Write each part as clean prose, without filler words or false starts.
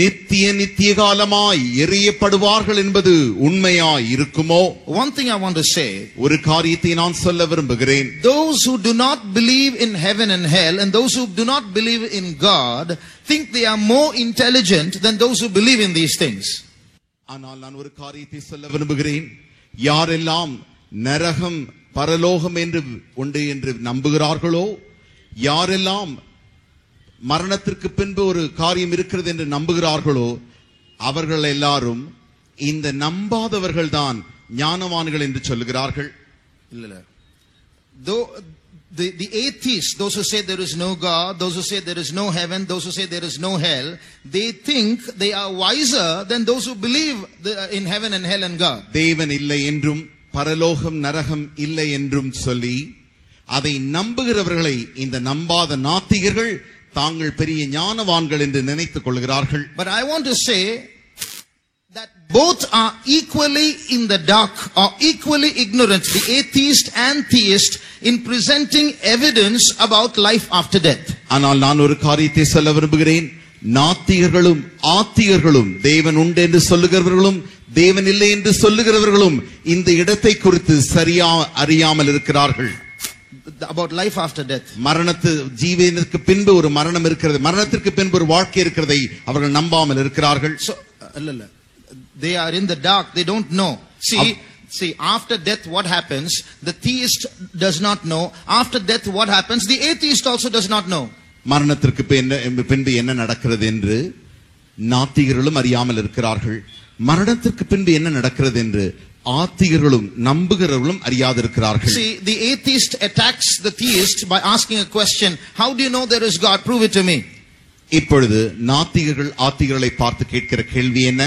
நித்திய நித்திய காலமாய் எறியப்படுவார்கள் என்பது உண்மையாய் இருக்குமோ? One thing I want to say, ஒரு காரியத்தை நான் சொல்ல விரும்புகிறேன். those who do not believe in heaven and hell and those who do not believe in God think they are more intelligent than those who believe in these things. ஆனால் நான் ஒரு காரியத்தை சொல்ல விரும்புகிறேன். யாரெல்லாம் நரகம் பரலோகம் என்று உண்டு என்று நம்புகிறார்களோ, யாரெல்லாம் மரணத்திற்கு பின்பு ஒரு காரியம் இருக்கிறது என்று நம்புகிறார்களோ, அவர்கள் எல்லாரும் இந்த நம்பாதவர்கள் தான் ஞானவான்கள் என்று சொல்லுகிறார்கள். Though the atheists, those who say there is no God, those who say there is no heaven, those who say there is no hell, they think they are wiser than those who believe in heaven and hell and God. தேவன் இல்லை என்றும் பரலோகம் நரகம் இல்லை என்றும் சொல்லி அதை நம்புகிறவர்களை இந்த நம்பாத நாத்திகர்கள் தாங்கள் பெரிய ஞானவான்கள் என்று நினைத்துக் கொள்கிறார்கள். But I want to say that both are equally in the dark or equally ignorant, the atheist and theist, in presenting evidence about life after death. ஆனால் நான் ஒரு காரியத்தை சொல்ல விரும்புகிறேன். நாத்திகர்களும் ஆத்திகர்களும், தேவன் உண்டு என்று சொல்லுகிறவர்களும் தேவன் இல்லை என்று சொல்லுகிறவர்களும் இந்த இடத்தை குறித்து சரியா அறியாமல் இருக்கிறார்கள். About life after death. மரணத்து ஜீவனுக்கு பின்பு ஒரு மரணம் இருக்கிறது, மரணத்திற்கு பின்பு ஒரு வாழ்க்கை இருக்கிறதை அவர்கள் நம்பாமல் இருக்கிறார்கள். So they are in the dark, they don't know. See, after death what happens, the theist does not know. After death what happens, the atheist also does not know. மரணத்திற்கு பின்பு என்ன நடக்கிறது என்று நாத்திகர்களும் அறியாமல் இருக்கிறார்கள். மரணத்திற்கு பின்பு என்ன நடக்கிறது என்று ஆத்திகர்களும் நம்புகிறவர்களும் அறியாதிருக்கிறார்கள். See, the atheist attacks the theist by asking a question, how do you know there is God? Prove it to me. இப்பொழுது நாத்திகர்கள் ஆத்திகர்களை பார்த்து கேட்கிற கேள்வி என்ன?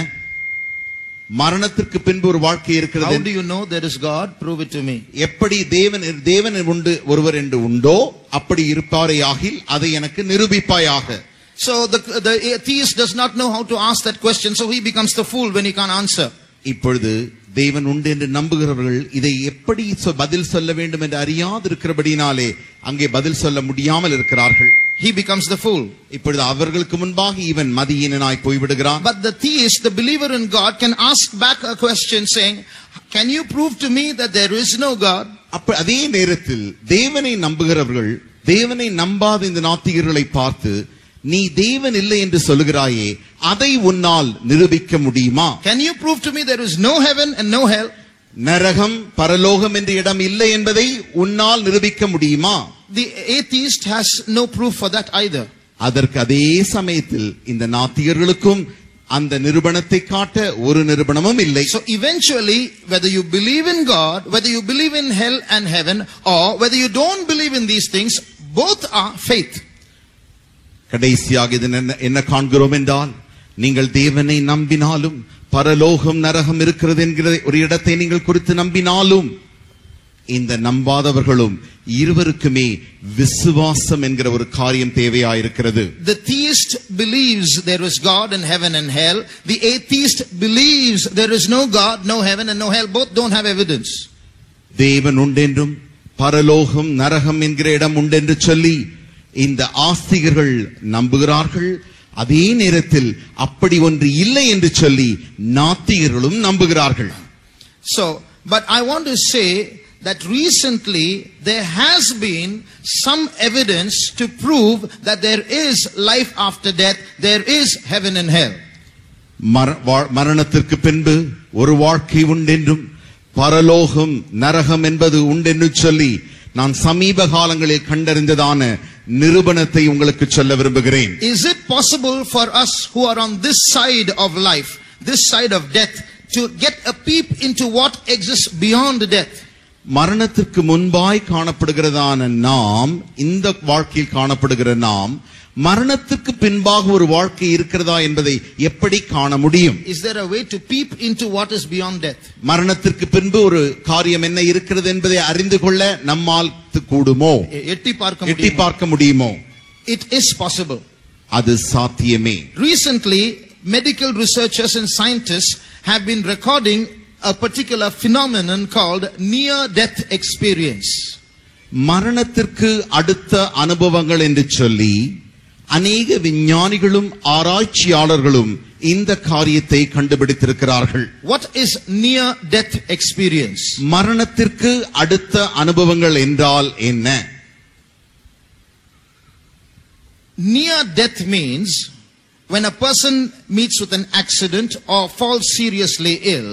மரணத்திற்கு பின்பு ஒரு வாழ்க்கை இருக்கிறது. How do you know there is God? Prove it to me. எப்படி தேவன் உண்டு ஒருவர் என்று உண்டோ அப்படி இருப்பாரேயாகில் அதை எனக்கு நிரூபிப்பாயாக. So the atheist does not know how to ask that question, so he becomes the fool when he can't answer. இப்பொழுது தேவன் உண்டு என்று நம்புகிறவர்கள் இதை எப்படி பதில் சொல்ல வேண்டும் என்று அறியாதிருக்கிறபடினாலே அங்கே பதில் சொல்ல முடியாமல் இருக்கிறார்கள். He becomes the fool. இப்பொழுது அவர்களுக்கு முன்பாக இவன் மதியீனனாய் போய்விடுகிறான். But the theist, the believer in God, can ask back a question saying, can you prove to me that there is no God? அதே நேரத்தில் தேவனை நம்புகிறவர்கள் தேவனை நம்பாத இந்த நாத்திகர்களை பார்த்து, நீ தேவன் இல்லை என்று சொல்லுகிறாயே, அதை உன்னால் நிரூபிக்க முடியுமா? Can you prove to me there is no heaven and no hell? நரகம் பரலோகம் என்ற இடம் இல்லை என்பதை உன்னால் நிரூபிக்க முடியுமா? The atheist has no proof for that either. அதற்கு அதே சமயத்தில் இந்த நாத்திகர்களுக்கும் அந்த நிரூபணத்தை காட்ட ஒரு நிரூபணமும் இல்லை. So eventually, whether you believe in God, whether you believe in hell and heaven, or whether you don't believe in these things, both are faith. கடைசியாக இது என்ன காண்கிறோம் என்றால், நீங்கள் தேவனை நம்பினாலும் பரலோகம் நரகம் இருக்கிறது என்கிற ஒரு இடத்தை நீங்கள் குறித்து நம்பினாலும் இந்த நம்பாதவர்களும் இருவருக்குமே விசுவாசம் என்கிற ஒரு காரியம் தேவையாயிருக்கிறது. The theist believes there is God and heaven and hell. The atheist believes there is no God, no heaven and no hell. Both don't have evidence. தேவன் உண்டென்றும் பரலோகம் நரகம் என்கிற இடம் உண்டென்று சொல்லி இந்த ஆஸ்திகர்கள் நம்புகிறார்கள். அதே நேரத்தில் அப்படி ஒன்று இல்லை என்று சொல்லி நாத்திகர்களும் நம்புகிறார்கள். So, but I want to say that recently there has been some evidence to prove that there is life after death, there is heaven and hell. மரணத்திற்கு பின்பு ஒரு வாழ்க்கை உண்டென்றும் பரலோகம் நரகம் என்பது உண்டென்று சொல்லி நான் சமீப காலங்களில் கண்டறிந்ததான நிரூபணத்தை உங்களுக்கு சொல்ல விரும்புகிறேன். Is it possible for us who are on this side of life, this side of death, to get a peep into what exists beyond death? மரணத்திற்கு முன்பாய் காணப்படுகிறதான நாம், இந்த வாழ்க்கையில் காணப்படுகிற நாம், மரணத்திற்கு பின்பாக ஒரு வாழ்க்கை இருக்கிறதா என்பதை எப்படி காண முடியும்? Is there a way to peep into what is beyond death? மரணத்திற்கு பின்பு ஒரு காரியம் என்ன இருக்கிறது என்பதை அறிந்து கொள்ள நம்மால் கூடுமோ? எட்டி பார்க்க முடியுமோ? It is possible. அது சாத்தியமே. Recently, medical researchers and scientists have been recording a particular phenomenon called near-death experience. மரணத்திற்கு அடுத்த அனுபவங்கள் என்று சொல்லி அநேக விஞ்ஞானிகளும் ஆராய்ச்சியாளர்களும் இந்த காரியத்தை கண்டுபிடித்திருக்கிறார்கள். What is near death experience? மரணத்திற்கு அடுத்த அனுபவங்கள் என்றால் என்ன? Near death means when a person meets with an accident or falls seriously ill.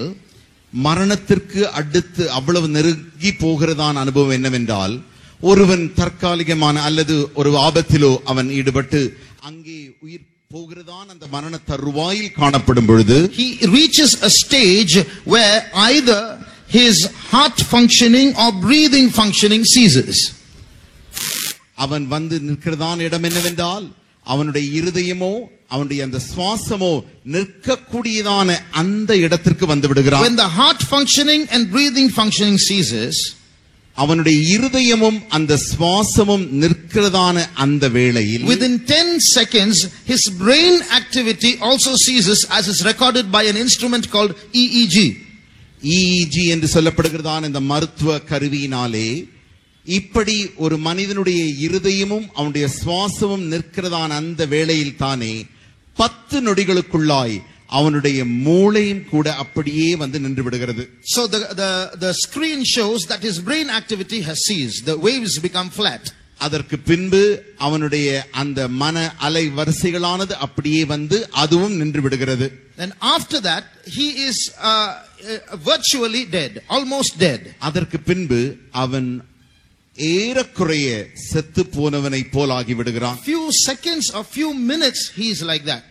மரணத்திற்கு அடுத்து அவ்வளவு நெருங்கி போகிறதான அனுபவம் என்னவென்றால், ஒருவன் தற்காலிகமான அல்லது ஒரு ஆபத்திலோ அவன் ஈடுபட்டு அங்கே உயிர் போகிறதான் அந்த மரண தருவாயில் காணப்படும் பொழுது, he reaches a stage where either his heart functioning or breathing functioning ceases. அவன் வந்து நிற்கிறதான இடம் என்னவென்றால், அவனுடைய இருதயமோ அவனுடைய அந்த சுவாசமோ நிற்கக்கூடியதான அந்த இடத்திற்கு வந்து விடுகிறான். When the heart functioning and breathing functioning ceases, அவனுடைய இருதயமும் அந்த சுவாசமும் நிற்கிறதான அந்த வேளையில், within 10 seconds his brain activity also ceases, as is recorded by an instrument called EEG. EEG என்று சொல்லப்படுகிறதான இந்த மருத்துவ கருவியினாலே இப்படி ஒரு மனிதனுடைய இருதயமும் அவனுடைய சுவாசமும் நிற்கிறதான அந்த வேளையில் தானே 10 நொடிகளுக்குள்ளாய் அவனுடைய மூளையும் கூட அப்படியே வந்து நின்று விடுகிறது. So the screen shows that his brain activity has ceased. The waves become flat. அதற்கு பின்பு அவனுடைய அந்த மன அலை வரிசைகளானது அப்படியே வந்து அதுவும் நின்று விடுகிறது. And after that he is virtually dead, almost dead. அதற்கு பின்பு அவன் ஏறக்குறைய செத்து போனவனை போல் ஆகிவிடுகிறான். Few seconds or few minutes he is like that.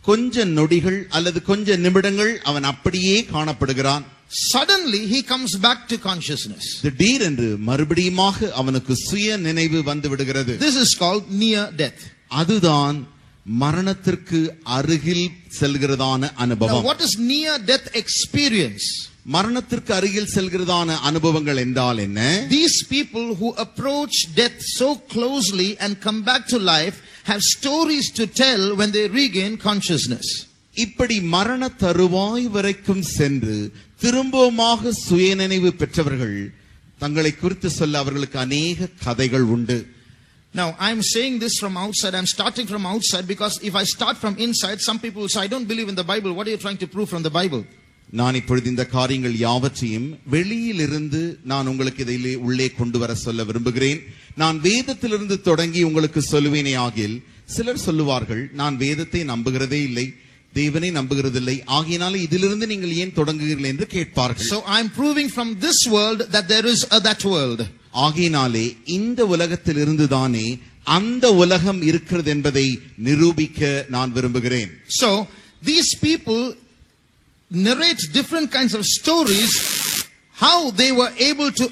கொஞ்ச நொடிகள் அல்லது கொஞ்ச நிமிடங்கள் அவன் அப்படியே காணப்படுகிறான். Suddenly he comes back to consciousness. திடீரென்று மறுபடியுமாக அவனுக்கு சுய நினைவு வந்து விடுகிறது. This is called near death. அதுதான் மரணத்திற்கு அருகில் செல்கிறதான Now அனுபவம். what is near death experience? மரணத்திற்கு அருகில் செல்கிறதான அனுபவங்கள் என்றால் என்ன? These people who approach death so closely and come back to life have stories to tell when they regain consciousness. இப்படி மரண தருவாய் வரைக்கும் சென்று திரும்பவுமாக சுயநினைவு பெற்றவர்கள் தங்களை குறித்து சொல்ல அவர்களுக்கு அநேக கதைகள் உண்டு. Now I am saying this from outside. I am starting from outside because if I start from inside, some people will say, I don't believe in the Bible. What are you trying to prove from the Bible? நான் இப்பொழுது இந்த காரியங்கள் யாவற்றையும் வெளியிலிருந்து நான் உங்களுக்கு இதிலே உள்ளே கொண்டு வர சொல்ல விரும்புகிறேன். நான் வேதத்திலிருந்து தொடங்கி உங்களுக்கு சொல்லுவேனே ஆகில், சிலர் சொல்லுவார்கள், நான் வேதத்தை நம்புகிறதே இல்லை, தேவனை நம்புகிறதில்லை, ஆகையினால இதிலிருந்து நீங்கள் ஏன் தொடங்குகிறீர்கள் என்று கேட்பார்கள். So I am proving from this world that there is a that world. ஆகையினாலே இந்த உலகத்திலிருந்து தானே அந்த உலகம் இருக்கிறது என்பதை நிரூபிக்க நான் விரும்புகிறேன். So these people narrate different kinds of stories how they were able to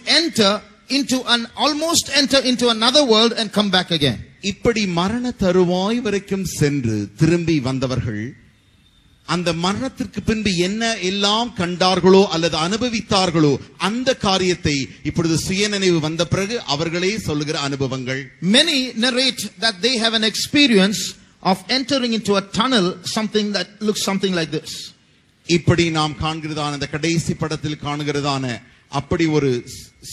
almost enter into another world and come back again. இப்படி மரண தருவாய் வரைக்கும் சென்று திரும்பி வந்தவர்கள் அந்த மரணத்திற்கு பின்பு என்ன எல்லாம் கண்டார்களோ அல்லது அனுபவித்தார்களோ அந்த காரியத்தை இப்பொழுது சுயநினைவு வந்த பிறகு அவர்களே சொல்லுகிற அனுபவங்கள். Many narrate that they have an experience of entering into a tunnel, something that looks something like this. இப்படி நாம் காண்கிறதான அந்த கடைசி படத்தில் காணுகிறதான அப்படி ஒரு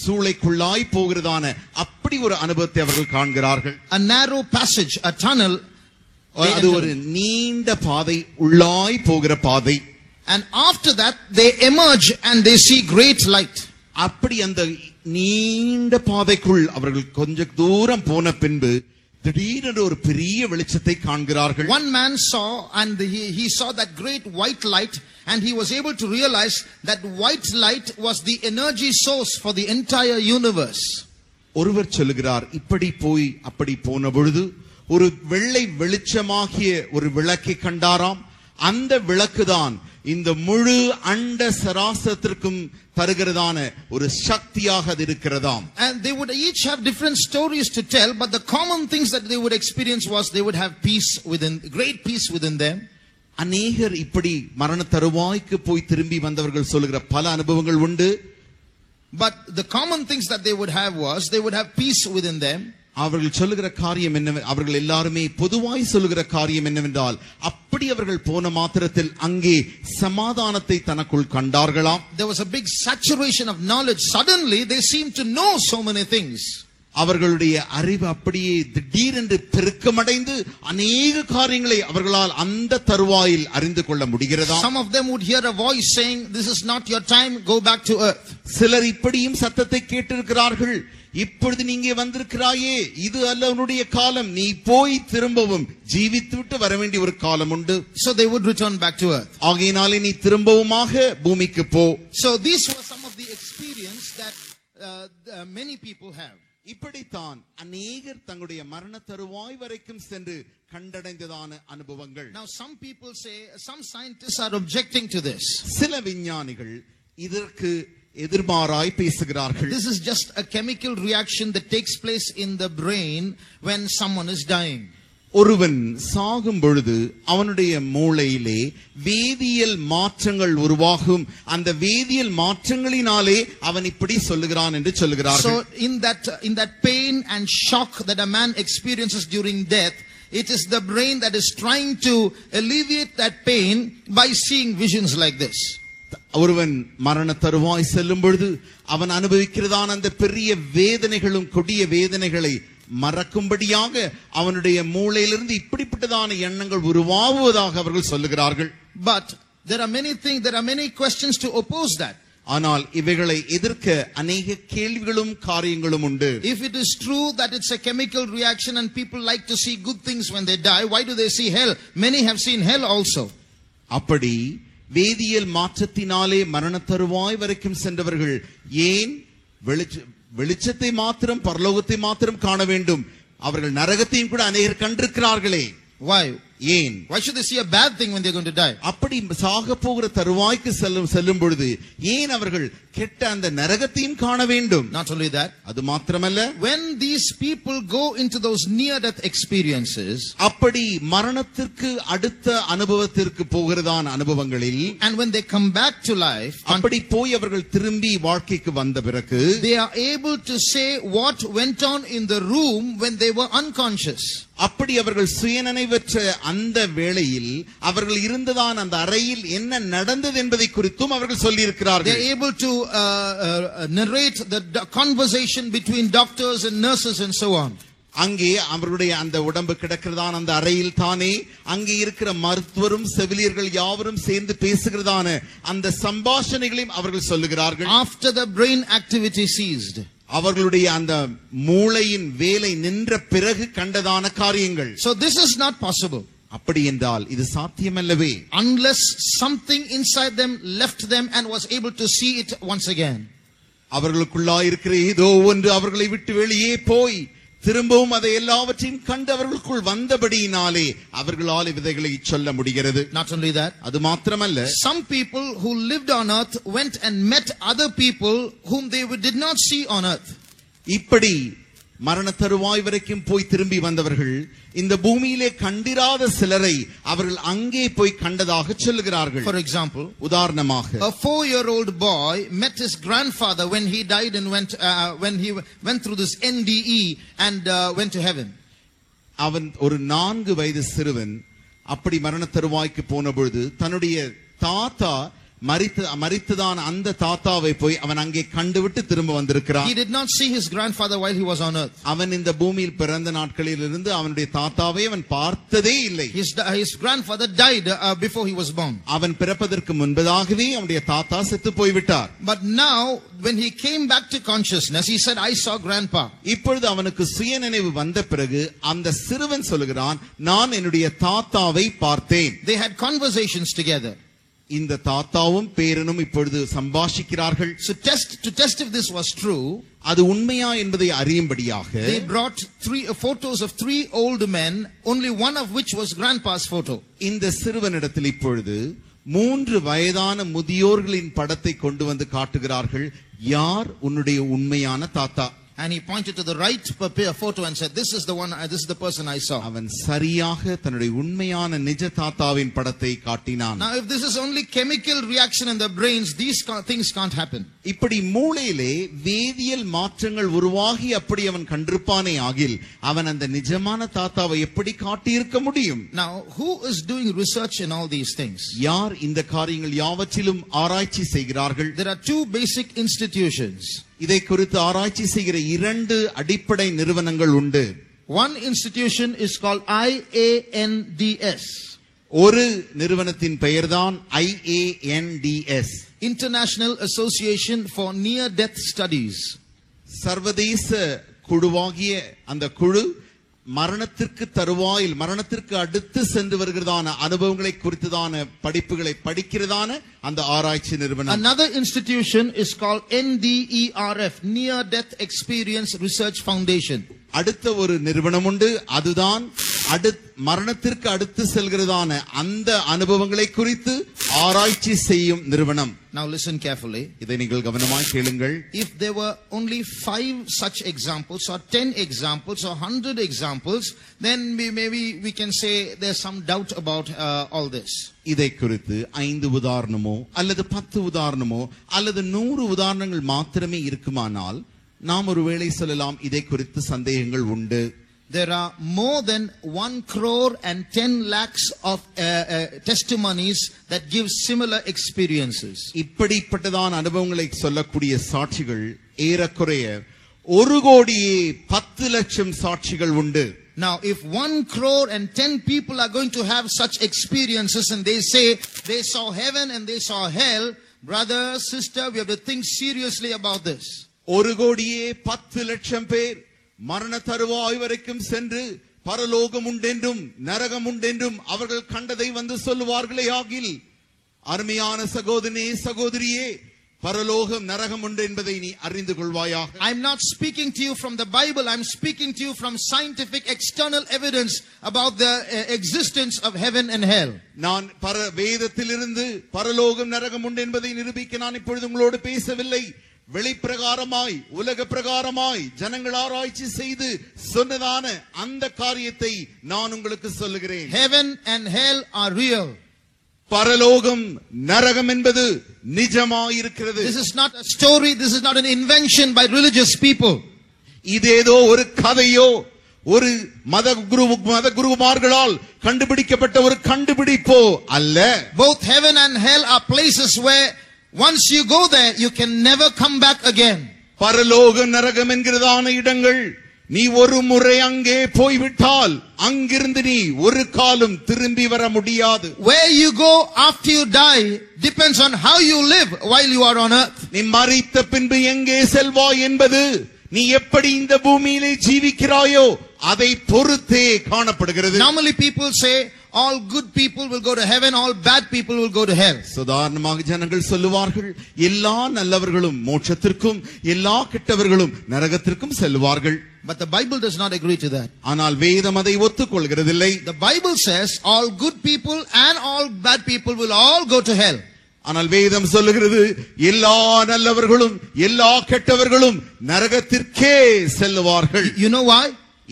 சூளைக்குள்ளாய் போகிறதான அப்படி ஒரு அனுபவத்தை அவர்கள் காண்கிறார்கள். A narrow passage, a tunnel. அது ஒரு நீண்ட பாதை, உள்ளாய் போகிற பாதை. And after that they emerge and they see great light. அப்படி அந்த நீண்ட பாதைக்குள் அவர்கள் கொஞ்ச தூரம் போன பின்பு திடீரென்று ஒரு பெரிய வெளிச்சத்தை காண்கிறார்கள். One man saw and he saw that great white light and he was able to realize that white light was the energy source for the entire universe. ஒருவர் சொல்லுகிறார், இப்படி போய் அப்படி போன பொழுது ஒரு வெள்ளை வெளிச்சமாகிய ஒரு விளக்கை கண்டாராம். அந்த விளக்குதான் இந்த முழு அண்ட சராசரத்திற்கும் தருகிறதான ஒரு சக்தியாக அது இருக்கிறதாம். And they would each have different stories to tell, but the common things that they would experience was they would have peace within, great peace within them. அநேகர் இப்படி மரண தருவாய்க்கு போய் திரும்பி வந்தவர்கள் சொல்லுகிற பல அனுபவங்கள் உண்டு. But the common things that they would have was they would have peace within them. அவர்கள் சொல்லுகிற காரியம் என்ன, அவர்கள் எல்லாருமே பொதுவாய் சொல்லுகிற காரியம் என்னவென்றால், அப்படி அவர்கள் போன மாத்திரத்தில் அங்கே சமாதானத்தை தனக்குள் கண்டார்களாம். There was a big saturation of knowledge. Suddenly they seemed to know so many things. அவர்களுடைய அறிவு அப்படியே திடீரென்று பெருக்கமடைந்து அநேக காரியங்களை அவர்களால் அந்த தருவாயில் அறிந்து கொள்ள முடிகிறதா? Some of them would hear a voice saying, "This is not your time, go back to earth." சிலர் இப்படியும் சத்தத்தை கேட்டிருக்கிறார்கள், இப்பொழுது நீங்க வந்திருக்கிறாயே, இது அல்ல உன்னுடைய காலம், நீ போய் திரும்பவும் ஜீவித்துவிட்டு வர வேண்டிய ஒரு காலம் உண்டு. So they would return back to earth. ஆகையினாலே நீ திரும்பவுமாக பூமிக்கு போ. So these were some of the experience that many people have. இப்படித்தான் அநேகர் தங்களுடைய மரண தருவாய் வரைக்கும் சென்று கண்டடைந்ததான அனுபவங்கள். Now some people say, some scientists are objecting to this. சில விஞ்ஞானிகள் இதற்கு எதிர்மாறாய் பேசுகிறார்கள். This is just a chemical reaction that takes place in the brain when someone is dying. ஒருவன் சாகும் பொழுது அவனுடைய மூளையிலே வேதியியல் மாற்றங்கள் உருவாகும். அந்த வேதியியல் மாற்றங்களினாலே அவன் இப்படி சொல்லுகிறான் என்று சொல்லுகிறார்கள். So in that pain and shock that a man experiences during death, it is the brain that is trying to alleviate that pain by seeing visions like this. ஒருவன் மரண தருவாய் செல்லும் பொழுது அவன் அனுபவிக்கிறதான அந்த பெரிய வேதனைகளும் கொடிய வேதனைகளை மறக்கும்படியாக அவனுடைய மூளையிலிருந்து இப்படிப்பட்டதான எண்ணங்கள் உருவாகுவதாக அவர்கள் சொல்லுகிறார்கள். But there are many questions to oppose that. ஆனால் இவைகளை எதிர்க்க அநேக கேள்விகளும் காரியங்களும் உண்டு. If it is true that it's a chemical reaction and people like to see good things when they die, why do they see hell? Many have seen hell also. அப்படி வேதியியல் மாற்றத்தினாலே மரண தருவாய் வரைக்கும் சென்றவர்கள் ஏன் வெளிச்சத்தை மாத்திரம் பரலோகத்தை மாத்திரம் காண வேண்டும்? அவர்கள் நரகத்தையும் கூட அநேகர் கண்டிருக்கிறார்களே. Why? ஏன்? Why should they see a bad thing when they're going to die? அப்படி சாக போகிற தருவாய்க்கு செல்லும் பொழுது ஏன் அவர்கள் கெட்ட அந்த நரகத்தையும் காண வேண்டும்? Not only that, அது மாத்திரமல்ல, when these people go into those near death experiences, அப்படி மரணத்திற்கு அடுத்த அனுபவத்திற்கு போகிறதான அனுபவங்களில், and when they come back to life, அப்படி போய் அவர்கள் திரும்பி வாழ்க்கைக்கு வந்த பிறகு they are able to say what went on in the room when they were unconscious. அப்படி அவர்கள் சுயநினைவற்ற அந்த வேளையில் அவர்கள் இருந்ததான அந்த அறையில் என்ன நடந்தது என்பதை குறித்தும் அவர்கள் சொல்லி இருக்கிறார்கள். They are able to narrate the conversation between doctors and nurses and so on. அங்கே அவருடைய அந்த உடம்பு கிடக்கிறதான அந்த அறையில் தானே அங்கே இருக்கிற மருத்துவரும் செவிலியர்கள் யாவரும் சேர்ந்து பேசுகிறதான அந்த சம்பாஷணைகளையும் அவர்கள் சொல்லுகிறார்கள். After the brain activity ceased, அவர்களுடைய அந்த மூளையின் வேலை நின்ற பிறகு கண்டதான காரியங்கள். So this is not possible. அப்படி என்றால் இது சாத்தியமல்லவே. Unless something inside them left them and was able to see it once again. அவர்களுக்குள்ளாய் இருக்கிற ஏதோ ஒன்று அவர்களை விட்டு வெளியே போய் திரும்பவும் அதை எல்லாவற்றையும் கண்டு அவர்களுக்குள் வந்தபடியினாலே அவர்களால் விதைகளை சொல்ல முடிகிறது. Not only that, அது மாத்திரமல்ல, some people who lived on earth went and met other people whom they did not see on earth. இப்படி மரண தருவாய் வரைக்கும் போய் திரும்பி வந்தவர்கள் இந்த பூமியிலே கண்டிராத சிலரை அவர்கள் அங்கே போய் கண்டதாக சொல்லுகிறார்கள். For example, உதாரணமாக, a 4-year-old boy met his grandfather when he died and when he went through this NDE and went to heaven. அவன் ஒரு 4 வயது சிறுவன் அப்படி மரண தருவாய்க்கு போன பொழுது தன்னுடைய தாத்தா மரித்ததான அந்த தாத்தாவை போய் அவன் அங்கே கண்டுவிட்டு திரும்ப வந்திருக்கிறான். He did not see his grandfather while he was on earth. அவன் இந்த பூமியில் பிறந்த நாட்களில் இருந்து அவனுடைய தாத்தாவை அவன் பார்த்ததே இல்லை. His grandfather died before he was born. அவன் பிறப்பதற்கு முன்பதாகவே அவனுடைய தாத்தா செத்து போய்விட்டார். But now when he came back to consciousness, he said, I saw grandpa. இப்பொழுது அவனுக்கு சுயநினைவு வந்த பிறகு அந்த சிறுவன் சொல்லுகிறான், நான் என்னுடைய தாத்தாவை பார்த்தேன். They had conversations together. இந்த தாத்தாவும் பேரனும் இப்பொழுது சம்பாஷிக்கிறார்கள். So to test if this was true, அது உண்மையா என்பதை அறியும்படியாக they brought 3 photos of 3 old men, only one of which was grandpa's photo. இந்த சிறுவனிடத்தில் இப்பொழுது 3 வயதான முதியோர்களின் படத்தை கொண்டு வந்து காட்டுகிறார்கள். யார் உன்னுடைய உண்மையான தாத்தா? And he pointed to the right photo and said, this is the one, this is the person I saw. அவன் சரியாக தன்னுடைய உண்மையான நிஜ தாத்தாவின் படத்தை காட்டினான். Now if this is only chemical reaction in the brains, these things can't happen. இப்படி மூளையிலே வேதியியல் மாற்றங்கள் உருவாகி அப்படி அவன் கண்டிருப்பானே ஆகில் அவன் அந்த நிஜமான தாத்தாவை எப்படி காட்டியிருக்க முடியும்? Now who is doing research in all these things? யார் இந்த காரியங்கள் யாவற்றிலும் ஆராய்ச்சி செய்கிறார்கள்? There are 2 basic institutions. இதை குறித்து ஆராய்ச்சி செய்கிற 2 அடிப்படை நிறுவனங்கள் உண்டு. One institution is called IANDS. ஒரு நிறுவனத்தின் பெயர்தான் IANDS, International Association for Near Death Studies. சர்வதேச குழுவாகிய அந்த குழு மரணத்திற்கு தருவாயில், மரணத்திற்கு அடுத்து சென்று வருகிறதான அனுபவங்களை குறித்ததான படிப்புகளை படிக்கிறதான அந்த ஆராய்ச்சி நிறுவனம். Another institution is called NDERF, Near Death Experience Research Foundation. அடுத்த ஒரு நிறுவனம் உண்டு, அதுதான் மரணத்திற்கு அடுத்து செல்கிறதான அந்த அனுபவங்களை குறித்து ஆராய்ச்சி செய்யும் நிறுவனம். Now listen carefully. இதை நீங்கள் கவனமாய் கேளுங்கள். If there were only 5 such examples or 10 examples or 100 examples, then maybe we can say there's some doubt about all this. இதை குறித்து 5 உதாரணமோ அல்லது 10 உதாரணமோ அல்லது 100 உதாரணங்கள் மாத்திரமே இருக்குமானால் நாம் ஒருவேளை சொல்லலாம் இதை குறித்து சந்தேகங்கள் உண்டு. There are more than 1 crore and 10 lakhs of testimonies that give similar experiences. இப்படிப்பட்டதான அனுபவங்களை சொல்லக்கூடிய சாட்சிகள் ஏறக்குறைய 1,10,00,000 சாட்சிகள் உண்டு. Now, if 1 crore and 10 people are going to have such experiences and they say they saw heaven and they saw hell, brother, sister, we have to think seriously about this. 1,10,00,000 பேர் மரண தருவாய் வரைக்கும் சென்று பரலோகம் உண்டென்றும் நரகம் உண்டென்றும் அவர்கள் கண்டதை வந்து சொல்லுவார்களே ஆகில், அருமையான சகோதரனே சகோதரியே, பரலோகம் நரகம் உண்டு என்பதை நீ அறிந்து கொள்வாயாக. I'm not speaking to you from the Bible. I'm speaking to you from scientific external evidence about the existence of heaven and hell. நான் வேதத்திலிருந்து பரலோகம் நரகம் உண்டு என்பதை நிரூபிக்க நான் இப்பொழுது உங்களோடு பேசவில்லை. வெளிப்பிரகாரமாய் உலக பிரகாரமாய் ஜனங்கள் ஆராய்ச்சி செய்து சொன்னதான அந்த காரியத்தை நான் உங்களுக்கு சொல்லுகிறேன். Heaven and hell are real. பரலோகம் நரகம் என்பது நிஜமாயிருக்கிறது. This is not a story, this is not an invention by religious people. இதேதோ ஒரு கதையோ ஒரு மத குருமார்களால் கண்டுபிடிக்கப்பட்ட ஒரு கண்டுபிடிப்போ அல்ல. Both heaven and hell are places where once you go there you can never come back again. பரலோகம் நரகம் என்கிறதான இடங்கள் நீ ஒரு முறை அங்கே போய்விட்டால் அங்கிருந்து நீ ஒரு காலம் திரும்பி வர முடியாது. Where you go after you die depends on how you live while you are on earth. நீ மரித்த பின்பு எங்கே செல்வாய் என்பது நீ எப்படி இந்த பூமியிலே ஜீவிக்கிறாயோ அதை பொறுத்தே காணப்படுகிறது. Normally people say all good people will go to heaven, all bad people will go to hell. சாதாரணமாக ஜனங்கள் சொல்லுவார்கள் எல்லா நல்லவர்களும் மோட்சத்திற்கும் எல்லா கெட்டவர்களும் நரகத்திற்கும் செல்வார்கள். But the Bible does not agree to that. ஆனால் வேதம் அதை ஒத்துக்கொள்கிறதில்லை. The Bible says all good people and all bad people will all go to hell. ஆனால் வேதம் சொல்லுகிறது எல்லா நல்லவர்களும் எல்லா கெட்டவர்களும் நரகத்திற்கே செல்வார்கள். You know why?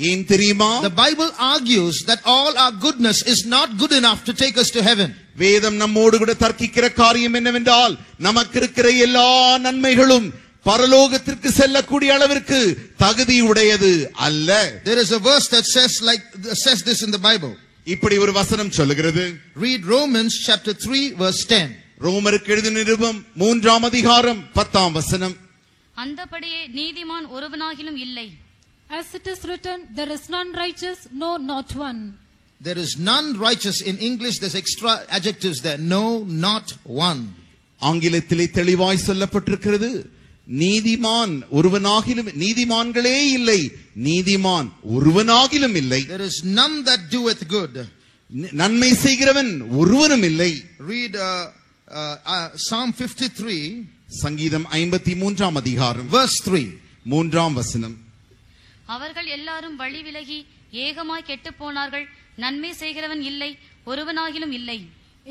ஏன் தெரியுமா? The Bible argues that all our goodness is not good enough to take us to heaven. வேதம் நம்மோடு கூட தர்க்கிக்கிற காரியம் என்னவென்றால் நமக்கு இருக்கிற எல்லா நன்மைகளும் பரலோகத்திற்கு செல்லக்கூடிய அளவிற்கு தகுதி உடையது அல்ல. There is a verse that says this in the Bible. இப்படி ஒரு வசனம் சொல்லுகிறது. Read Romans chapter 3 verse 10. ரோமருக்கு எழுதின நிருபம் 3ஆம் அதிகாரம் 10ஆம் வசனம். அந்தபடியே நீதிமான் ஒருவனாகிலும் இல்லை. As it is written, there is none righteous, no, not one. There is none righteous. In English there's extra adjectives there. No, not one. ஆங்கிலத்திலே தெளிவாய் சொல்லப்பட்டிருக்கிறது. நீதிமான் ஒருவனாகிலும், நீதிமான்களே இல்லை, நீதிமான் ஒருவனாகிலும் இல்லை. There is none that doeth good. நன்மை செய்கிறவன் ஒருவனும் இல்லை. Read Psalm 53, சங்கீதம் 53ஆம் அதிகாரம் verse 3. 3ஆம் வசனம். அவர்கள் எல்லாரும் வழி விலகி ஏகமாய் கெட்டுப் போனார்கள், நன்மை செய்கிறவன் இல்லை, ஒருவனாகிலும் இல்லை.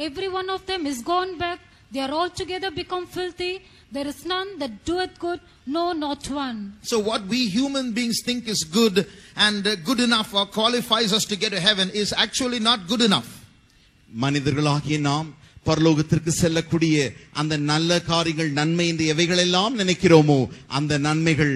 Every one of them is gone back, they are altogether become filthy, there is none that doeth good, no, not one. So what we human beings think is good and good enough or qualifies us to get to heaven is actually not good enough. மனிதர்களாகிய நாம் பரலோகத்திற்கு செல்லக்கூடிய அந்த நல்ல காரியங்கள், நன்மை இந்த எவைகள் எல்லாம் நினைக்கிறோமோ அந்த நன்மைகள்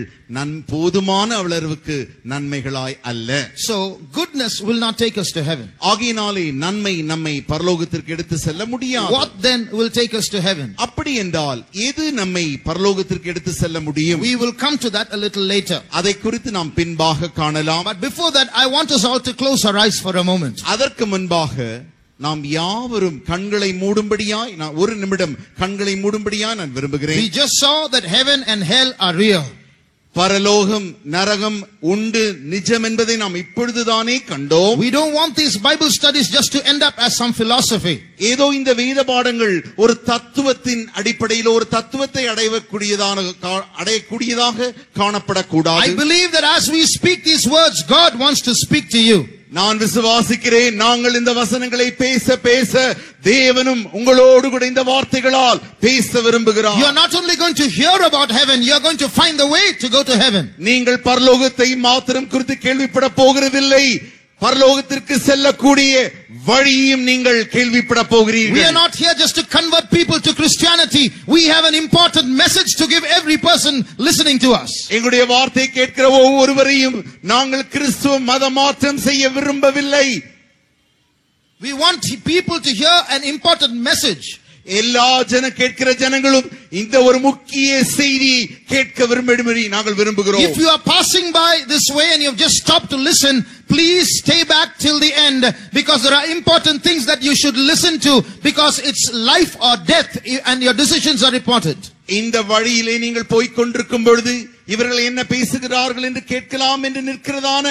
போதுமான அளவுக்கு நன்மைகளாய் அல்ல. So goodness will not take us to heaven. ஆகையினாலே நன்மை நம்மை பரலோகத்திற்கு எடுத்து செல்ல முடியாது. What then will take us to heaven? அப்படி அப்படி என்றால் எது நம்மை பரலோகத்திற்கு எடுத்து செல்ல முடியும்? We will come to that a little later. அதை குறித்து நாம் பின்பாக காணலாம். But before that, I want us all to close our eyes for a moment. அதற்கு முன்பாக நாம் யாவரும் கண்களை மூடும்படியாய், நான் ஒரு நிமிடம் கண்களை மூடும்படியாய் நான் விரும்புகிறேன். We just saw that heaven and hell are real. பரலோகம் நரகம் உண்டு நிஜம் என்பதை நாம் இப்பொழுதுதானே கண்டோம். We don't want these Bible studies just to end up as some philosophy. ஏதோ இந்த வேத பாடங்கள் ஒரு தத்துவத்தின் அடிப்படையில் ஒரு தத்துவத்தை அடையக்கூடியதாக காணப்படக்கூடாது. I believe that as we speak these words, God wants to speak to you. நான் விசுவாசிக்கிறேன், நாங்கள் இந்த வசனங்களை பேச பேச தேவனும் உங்களோடு கூட இந்த வார்த்தைகளால் பேச விரும்புகிறார். You are not only going to hear about heaven, you are going to find the way to go to heaven. நீங்கள் பரலோகத்தை மாத்திரம் குறித்து கேள்விப்பட போகிறதில்லை, பரலோகத்திற்கு செல்லக்கூடிய வழியையும் நீங்கள் கேள்விப்பட போகிறீர்கள். We are not here just to convert people to Christianity. We have an important message to give every person listening to us. எங்களுடைய வார்த்தை கேட்கிற ஒவ்வொருவரையும் நாங்கள் கிறிஸ்துவ மத மாற்றம் செய்ய விரும்பவில்லை. We want people to hear an important message. எல்லா கேட்கிற ஜனங்களும் இந்த ஒரு முக்கிய செய்தி கேட்க விரும்பும்படி நாங்கள் விரும்புகிறோம். If you are passing by this way and you have just stopped to listen, please stay back till the end, because there are important things that you should listen to, because it's life or death and your decisions are important. இந்த வழியிலே நீங்கள் போய் கொண்டிருக்கும் பொழுது இவர்கள் என்ன பேசுகிறார்கள் என்று கேட்கலாம் என்று நிற்கிறதான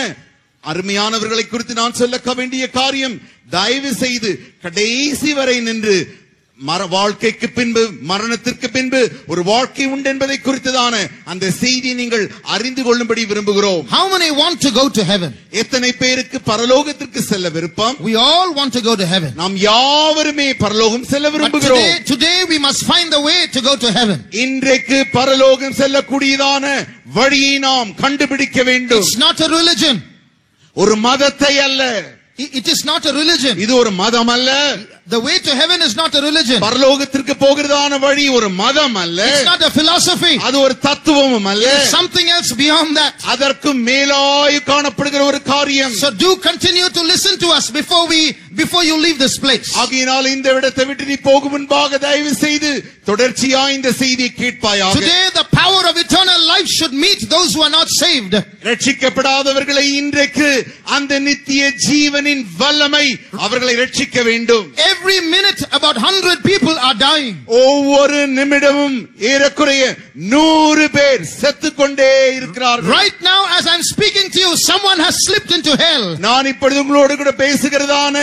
அருமையானவர்களை குறித்து நான் சொல்ல வேண்டிய காரியம், தயவு செய்து கடைசி வரை நின்று வாழ்க்கைக்கு பின்பு மரணத்திற்கு பின்பு ஒரு வாழ்க்கை உண்டு என்பதை குறித்துதான அந்த செய்தி நீங்கள் அறிந்து கொள்ளும்படி விரும்புகிறோம். How many want to go to heaven? எத்தனை பேருக்கு பரலோகத்திற்கு செல்ல விருப்பம்? We all want to go to heaven. நாம் யாவருமே பரலோகம் செல்ல விரும்புகிறோம். Today we must find the way to go to heaven. இன்றைக்கு பரலோகம் செல்லக்கூடியதான வழியை நாம் கண்டுபிடிக்க வேண்டும். It's not a religion. ஒரு மதத்தை அல்ல. It is not a religion. இது ஒரு மதம் அல்ல. The way to heaven is not a religion. பரலோகத்திற்கு போகிறதான வழி ஒரு மதம் அல்ல. It's not a philosophy. அது ஒரு தத்துவமும் அல்ல. It's something else beyond that. அதற்கு மேலாய் காணப்படுகிற ஒரு காரியம். So do continue to listen to us before you leave this place. ஆகையினால் இந்த இடத்தை விட்டு நீ போகும் முன்பாக தயவு செய்து தொடர்ச்சியாய் இந்த செய்தியை கேட்பாயாக. Today the power of eternal life should meet those who are not saved. ரட்சிக்கப்படாதவர்களை இன்றைக்கு அந்த நித்திய ஜீவனின் வல்லமை அவர்களை ரட்சிக்க வேண்டும். Every minute about 100 people are dying. ஒவ்வொரு நிமிடமும் ஏறக்குறைய 100 பேர் செத்துக்கொண்டே இருக்கிறார்கள். Right now as I'm speaking to you, someone has slipped into hell. நான் இப்பொழுது உங்களோடு கூட பேசுகிறதான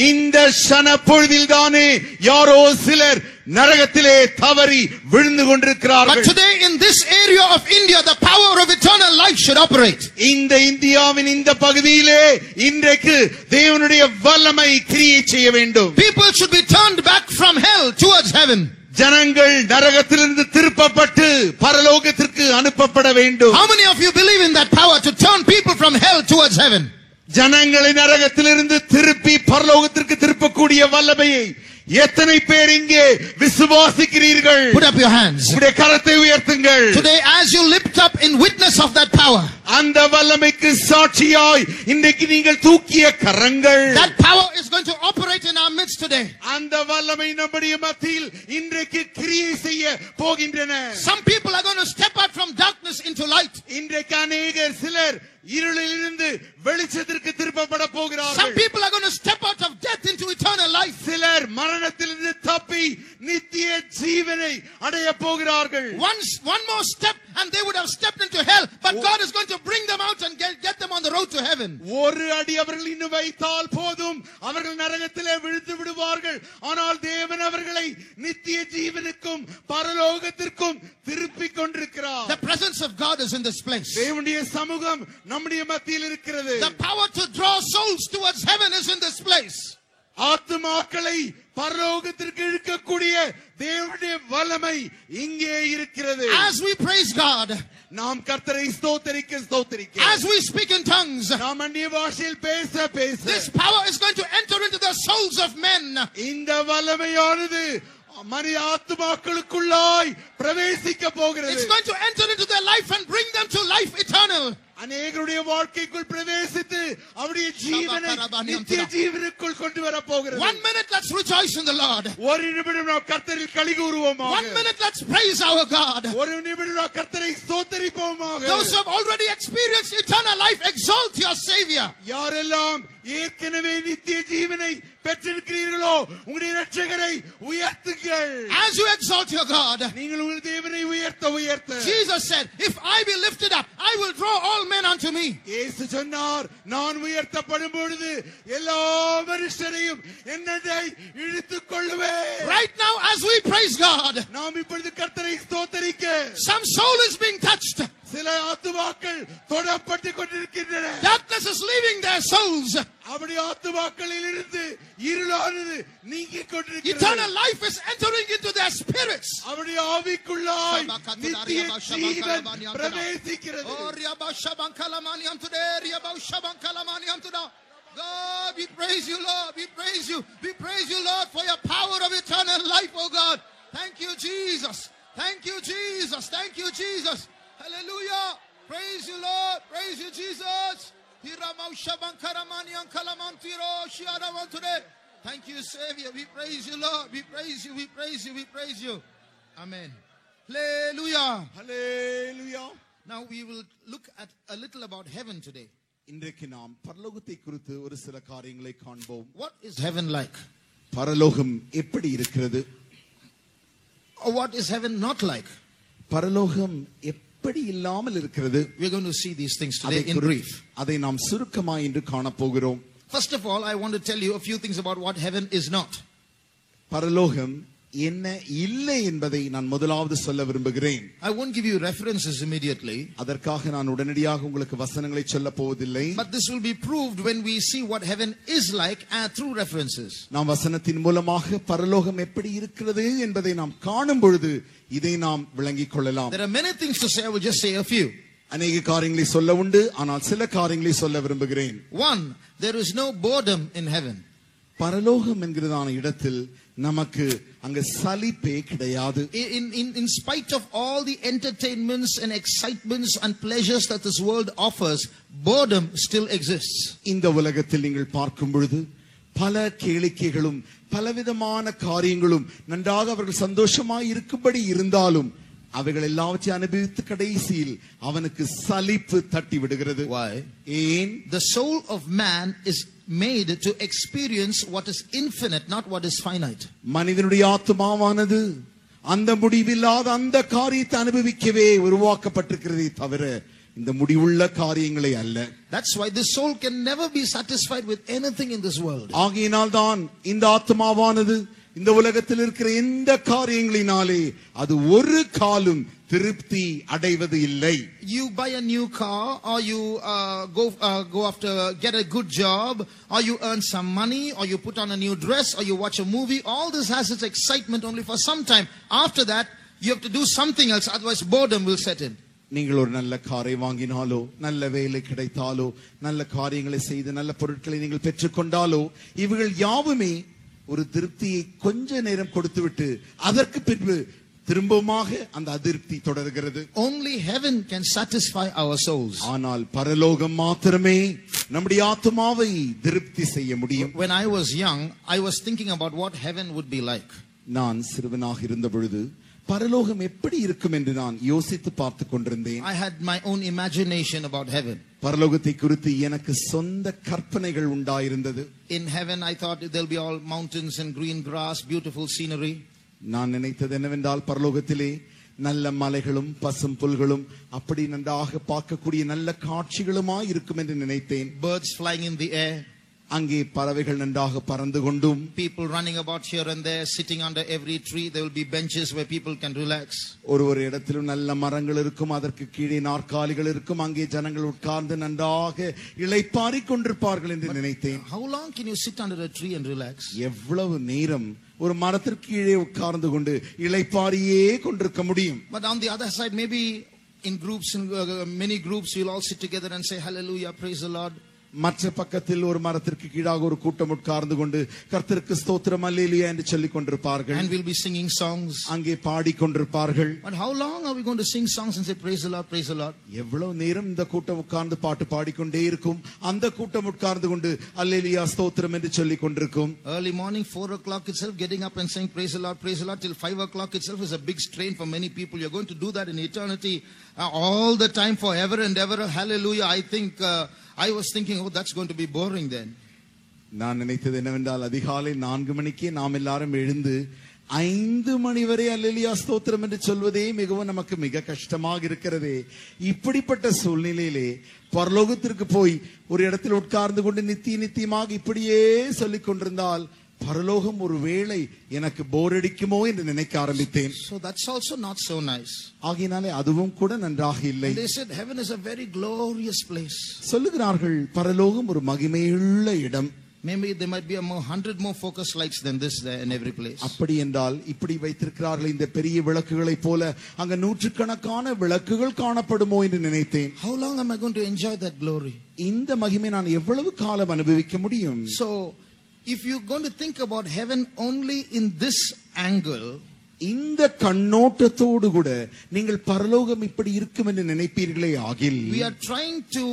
இந்த க்ஷண பொழுதில்தானே யாரோ சிலர் நரகத்திலே தவறி விழுந்து கொண்டிருக்கிறார்கள். But today in this area of India, the power of eternal life should operate. இந்த இந்தியாவின் இந்த பகுதியிலே இன்றைக்கு தேவனுடைய வல்லமை கிரியை செய்ய வேண்டும். People should be turned back from hell towards heaven. ஜனங்கள் நரகத்திலிருந்து திருப்பப்பட்டு பரலோகத்திற்கு அனுப்பப்பட வேண்டும். How many of you believe in that power to turn people from hell towards heaven? ஜனங்களை நரகத்திலிருந்து திருப்பி பரலோகத்திற்கு திருப்பக்கூடிய வல்லமையை எத்தனை பேர் இங்கே விசுவாசிக்கிறீர்கள்? Put up your hands. உங்களுடைய கரத்தை உயர்த்துங்கள். Today as you lift up in witness of that power, அந்த வல்லமைக்கு சாட்சியாய் இன்றைக்கு நீங்கள் தூக்கிய கரங்கள், that power is going to operate in our midst today. அந்த வல்லமை நம்முடைய மத்தியில் இன்றைக்கு கிரியை செய்ய போகின்றன. Some people are going to step out from darkness into light. இன்றைக்கு அநேகர் சிலர் இருளிலிருந்து வெளிச்சத்திற்கு திருப்பப்பட போகிறார்கள். Some people are going to step out of death into eternal life. சிலர் மரணத்திலிருந்து தப்பி நித்திய ஜீவனை அடைய போகிறார்கள். One more step and they would have stepped into hell, but God is going to bring them out and get them on the road to heaven. ஒரு அடி அவர்கள் இன்னும் வைத்தால் போதும், அவர்கள் நரகத்திலே விழுந்து விடுவார்கள். ஆனால் தேவன் அவர்களை நித்திய ஜீவனுக்கும் பரலோகத்திற்கும் திருப்பிக் கொண்டிருக்கிறார். The presence of God is in this place. தேவனுடைய சமூகம் நம்முடைய மத்தியில் இருக்கிறது. The power to draw souls towards heaven is in this place. ஆத்துமாக்களை பரலோகத்திற்கு இழுக்கக்கூடிய தேவனுடைய வல்லமை இங்கே இருக்கிறது. As we praise God, நாம் கர்த்தரை ஸ்தோத்திரிக்க, as we speak in tongues, நாம் அந்நிய பாஷையில் பேச, this power is going to enter into the souls of men. இந்த வல்லமையானது மனித ஆத்துமாக்களுக்குள்ளாய் பிரவேசிக்க போகிறது. It's going to enter into their life and bring them to life eternal. அநேகருடைய வாழ்க்கைக்குள் பிரவேசித்து அவருடைய ஜீவனை நித்திய ஜீவனுக்குள் கொண்டு வர போகிறது. 1 minute, let's rejoice in the Lord. ஒரு நிமிடம் நாம் கர்த்தரில் களி கூறுவோமாக. 1 minute, let's praise our God. ஒரு நிமிடம் நாம் கர்த்தரை ஸ்தோத்திரிப்போமாக. Those who have already experienced eternal life, exalt your Savior. யாரெல்லாம் ஏற்கனவே நித்திய ஜீவனை பெற்றிருக்கிறீர்களோ உங்களுடைய இரட்சகரை உயர்த்துங்கள். As you exalt your God, நீங்கள் உங்கள் தேவனை உயர்த்த Jesus said, if I be lifted up, I will draw all men unto me. இயேசு சொன்னார், நான் உயர்த்தப்படும் பொழுது எல்லா மனுஷரையும் என்னை இழுத்துக் கொள்ளுவேன். Right now as we praise God, நாம் இப்பொழுது கர்த்தரை ஸ்தோத்திரிக்க some soul is being touched. சில ஆத்துமாக்கள் தொடப்பட்டு கொண்டிருக்கின்றன. Darkness is leaving their souls. அவருடைய ஆத்துமாக்களில் இருந்து இருளானது நீங்கிக் கொண்டிருக்கிறது. Eternal life is entering into their spirits. அவருடைய ஆவிக்குள்ளாய் நித்திய ஜீவன் பிரவேசிக்கிறது. God, we praise you, Lord. We praise you. We praise you, Lord, for your power of eternal life, oh God. Thank you, Jesus. Thank you, Jesus. Thank you, Jesus. Hallelujah. Praise you, Lord. Praise you, Jesus. Thank you, Savior. We praise you, Lord. We praise you. We praise you. We praise you. Amen. Hallelujah. Hallelujah. Now we will look at a little about heaven today. இன்றைக்கு நாம் பரலோகத்தை குறித்து ஒரு சில காரியங்களை காண்போம். What is heaven like? பரலோகம் எப்படி இருக்கிறது? Or what is heaven not like? பரலோகம் எப்படி இல்லாமல் இருக்கிறது? We are going to see these things today in brief. அதை நாம் சுருக்கமாய் இன்று காண போகிறோம். First of all, I want to tell you a few things about what heaven is not. பரலோகம் என்ன இல்லை என்பதை நான் முதலாவது சொல்ல விரும்புகிறேன். I won't give you references immediately. அதற்காக நான் உடனடியாக உங்களுக்கு வசனங்களை சொல்ல போவதில்லை. But this will be proved when we see what heaven is like through references. நாம் வசனத்தின் மூலமாக பரலோகம் எப்படி இருக்கிறது என்பதை நாம் காணும் பொழுது இதை நாம் விளங்கிக் கொள்ளலாம். There are many things to say. I will just say a few. அநேக காரியங்களை சொல்ல உண்டு, ஆனால் சில காரியங்களை சொல்ல விரும்புகிறேன். One, there is no boredom in heaven. பரலோகம் என்கிறதான இடத்தில் நமக்கு அங்க சலிப்பே கிடையாது. In spite of all the entertainments and excitements and pleasures that this world offers, boredom still exists. இந்த உலகத்தில் நீங்கள் பார்க்கும் பொழுது பல கேளிக்கைகளும் பலவிதமான காரியங்களும் நன்றாக அவர்கள் சந்தோஷமாய் இருக்கும்படி இருந்தாலும் அவைகள் எல்லாவற்றையும் அனுபவித்து கடைசியில் அவனுக்கு சலிப்பு தட்டி விடுகிறது. Why? ஏன்? The soul of man is made to experience what is infinite, not what is finite. மனிதனுடைய ஆத்துமாவானது அந்த முடிவில்லாத அந்த காரியத்தை அனுபவிக்கவே உருவாக்கப்பட்டிருக்கிறதே தவிர இந்த முடிவுள்ள காரியங்களை அல்ல. That's why this soul can never be satisfied with anything in this world. ஆகையினால் தான் இந்த ஆத்துமாவானது இந்த உலகத்தில் இருக்கிற எந்த காரியங்களினாலே அது ஒரு காலும் திருப்தி அடைவது இல்லை. You buy a new car, or you go after get a good job, or you earn some money, or you put on a new dress, or you watch a movie. All this has its excitement only for some time. After that, you have to do something else, otherwise boredom will set in. நீங்கள் ஒரு நல்ல காரை வாங்கினாலோ, நல்ல வேலை கிடைத்தாலோ, நல்ல காரியங்களை செய்து நல்ல பொருட்களை நீங்கள் பெற்றுக்கொண்டாலோ, இவைகள் யாவுமே ஒரு திருப்தியை கொஞ்ச நேரம் கொடுத்துவிட்டு அதற்கு பின்பு திரும்பமாக அந்த அதிருப்தி தொடர்கிறது. Only heaven can satisfy our souls. ஆனால் பரலோகம் மாத்திரமே நம்முடைய ஆத்துமாவை திருப்தி செய்ய முடியும். When I was young, I was thinking about what heaven would be like. நான் சிறுவனாக இருந்த பொழுது பரலோகம் எப்படி இருக்கும் என்று நான் யோசித்து பார்த்து கொண்டிருந்தேன். I had my own imagination about heaven. பரலோகத்தை குறித்து எனக்கு சொந்த கற்பனைகள் உண்டாயிருந்தது. In heaven I thought there'll be all mountains and green grass, beautiful scenery. நான் நினைத்தது என்னவென்றால் பரலோகத்திலே நல்ல மலைகளும் பசும் புல்களும் அப்படி நன்றாக பார்க்கக்கூடிய நல்ல காட்சிகளுமாய் இருக்கும் என்று நினைத்தேன். Birds flying in the air. அங்கே பறவைகள் நன்றாக பறந்து கொண்டும், people running about here and there, sitting under every tree. There will be benches where people can relax. ஒரு இடத்திலும் நல்ல மரங்கள் இருக்கும், அதற்கு கீழே நாற்காலிகள் இருக்கும், அங்கே ஜனங்கள் உட்கார்ந்து நன்றாக இளைப்பாறிக் கொண்டிருப்பார்கள் என்று நினைத்தேன். How long can you sit under a tree and relax? எவ்வளவு நேரம் ஒரு மரத்திற்கு கீழே உட்கார்ந்து கொண்டு இளைப்பாறியே கொண்டிருக்க முடியும்? But on the other side, maybe in groups, in many groups, you'll all sit together and say hallelujah, praise the Lord. மற்ற பக்கத்தில் ஒரு மரத்திற்கு கீழாக ஒரு கூட்டம் உட்கார்ந்து கொண்டு கர்த்தருக்கு ஸ்தோத்திரம் அல்லேலூயா என்று சொல்லிக் கொண்டிருப்பார்கள். And we'll be singing songs. அங்கே பாடிக்கொண்டிருப்பார்கள். But how long are we going to sing songs and say praise the Lord, praise the Lord? எவ்வளவு நேரம் இந்த கூட்டம் உட்கார்ந்து பாட்டு பாடிக்கொண்டே இருக்கும்? அந்த கூட்டம் உட்கார்ந்து கொண்டு அல்லேலூயா ஸ்தோத்திரம் என்று சொல்லிக் கொண்டிருக்கும். Early morning 4 o'clock itself getting up and saying praise the Lord till 5 o'clock itself is a big strain for many people. You're going to do that in eternity all the time forever and ever. Hallelujah. I was thinking, oh, that's going to be boring then. நான் நினைத்தது என்னவென்றால் அதிகாலை 4 மணிக்கே நாம் எல்லாரும் எழுந்து 5 மணி வரை அல்லேலூயா ஸ்தோத்திரம் என்று சொல்வதே நமக்கு மிக கஷ்டமாக இருக்கிறதே. இப்படிப்பட்ட சூழ்நிலையிலே பரலோகத்திற்கு போய் ஒரு இடத்தில் உட்கார்ந்து கொண்டு நித்தியமாக இப்படியே சொல்லிக் கொண்டிருந்தால் பரலோகம் ஒருவேளை எனக்கு போர் அடிக்குமோ என்று நினைக்க ஆரம்பித்தேன். So that's also not so nice. ஆகையினாலே அதுவும் கூட நன்றாக இல்லை. They said heaven is a very glorious place. சொல்லுகிறார்கள் பரலோகம் ஒரு மகிமையுள்ள இடம். Maybe there might be 100 more focus lights than this there in every place. அப்படி என்றால் இப்படி வைத்திருக்கிறார்கள் இந்த பெரிய விளக்குகளை போல அங்க நூற்றுக்கணக்கான விளக்குகள் காணப்படுமோ என்று நினைத்தேன். How long am I going to enjoy that glory? இந்த மகிமை நான் எவ்வளவு காலம் அனுபவிக்க முடியும்? So if you're going to think about heaven only in this angle, இந்த கண்ணோட்டத்தோடு கூட நீங்கள் பரலோகம் இப்படி இருக்கும் என்று நினைப்பீர்களே ஆகில், we are trying to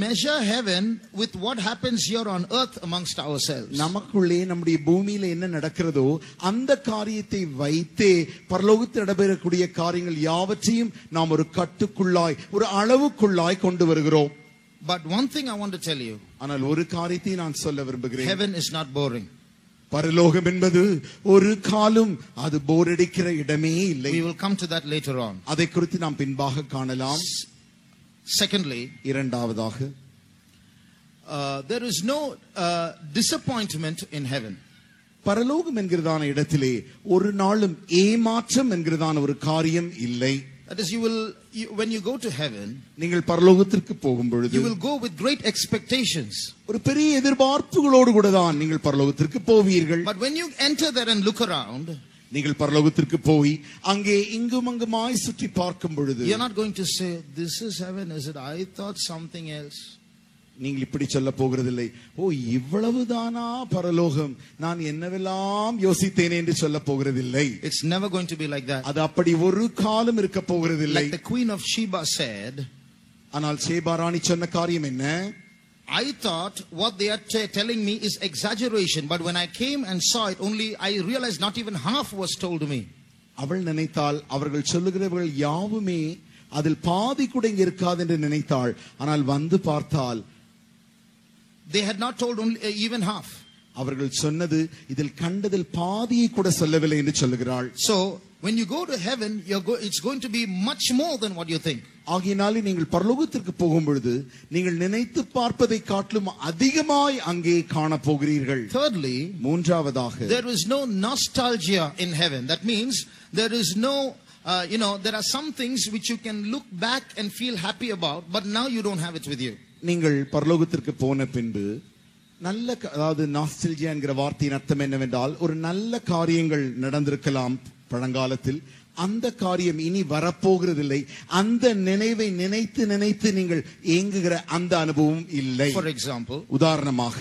measure heaven with what happens here on earth amongst ourselves. நமக்குள்ளே நம்முடைய பூமியில என்ன நடக்கிறதோ அந்த காரியத்தை வைத்தே பரலோகத்தில் நடைபெறக்கூடிய காரியங்கள் யாவற்றையும் நாம் ஒரு கட்டுக்குள்ளாய் ஒரு அளவுக்குள்ளாய் கொண்டு வருகிறோம். But one thing I want to tell you, ஆனால் ஒரு காரியத்தை நான் சொல்ல விரும்புகிறேன். heaven is not boring. பரலோகம் என்பது ஒரு காலம் அது போர் அடிக்கிற இடமே இல்லை. We will come to that later on. அதை குறித்து நாம் பின்பாக காணலாம். Secondly, இரண்டாவதாக there is no disappointment in heaven. பரலோகம் என்கிறதான இடத்திலே ஒரு நாளும் ஏமாற்றம் என்கிறதான ஒரு காரியம் இல்லை. That is, when you go to heaven, நீங்கள் பரலோகத்திற்கு போகும் பொழுது you will go with great expectations. ஒரு பெரிய எதிர்பார்ப்புகளோடு கூட தான் நீங்கள் பரலோகத்திற்கு போவீர்கள். But when you enter there and look around, நீங்கள் பரலோகத்திற்கு போய் அங்கே இங்கும் அங்குமாய் சுற்றி பார்க்கும் பொழுது you're not going to say this is heaven, is it? I thought something else. நீங்கள் இப்படி சொல்ல போகிறதில்லை, ஓ இவ்வளவுதானா பரலோகம், நான் என்னவெல்லாம் யோசித்தேனே என்று சொல்ல போகிறதில்லை. It's never going to be like that. அது அப்படி ஒரு காலம் இருக்க போகிறதில்லை. Like the Queen of Sheba said, ஆனால் சேபா ராணி சொன்ன காரியம் என்ன? I thought what they are telling me is exaggeration, but when I came and saw it, only I realized not even half was told to me. அவள் நினைத்தால் அவர்கள் சொல்லுகிறவர்கள் யாவுமே அதில் பாதி கூட இங்க இருக்காது என்று நினைத்தாள். ஆனால் வந்து பார்த்தால் they had not told only even half. அவர்கள் சொன்னது இதில் கண்டதில் பாதியை கூட சொல்லவில்லை என்று சொல்லுகிறாள். So when you go to heaven, it's going to be much more than what you think. ஆகையினாலே நீங்கள் பரலோகத்திற்கு போகும் பொழுது நீங்கள் நினைத்து பார்ப்பதை காட்டிலும் அதிகமாய் அங்கே காண போகிறீர்கள். Thirdly, மூன்றாவதாக, there is no nostalgia in heaven. That means there is no there are some things which you can look back and feel happy about, but now you don't have it with you. நீங்கள் பரலோகத்திற்கு போன பின்பு நல்ல, அதாவது நாஸ்டல்ஜியா என்கிற வார்த்தையின் அர்த்தம் என்னவென்றால் ஒரு நல்ல காரியங்கள் நடந்திருக்கலாம் பழங்காலத்தில், அந்த காரியம் இனி வரப்போகிறதில்லை. அந்த நினைவை நினைத்து நினைத்து நீங்கள் ஏங்குகிற அந்த அனுபவம் இல்லை. For example, உதாரணமாக,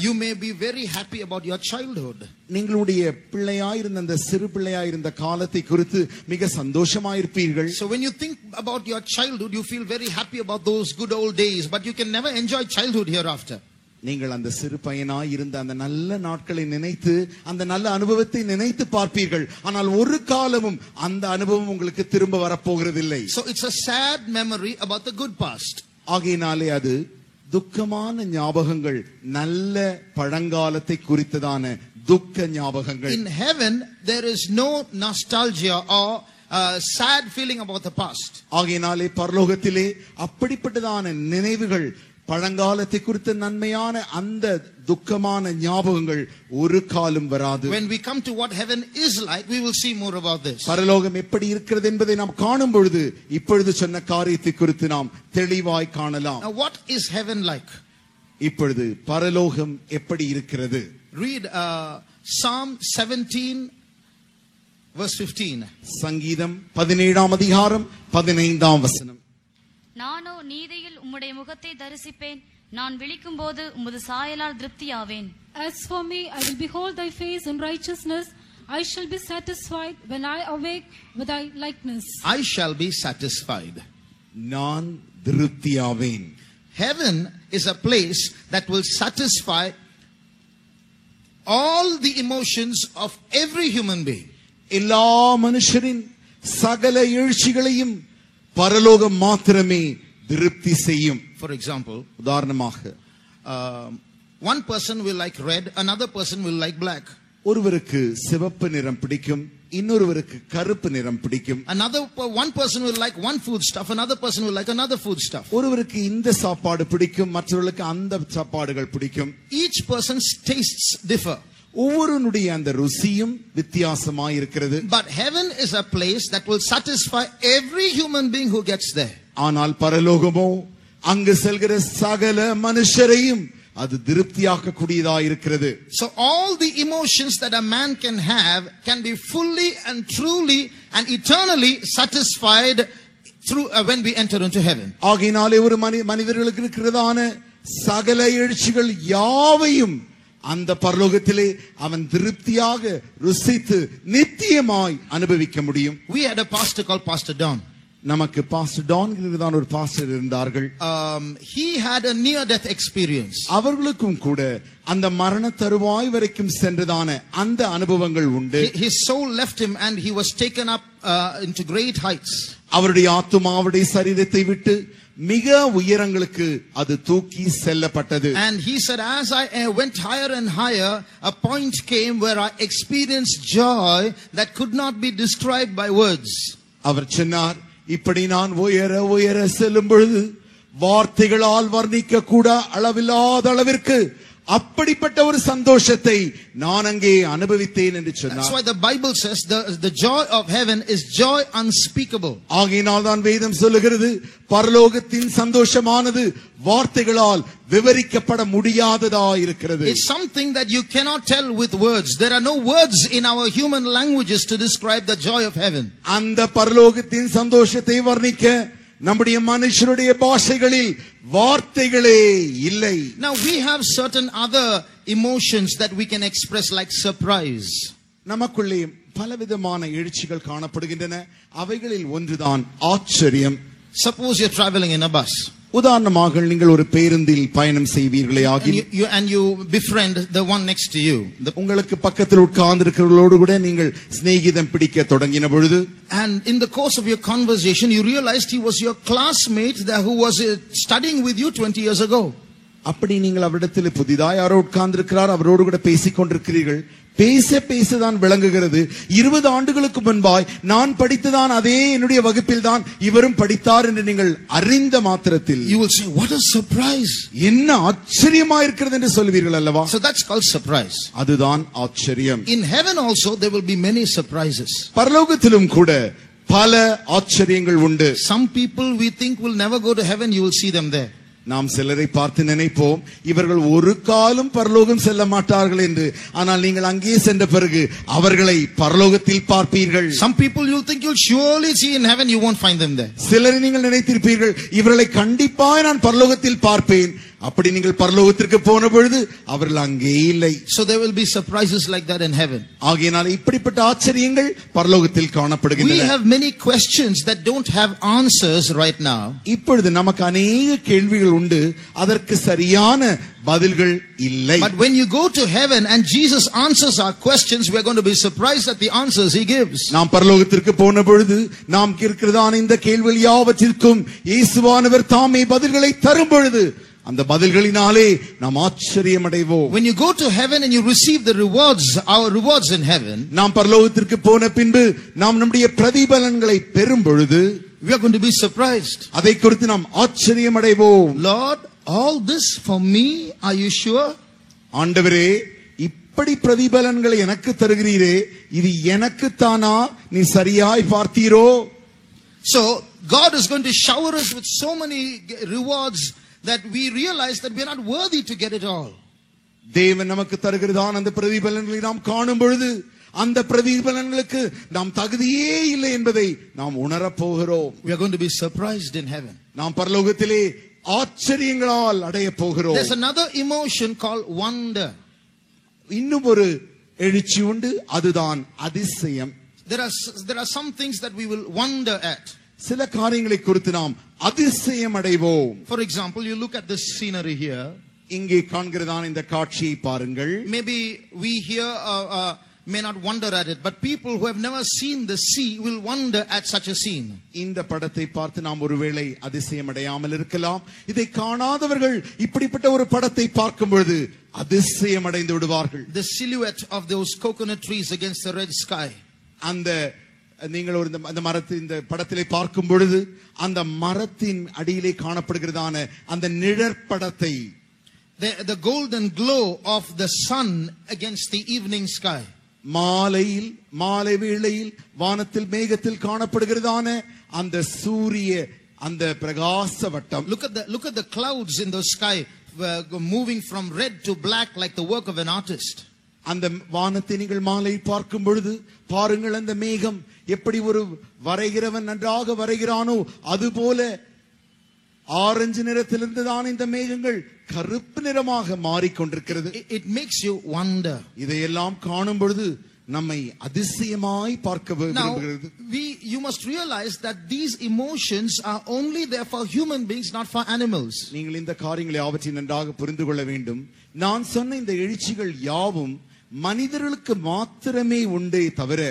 you may be very happy about your childhood. நீங்களுடைய பிள்ளையாயிருந்த அந்த சிறு பிள்ளையாயிருந்த காலத்தை குறித்து மிக சந்தோஷமாயிருப்பீர்கள். So when you think about your childhood, you feel very happy about those good old days, but you can never enjoy childhood hereafter. நீங்கள் அந்த சிறு பையனாய் இருந்த அந்த நல்ல நாட்களை நினைத்து அந்த நல்ல அனுபவத்தை நினைத்து பார்ப்பீர்கள். ஆனால் ஒரு காலமும் அந்த அனுபவம் உங்களுக்கு திரும்ப வரப்போகிறதில்லை. So it's a sad memory about the good past. ஆகையினாலே அது துக்கமான ஞாபகங்கள், நல்ல பழங்காலத்தை குறித்ததான துக்க ஞாபகங்கள். In heaven there is no nostalgia or sad feeling about the past. ஆகையினாலே பரலோகத்திலே அப்படிப்பட்டதான நினைவுகள், பழங்காலத்தை குறித்த நன்மையான அந்த துக்கமான ஞாபகங்கள் ஒரு காலம் வராது. When we come to what heaven is like, we will see more about this. பரலோகம் எப்படி இருக்கிறது என்பதை நாம் காணும் பொழுது இப்பொழுது சொன்ன காரியத்தை குறித்து நாம் தெளிவாய் காணலாம். Now what is heaven like? இப்பொழுது பரலோகம் எப்படி இருக்கிறது? Read Psalm 17 verse 15. சங்கீதம் 17ஆம் அதிகாரம் 15ஆம் வசனம். நானோ நீதியில் உம்முடைய முகத்தை தரிசிப்பேன், நான் விழிக்கும்போது உமது சாயலால் திருப்தியாவேன். As for me, I will behold thy face in righteousness. I shall be satisfied when I awake with thy likeness. I shall be satisfied. நான் திருப்தியாவேன். Heaven is a place that will satisfy all the emotions of every human being. எல்லா மனுஷரின் சகல எழுச்சிகளையும் பரலோகம் மாத்திரமே திருப்தி செய்யும். For example, உதாரணமாக one person will like red, another person will like black. ஒருவருக்கு சிவப்பு நிறம் பிடிக்கும், இன்னொருவருக்கு கருப்பு நிறம் பிடிக்கும். One person will like one food stuff, another person will like another food stuff. ஒருவருக்கு இந்த சாப்பாடு பிடிக்கும், மற்றவர்களுக்கு அந்த சாப்பாடுகள் பிடிக்கும். Each person's tastes differ. ஒவ்வொருவனுடைய அந்த ருசியும் வித்தியாசமாய் இருக்கிறது. But heaven is a place that will satisfy every human being who gets there. ஆனால் பரலோகமோ அங்கு செல்கிற சகல மனுஷரையும் அது திருப்தியாக்க கூடியதாக இருக்கிறது. So all the emotions that a man can have can be fully and truly and eternally satisfied through when we enter into heaven. ஆகையினாலே ஒரு மனிதர்களுக்கு இருக்கிறதான சகல எழுச்சிகள் யாவையும் அந்த பரலோகத்திலே அவன் திருப்தியாக ருசித்து நித்தியமாய் அனுபவிக்க முடியும். We had a pastor called Pastor Don. நமக்கு பாஸ்டர் டான் தான் ஒரு பாஸ்டர் இருந்தார்கள். He had a near death experience. அவர்களுக்கும் கூட அந்த மரண தருவாய் வரைக்கும் சென்றதான அந்த அனுபவங்கள் உண்டு. His soul left him and he was taken up into great heights. அவருடைய ஆத்துமாவுடைய சரீரத்தை விட்டு மிக உயரங்களுக்கு அது தூக்கி செல்லப்பட்டது. And he said, as I went higher and higher, a point came where I experienced joy that could not be described by words. அவர் சொன்னார், இப்படி நான் உயர உயர செல்லும் பொழுது வார்த்தைகளால் வர்ணிக்க கூட அளவில்லாத அளவிற்கு அப்படிப்பட்ட ஒரு சந்தோஷத்தை நான் அங்கே அனுபவித்தேன் என்று சொன்னார். That's why the Bible says the joy of heaven is joy unspeakable. ஆகையினால் தான் வேதம் சொல்லுகிறது, பரலோகத்தின் சந்தோஷமானது வார்த்தைகளால் விவரிக்கப்பட முடியாததாய் இருக்கிறது. It's something that you cannot tell with words. There are no words in our human languages to describe the joy of heaven. அந்த பரலோகத்தின் சந்தோஷத்தை வர்ணிக்க நம்முடைய மனுஷனுடைய பாஷைகளில் வார்த்தைகளே இல்லை. Now we have certain other emotions that we can express like surprise. நமக்குள்ளே பலவிதமான எழுச்சிகள் காணப்படுகின்றன. அவைகளில் ஒன்றுதான் ஆச்சரியம். Suppose you're traveling in a bus. உதாரணமாக நீங்கள் ஒரு பேருந்தில் பயணம் செய்வீர்களே ஆகி and you befriend the one next to you. உங்களுக்கு பக்கத்தில் உட்கார்ந்திருக்கிறவர்களோடு கூட நீங்கள் சிநேகிதம் பிடிக்க தொடங்கின பொழுது, and in the course of your conversation you realized he was your classmate who was studying with you 20 years ago. அப்படி நீங்கள் அவரிடத்தில் புதிதாக யாரோ உட்கார்ந்திருக்கிறார், அவரோடு கூட பேசிக் கொண்டிருக்கிறீர்கள். பேச பேசதான் விளங்குகிறது, 20 ஆண்டுகளுக்கு முன்பாய் நான் படித்ததான் அதே என்னுடைய வகுப்பில் தான் இவரும் படித்தார் என்று நீங்கள் அறிந்த மாத்திரத்தில் you will say, what a surprise, என்ன ஆச்சரியமா இருக்கிறது என்று சொல்வீர்கள் அல்லவா? So that's called surprise. அதுதான் ஆச்சரியம். In heaven also there will be many surprises. பரலோகத்திலும் கூட பல ஆச்சரியங்கள் உண்டு. Some people we think will never go to heaven, you will see them there. நாம் சிலரை பார்த்து நினைப்போம், இவர்கள் ஒரு காலம் பரலோகம் செல்ல மாட்டார்கள் என்று. ஆனால் நீங்கள் அங்கே சென்ற பிறகு அவர்களை பரலோகத்தில் பார்ப்பீர்கள். Some people you think you'll surely see in heaven, you won't find them there. சிலரை நீங்கள் நினைத்திருப்பீர்கள், இவர்களை கண்டிப்பாக நான் பரலோகத்தில் பார்ப்பேன். அப்படி நீங்கள் பரலோகத்திற்கு போன பொழுது அவர்கள் அங்கே இல்லை. So there will be surprises like that in heaven. ஆகையினால் இப்படிப்பட்ட ஆச்சரியங்கள் பரலோகத்தில் காணப்படுகின்றன. We have many questions that don't have answers right now. இப்பொழுது நமக்கு अनेक கேள்விகள் உண்டு, அதற்கு சரியான பதில்கள் இல்லை. But when you go to heaven and Jesus answers our questions, we are going to be surprised at the answers he gives. நாம் பரலோகத்திற்கு போன பொழுது நாம் இருக்கிறதான இந்த கேள்விகள் யாவற்றிற்கும் இயேசுவானவர் தாமே பதில்களை தரும் பொழுது அந்த பதில்களினாலே நாம் ஆச்சரியம் அடைவோம். When you go to heaven and you receive the rewards, our rewards in heaven, நாம் பரலோகத்திற்கு போன பின்பு நாம் நம்முடைய பிரதிபலன்களை பெறும் பொழுது we are going to be surprised. அதை குறித்து நாம் ஆச்சரியம் அடைவோம். Lord, all this for me, are you sure? ஆண்டவரே, இப்படி பிரதிபலன்களை எனக்கு தருகிறீரே, இது எனக்கு தானா? நீ சரியாய் பார்த்தீரோ? So God is going to shower us with so many rewards that we realize that we are not worthy to get it all. தேவன் நமக்கு தருகிறதான அந்த பிரதிபலன்களை நாம் காணும் பொழுது அந்த பிரதிபலன்களுக்கு நாம் தகுதியே இல்லை என்பதை நாம் உணரப் போகிறோம். We are going to be surprised in heaven. நாம் பரலோகத்திலே ஆச்சரியங்களால் அடைய போகிறோம். There's another emotion called wonder. இன்னும் ஒரு எழுச்சி உண்டு, அதுதான் அதிசயம். There are some things that we will wonder at. சில காரியங்களை குறித்து நாம் அதிசயம் அடைவோம். For example, you look at this scenery here. இங்கே காண்கிறதான இந்த காட்சியை பாருங்கள். Maybe we here may not wonder at it, but people who have never seen the sea will wonder at such a scene. இந்த படத்தை பார்த்து நாம் ஒருவேளை அதிசயம் அடையாமல் இருக்கலாம். இதை காணாதவர்கள் இப்படிப்பட்ட ஒரு படத்தை பார்க்கும் பொழுது அதிசயம் அடைந்து விடுவார்கள். The silhouette of those coconut trees against the red sky. அந்த நீங்கள் ஒரு அந்த மரத்தை இந்த படத்திலே பார்க்கும் பொழுது அந்த மரத்தின் அடியிலே காணப்படுகிறதான அந்த நிழற்படத்தை, the golden glow of the sun against the evening sky. மாலை வேளையில் வானத்தில் மேகத்தில் காணப்படுகிறதான அந்த சூரிய அந்த பிரகாச வட்டம். Look at the clouds in the sky moving from red to black like the work of an artist. அந்த வானத்தை நீங்கள் மாலை பார்க்கும் பொழுது பாருங்கள், அந்த மேகம் எப்படி ஒரு வரைகிறவன் நன்றாக வரைகிறானோ அதுபோல ஆரஞ்சு நிறத்திலிருந்து தான் இந்த மேகங்கள் கருப்பு நிறமாக மாறிக்கொண்டிருக்கிறது. It makes you wonder. இதையெல்லாம் காணும் பொழுது நம்மை அதிசயமாய் பார்க்க விரும்புகிறது. You must realize that these emotions are only there for human beings, not for animals. நீங்கள் இந்த காரியங்களை அவற்றை நன்றாக புரிந்து கொள்ள வேண்டும். நான் சொன்ன இந்த எழுச்சிகள் யாவும் மனிதர்களுக்கு மாத்திரமே உண்டே தவிர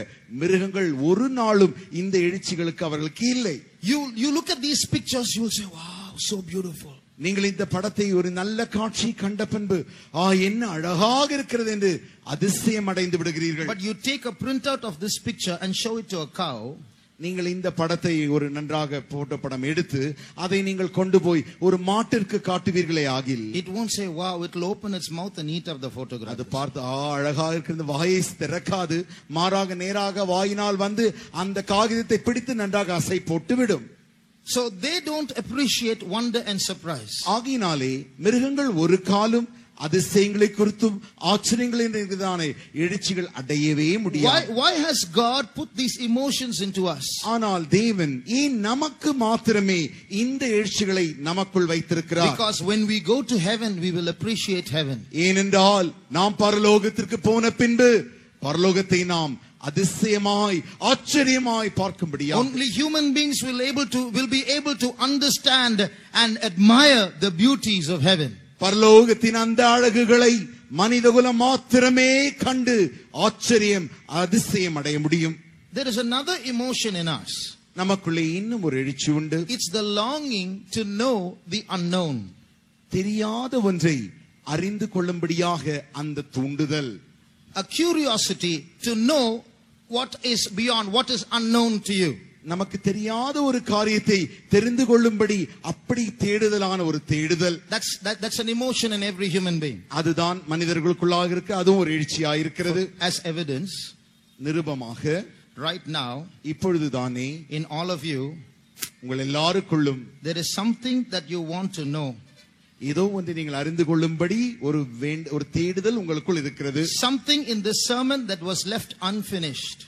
மிருகங்கள் ஒரு நாளும் இந்த எழுச்சிகளுக்கு அவர்களுக்கு இல்லை. You look at these pictures, you will say, wow, so beautiful. நீங்கள் இந்த படத்தை ஒரு நல்ல காட்சி கண்ட பின்பு என்ன அழகாக இருக்கிறது என்று அதிசயம் அடைந்து விடுகிறீர்கள். But you take a printout of this picture and show it to a cow. நீங்கள் இந்த படத்தை ஒரு நன்றாக போட்டோ படம் எடுத்து அதை நீங்கள் கொண்டு போய் ஒரு மாட்டிற்கு காட்டுவீர்களே ஆகில், it won't say wow, it will open its mouth and eat up the photograph. அது பார்த்து அழகாக இருக்கிறது வாயை திறக்காது, மாறாக நேராக வாயினால் வந்து அந்த காகிதத்தை பிடித்து நன்றாக அசை போட்டு விடும். So they don't appreciate wonder and surprise. ஆகினாலே மிருகங்கள் ஒரு காலம் அதிசயங்களை குறித்தும் ஆச்சரியங்களை என்றதான எழுச்சிகள் அடையவே முடியாது. Why has God put these emotions into us? ஆனால் தேவன் ஏன் நமக்கு மாத்திரமே இந்த எழுச்சிகளை நமக்குள் வைத்திருக்கிறார்? Because when we go to heaven we will appreciate heaven. ஏனென்றால் நாம் பரலோகத்திற்கு போன பின்பு பரலோகத்தை நாம் அதிசயமாய் ஆச்சரியமாய் பார்க்கும்படியாக only human beings will be able to understand and admire the beauties of heaven. பரலோகத்தின் அந்த அழகுகளை மனிதகுலம் மாத்திரமே கண்டு ஆச்சரியம் அதிசயம் அடைய முடியும். There is another emotion in us. நமக்குள்ளே இன்னும் ஒரு எழுச்சி உண்டு. It's the longing to know the unknown. தெரியாத ஒன்றை அறிந்து கொள்ளும்படியாக அந்த தூண்டுதல். A curiosity to know what is beyond, what is unknown to you. நமக்கு தெரியாத ஒரு காரியத்தை தெரிந்து கொள்ளும்படி அப்படி தேடுதலான ஒரு தேடுதல். That's an emotion in every human being. அதுதான் மனிதர்களுக்குள்ளாக இருக்கு, அதுவும் ஒரு எழுச்சியாக இருக்கிறது. As evidence, நிருபமாக right now, இப்பொழுதுதானே in all of you, உங்கள் எல்லாருக்குள்ளும் there is something that you want to know. ஏதோ ஒன்றை நீங்கள் அறிந்து கொள்ளும்படி ஒரு தேடுதல் உங்களுக்குள் இருக்கிறது. Something in this sermon that was left unfinished.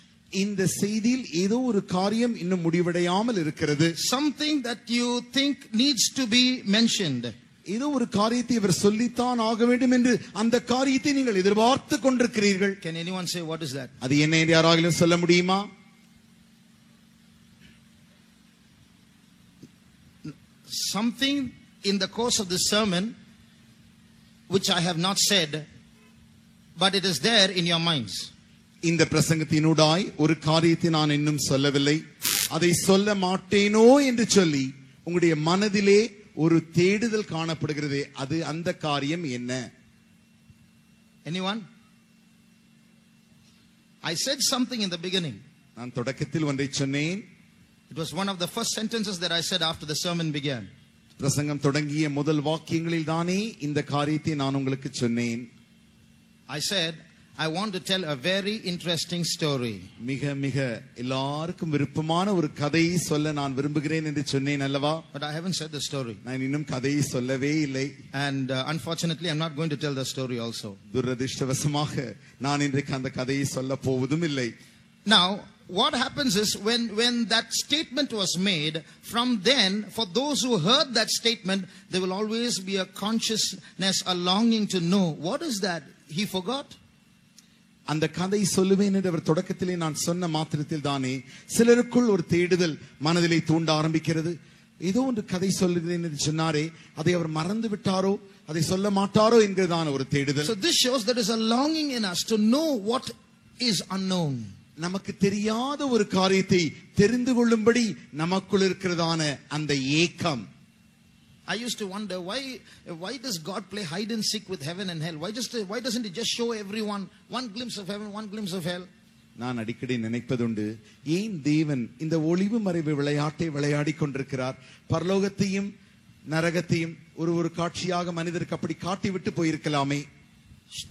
இந்த செய்தியில் ஏதோ ஒரு காரியம் இன்னும் முடிவடையாமல் இருக்கிறது. Something that you think needs to be mentioned. ஏதோ ஒரு காரியத்தை இவர் சொல்லித்தான் ஆக வேண்டும் என்று அந்த காரியத்தை நீங்கள் எதிர்பார்த்து கொண்டிருக்கிறீர்கள். Can anyone say what is that? அது என்ன என்று யாராவது சொல்ல முடியுமா? Something in the course of the sermon which I have not said, but it is there in your minds. இந்த பிரசங்கத்தினூடாய் ஒரு காரியத்தை நான் இன்னும் சொல்லவில்லை, அதை சொல்ல மாட்டேனோ என்று சொல்லி உங்களுடைய மனதிலே ஒரு தேடுதல் காணப்படுகிறது. அது அந்த காரியம் என்ன? Anyone? I said something in the beginning. நான் தொடக்கத்தில் ஒன்றை சொன்னேன். It was one of the first sentences that I said after the sermon began. பிரசங்கம் தொடங்கிய முதல் வாக்கியங்களில் தானே இந்த காரியத்தை நான் உங்களுக்கு சொன்னேன். I said I want to tell a very interesting story. மிக மிக எல்லாருக்கும் விருப்பமான ஒரு கதையை சொல்ல நான் விரும்புகிறேன் என்று சொன்னேன் அல்லவா? But I haven't said the story. நான் இன்னும் கதையை சொல்லவே இல்லை. And unfortunately I'm not going to tell the story also. துரதிர்ஷ்டவசமாக நான் இன்றைக்கு அந்த கதையை சொல்ல போவதும் இல்லை. Now what happens is when that statement was made, from then, for those who heard that statement, there will always be a consciousness, a longing to know, what is that? He forgot? அந்த கதை சொல்லுவேன் என்று அவர் தொடக்கத்திலே நான் சொன்ன மாத்திரத்தில் தானே சிலருக்குள் ஒரு தேடுதல் மனதிலே தூண்ட ஆரம்பிக்கிறது. ஏதோ ஒன்று கதை சொல்லுகிறேன் என்று சொன்னாரே, அதை அவர் மறந்து விட்டாரோ, அதை சொல்ல மாட்டாரோ என்கிறதான ஒரு தேடுதல். So this shows there is a longing in us to know what is unknown. நமக்கு தெரியாத ஒரு காரியத்தை தெரிந்து கொள்ளும்படி நமக்குள் இருக்கிறதான அந்த ஏக்கம். I used to wonder why does God play hide and seek with heaven and hell? Why doesn't he just show everyone one glimpse of heaven, one glimpse of hell? நான் அடிக்கடி நினைப்பதுண்டு, ஏன் தேவன் இந்த ஒளிவு மறைவு விளையாட்டை விளையாடி கொண்டிருக்கிறார்? பரலோகத்தையும் நரகத்தையும் ஒரு காட்சியாக மனிதருக்கு அப்படி காட்டி விட்டு போயிருக்கலாமே.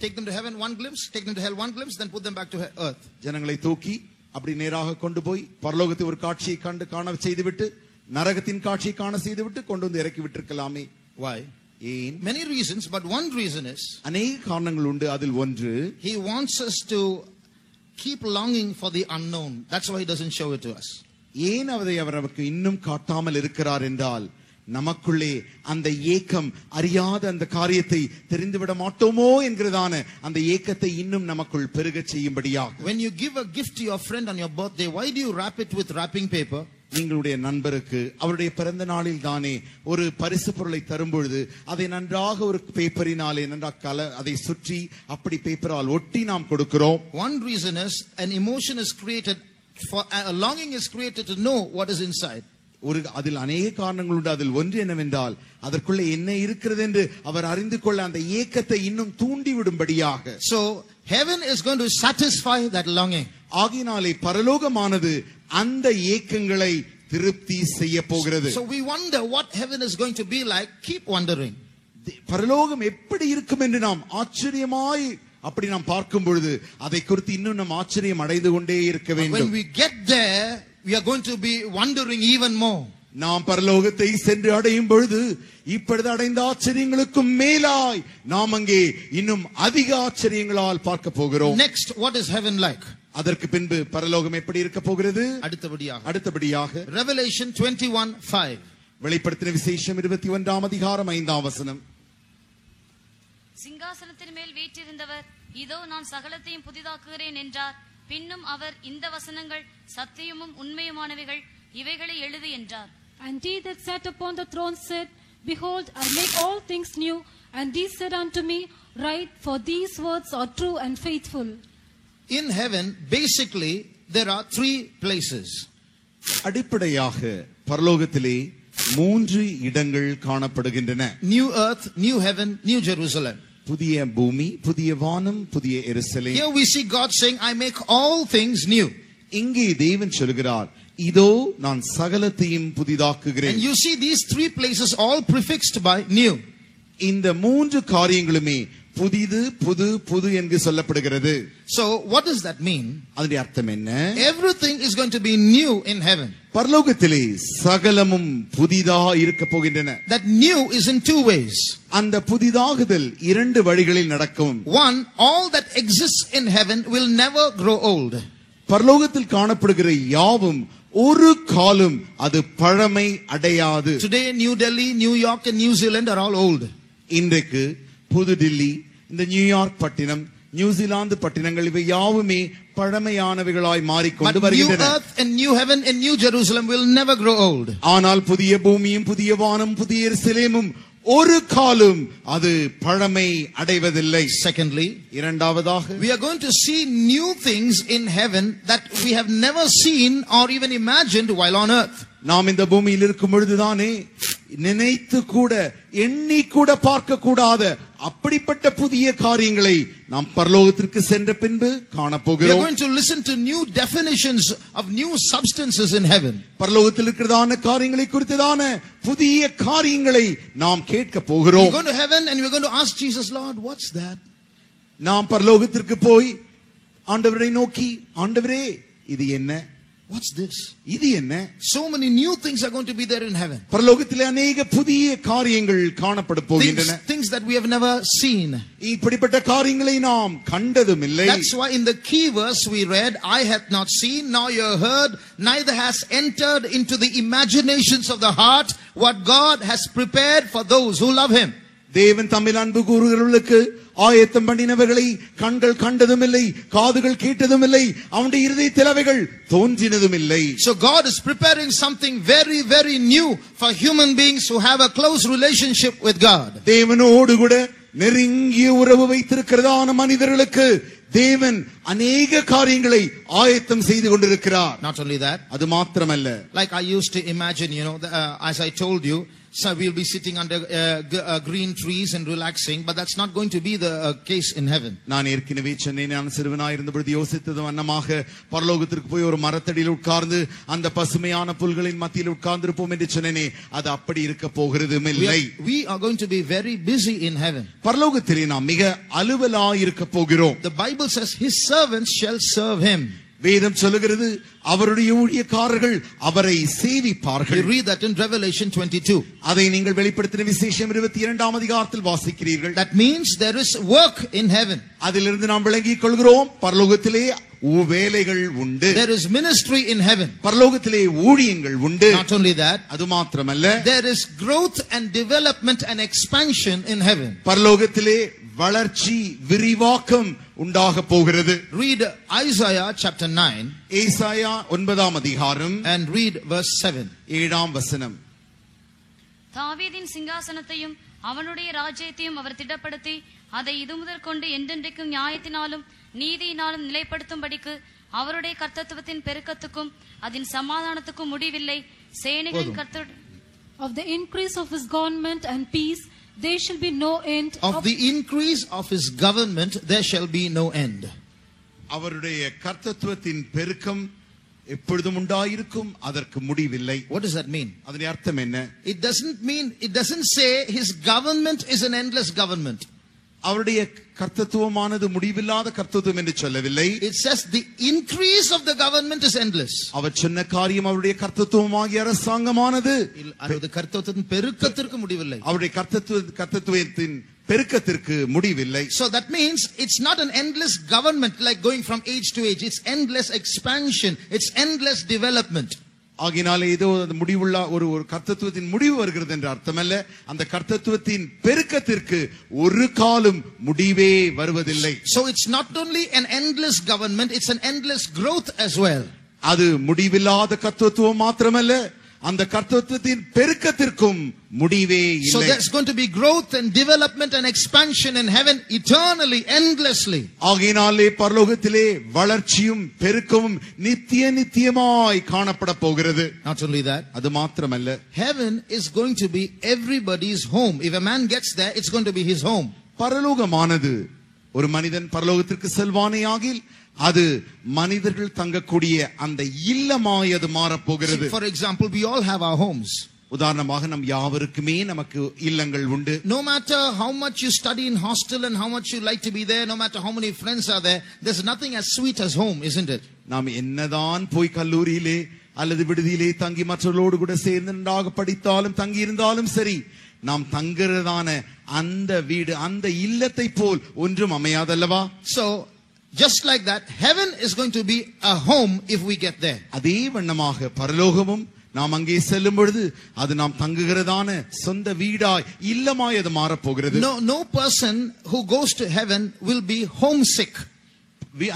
Take them to heaven one glimpse, take them to hell one glimpse, then put them back to earth. ஜனங்களை தூக்கி அப்படி நேராக கொண்டு போய் பரலோகத்தை ஒரு காட்சியை காண செய்துவிட்டு நரகத்தின் காட்சியை காண செய்துவிட்டு கொண்டு வந்து இறக்கி விட்டிருக்கலாமே. Why? ஏன்? Many reasons, but one reason is அநேக காரணங்கள் உண்டு. அதில் ஒன்று, he wants us to keep longing for the unknown. That's why he doesn't show it to us. ஏன் அதை அவர் நமக்கு இன்னும் காட்டாமல் இருக்கிறார் என்றால், நமக்குள்ளே அந்த ஏக்கம், அறியாத அந்த காரியத்தை தெரிந்துவிட மாட்டோமோ என்கிறதான அந்த ஏக்கத்தை இன்னும் நமக்குள் பெருக செய்யும்படியாக. When you give a gift to your friend on your birthday, why do you wrap it with wrapping paper? நீங்களுடைய நண்பருக்கு அவருடைய பிறந்த நாளில் தானே ஒரு பரிசு பொருளை தரும் பொழுது அதை நன்றாக ஒரு பேப்பரினாலே நன்றாக அதை சுற்றி அப்படி பேப்பரால் ஒட்டி நாம் கொடுக்கிறோம். One reason is an emotion is created, for a longing is created to know what is inside. அதில் அநேக காரணங்கள் உண்டு. அதில் ஒன்று என்னவென்றால், அதற்குள்ள என்ன இருக்கிறது என்று அவர் அறிந்து கொள்ள அந்த ஏக்கத்தை இன்னும் தூண்டி விடும்படியாக. So heaven is going to satisfy that longing. ஆகினாலே பரலோகமானது அந்த ஏக்கங்களை திருப்தி செய்ய போகிறது. So we wonder what heaven is going to be like. Keep wondering. பரலோகம் எப்படி இருக்கும் என்று நாம் ஆச்சரியமாய் அப்படி நாம் பார்க்கும் பொழுது அதை குறித்து இன்னும் நாம் ஆச்சரியம் அடைந்து கொண்டே இருக்க வேண்டும். When we get there, we are going to be wondering even more. நாம் பரலோகத்தை சென்று அடையும் பொழுது இப்பொழுது அடைந்த ஆச்சரியங்களுக்கும் மேலாய் நாம் அங்கே இன்னும் அதிக ஆச்சரியங்களால் பார்க்க போகிறோம். Next, what is heaven like? அதற்கு பின்பு பரலோகம் எப்படி இருக்க போகிறது? அடுத்தபடியாக Revelation 21:5. வெளிப்படுத்தின விசேஷம் 21ஆம் அதிகாரம் 5ஆம் வசனம். சிங்காசனத்தின் மேல் வீற்றிருந்தவர், இதோ நான் சகலத்தையும் புதிதாக்குகிறேன் என்றார். பின்னும் அவர், இந்த வசனங்கள் சத்தியமும் உண்மையுமானவைகள், இவைகளை எழுது என்றார். And he that sat upon the throne said, Behold, I make all things new. And he said unto me, Write, for these words are true and faithful. In heaven, basically, there are three places. அடிப்படையாக பரலோகத்திலே 3 இடங்கள் காணப்படுகின்றன. New earth, new heaven, new Jerusalem. புதிய பூமி, புதிய வானம், புதிய எருசலேம். Here we see God saying, I make all things new. இங்கே தேவன் சொல்கிறார், இதோ நான் சகலத்தையும் புதிதாக்குகிறேன். And you see these three places all prefixed by new. இந்த 3 காரியங்களுமே புதிது, புது, புது என்று சொல்லப்படுகிறது. So what does that mean? அதனுடைய அர்த்தம் என்ன? Everything is going to be new in heaven. பரலோகத்திலே சகலமும் புதிதா இருக்க போகின்றன. That new is in two ways. அந்த புதிதாகுதல் 2 வழிகளில் நடக்கும். One, all that exists in heaven will never grow old. பரலோகத்தில் காணப்படுகிற யாவும் ஒரு காலம் அது பழமை அடையாது. Today New Delhi, New York and New Zealand are all old. இன்றைக்கு புது டில்லி, இந்த நியூயார்க் பட்டினம், நியூசிலாந்து பட்டினங்கள் இவை யாவுமே பழமையானவைகளாய் மாறிக்கொண்டு வருகின்றன. New earth and new heaven and new Jerusalem will never grow old. ஆனால் புதிய பூமியும் புதிய வானம் புதிய எருசலேமும் ஒரு காலம் அது பழமை அடைவதில்லை. Secondly, இரண்டாவதாக, we are going to see new things in heaven that we have never seen or even imagined while on earth. நாம் இந்த பூமியில் இருக்கும் பொழுதுதானே நினைத்து கூட எண்ணி கூட பார்க்க கூடாத அப்படிப்பட்ட புதிய காரியங்களை நாம் பரலோகத்திற்கு சென்ற பின்பு காணப்போகிறோம். We are going to listen to new definitions of new substances in heaven. பரலோகத்தில் இருக்கிறதான காரியங்களை குறித்ததான புதிய காரியங்களை நாம் கேட்க போகிறோம். We are going to heaven and we are going to ask Jesus, Lord, what's that? நாம் பரலோகத்திற்கு போய் ஆண்டவரை நோக்கி, ஆண்டவரே இது என்ன? What's this? இது என்ன? So many new things are going to be there in heaven. பரலோகத்திலே அநேக புதிய காரியங்கள் காணப்பட போகின்றன. Things that we have never seen. இப்படிப்பட்ட காரியங்களை நாம் கண்டதும் இல்லை. That's why in the key verse we read, I hath not seen, nor ear heard, neither has entered into the imaginations of the heart what God has prepared for those who love him. தேவன் தம்மில் அன்பு கூறுகிறவர்களுக்கு ஆயத்தம் பண்ணினவர்களை கண்கள் கண்டதும் இல்லை, காதுகள் கேட்டதும் இல்லை, அவனுடைய இருதயத்தில் அவைகள் தோன்றினதும் இல்லை. So God is preparing something very, very new for human beings who have a close relationship with God. தேவனோடு கூட நெருங்கிய உறவு வைத்திருக்கிறதான மனிதர்களுக்கு தேவன் அநேக காரியங்களை ஆயத்தம் செய்து கொண்டிருக்கிறார். Not only that, அது மாத்திரமல்ல, like I used to imagine, as I told you, so we'll be sitting under green trees and relaxing, but that's not going to be the case in heaven. நான் ஏற்கனவே சென்னை நான் சிறுவனாய் இருந்தபொழுது யோசித்தது வண்ணமாக பரலோகத்திற்கு போய் ஒரு மரத்தடியில் உட்கார்ந்து அந்த பசுமையான புல்களின் மத்தியில் உட்கார்ந்திருப்போம் என்று சொன்னேனே, அது அப்படி இருக்க போகிறதும் இல்லை. We are going to be very busy in heaven. பரலோகத்திலே நாம் மிக அலுவலாய் இருக்க போகிறோம். The Bible says his servants shall serve him. வேதம் சொல்லுகிறது அவருடைய ஊழியக்காரர்கள் அவரை சேவிப்பார்கள். We read that in Revelation 22. அதை நீங்கள் வெளிப்படுத்தின விசேஷம் 22ஆம் அதிகாரத்தில் வாசிக்கிறீர்கள். That means there is work in heaven. அதிலிருந்து நாம் விளங்கிக் கொள்கிறோம் பரலோகத்திலே வேலைகள் உண்டு. There is ministry in heaven. பரலோகத்திலே ஊழியங்கள் உண்டு. Not only that, அது மாத்திரமல்ல, there is growth and development and expansion in heaven. பரலோகத்திலே வளர்ச்சி விரிவாக்கம் உண்டாக போகிறது. Read Isaiah chapter 9. ஏசாயா 9ஆம் அதிகாரம் and read verse 7. 7ஆம் வசனம். தாவீதின் சிங்காசனத்தையும் அவனுடைய ராஜ்யத்தையும் அவர் திடப்படுத்தி அதை இது முதல் கொண்டு என்றென்றைக்கும் நியாயத்தினாலும் நீதியினாலும் நிலைப்படுத்தும்படிக்கு அவருடைய கர்த்தத்துவத்தின் பெருக்கத்துக்கும் அதன் சமாதானத்துக்கும் முடிவில்லை. சேனைகளின் கர்த்தர் of the increase of his government and peace there shall be no end. Of the increase of his government there shall be no end. அவருடைய கர்த்தத்துவத்தின் பெருக்கம் எப்பொழுதும் உண்டாயிருக்கும், அதற்கு முடிவில்லை. What does that mean? அதன் அர்த்தம் என்ன? It doesn't say his government is an endless government. அவருடைய கர்த்தத்துவமானது முடிவில்லாத கர்த்தத்துவம் என்று சொல்லவில்லை. It says the increase of the government is endless. அவர் சொன்ன காரியம் அவருடைய கர்த்தத்துவமாகிய அரசாங்கமானது அது கர்த்தத்துவத்தின் பெருக்கத்திற்கு முடிவில்லை. அவருடைய கர்த்தத்துவத்தின் பெருக்கத்திற்கு முடிவில்லை. So that means it's not an endless government like going from age to age. It's endless expansion. It's endless development. ஆகினாலே ஏதோ அது முடிவுள்ள ஒரு கர்த்தத்துவத்தின் முடிவு வருகிறது என்ற அர்த்தமல்ல, அந்த கர்த்தத்துவத்தின் பெருக்கத்திற்கு ஒரு காலம் முடிவே வருவதில்லை. So it's not only an endless government, it's an endless growth as well. அது முடிவில்லாத கர்த்தத்துவம் மாத்திரமல்ல, அந்த கர்த்தத்துவத்தின் பெருக்கத்திற்கும் முடிவே இல்லை. So there's going to be growth and development and expansion in heaven eternally, endlessly. ஆகையினாலே பரலோகத்திலே வளர்ச்சியும் பெருக்கமும் நித்தியமாய் காணப்பட போகிறது. Not only that, அது மாத்திரமல்ல, heaven is going to be everybody's home. If a man gets there, it's going to be his home. பரலோகமானது ஒரு மனிதன் பரலோகத்திற்கு செல்வானேயாகில் அது மனிதர்கள் தங்கக்கூடிய அந்த இல்லமாய் அது மாறப் போகிறது. For example, we all have our homes. உதாரணமாக நம் யாவருக்குமே நமக்கு இல்லங்கள் உண்டு. No matter how much you study in hostel and how much you like to be there, no matter how many friends are there, there's nothing as sweet as home, isn't it? நாம் என்னதான் போய் கல்லூரியிலே அல்லது விடுதியிலே தங்கி மற்றவர்களோடு கூட சேர்ந்து நன்றாக படித்தாலும் தங்கி இருந்தாலும் சரி, நாம் தங்குறதான அந்த வீடு அந்த இல்லத்தை போல் ஒன்றும் அமையாதல்லவா? So just like that, heaven is going to be a home if we get there. அதே வண்ணமாக பரலோகமும் நாம் அங்கே செல்லும் பொழுது அது நாம் தங்குகிறதான சொந்த வீடாய் இல்லமாய் அது மாறப் போகிறது. No person who goes to heaven will be homesick.